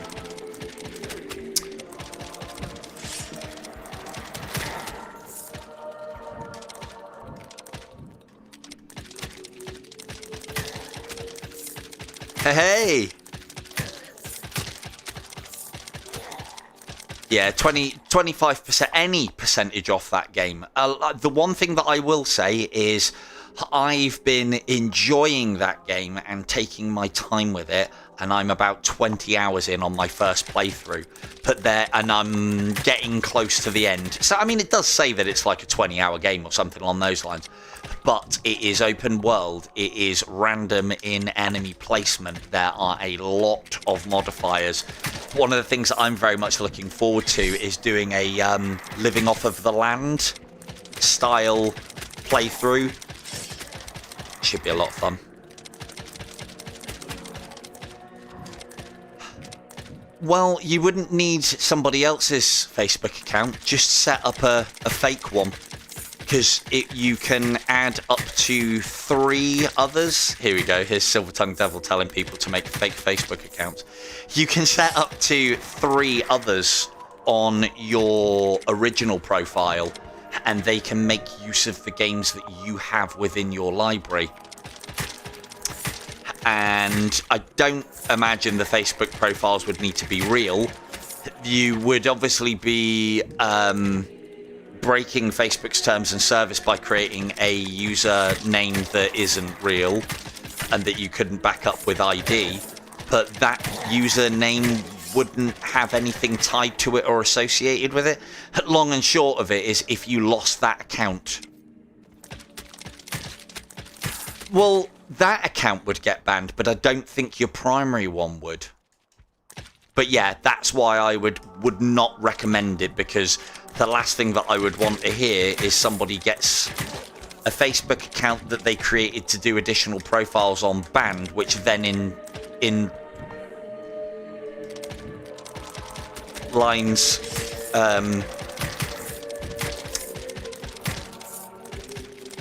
Hey! Yeah, 25%, any percentage off that game. The one thing that I will say is I've been enjoying that game and taking my time with it, and I'm about 20 hours in on my first playthrough. And I'm getting close to the end. So, I mean, it does say that it's like a 20-hour game or something along those lines. But it is open world. It is random in enemy placement. There are a lot of modifiers. One of the things that I'm very much looking forward to is doing a living off of the land style playthrough. Should be a lot of fun. Well, you wouldn't need somebody else's Facebook account. Just set up a fake one. Because you can add up to 3 others. Here we go. Here's Silver Tongue Devil telling people to make fake Facebook accounts. You can set up to 3 others on your original profile, and they can make use of the games that you have within your library. And I don't imagine the Facebook profiles would need to be real. You would obviously be breaking Facebook's terms and service by creating a user name that isn't real and that you couldn't back up with ID. But that username wouldn't have anything tied to it or associated with it. Long and short of it is, if you lost that account, Well, that account would get banned, but I don't think your primary one would. But yeah, that's why I would not recommend it, because the last thing that I would want to hear is somebody gets a Facebook account that they created to do additional profiles on banned, which then in lines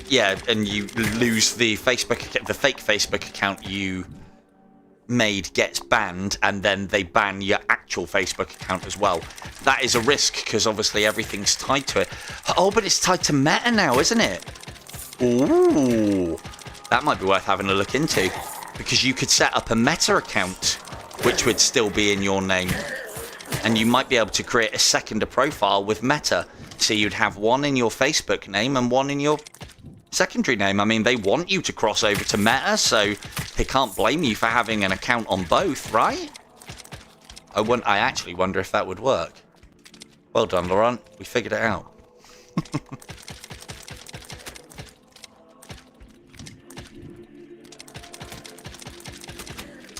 yeah, and you lose the fake Facebook account you made gets banned, and then they ban your actual Facebook account as well. That is a risk, because obviously everything's tied to it. Oh, but it's tied to Meta now, isn't it? Ooh, that might be worth having a look into, because you could set up a Meta account which would still be in your name, and you might be able to create a second profile with Meta, so you'd have one in your Facebook name and one in your secondary name. I mean, they want you to cross over to Meta, so they can't blame you for having an account on both, right? I actually wonder if that would work. Well done, Laurent. We figured it out.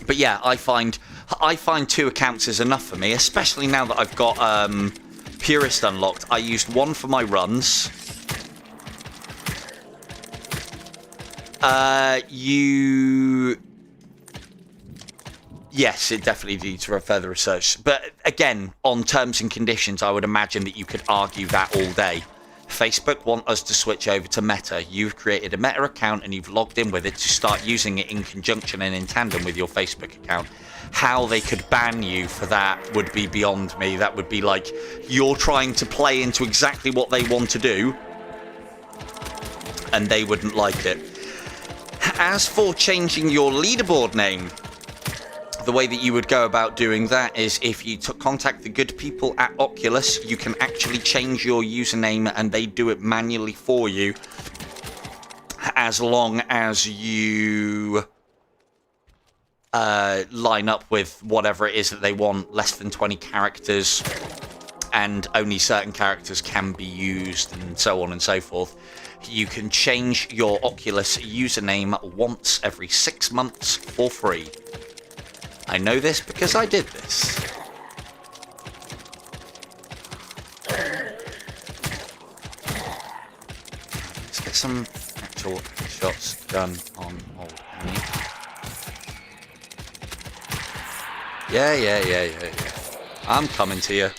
But yeah, I find 2 accounts is enough for me, especially now that I've got Purist unlocked. I used one for my runs. Yes, it definitely needs further research. But again, on terms and conditions, I would imagine that you could argue that all day. Facebook want us to switch over to Meta. You've created a Meta account and you've logged in with it to start using it in conjunction and in tandem with your Facebook account. How they could ban you for that would be beyond me. That would be like you're trying to play into exactly what they want to do, and they wouldn't like it. As for changing your leaderboard name, the way that you would go about doing that is if you contact the good people at Oculus, you can actually change your username and they do it manually for you, as long as you line up with whatever it is that they want, less than 20 characters, and only certain characters can be used, and so on and so forth. You can change your Oculus username once every 6 months for free. I know this because I did this. Let's get some actual shots done on old enemy. Yeah. I'm coming to you.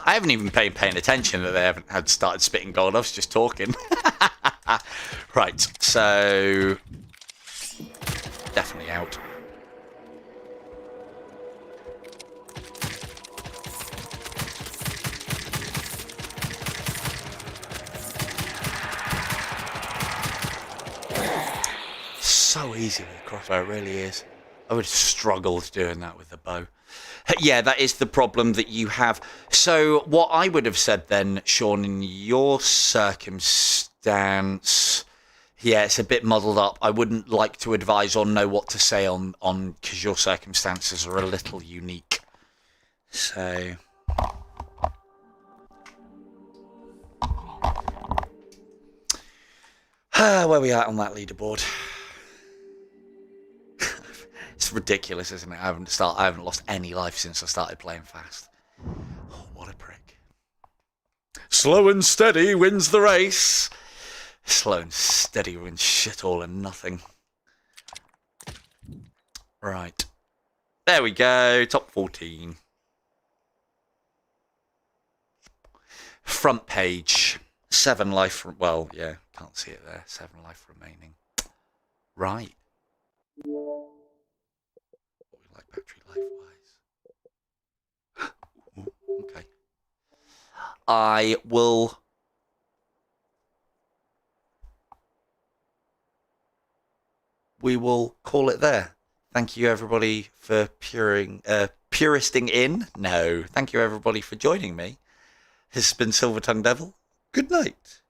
I haven't even been paying attention that they haven't had started spitting gold. I was just talking. Right, so definitely out. So easy with the crossbow, it really is. I would have struggled doing that with the bow. Yeah, that is the problem that you have. So what I would have said then, Sean, in your circumstance, yeah, it's a bit muddled up. I wouldn't like to advise or know what to say on because your circumstances are a little unique. So where are we at on that leaderboard? It's ridiculous, isn't it? I haven't lost any life since I started playing fast. Oh, what a prick. Slow and steady wins the race. Slow and steady wins shit all and nothing. Right. There we go. Top 14. Front page. 7 life. Well, yeah. Can't see it there. 7 life remaining. Right. Like battery life wise. Okay. We will call it there. Thank you everybody for puristing in. No, thank you everybody for joining me. This has been Silver Tongue Devil. Good night.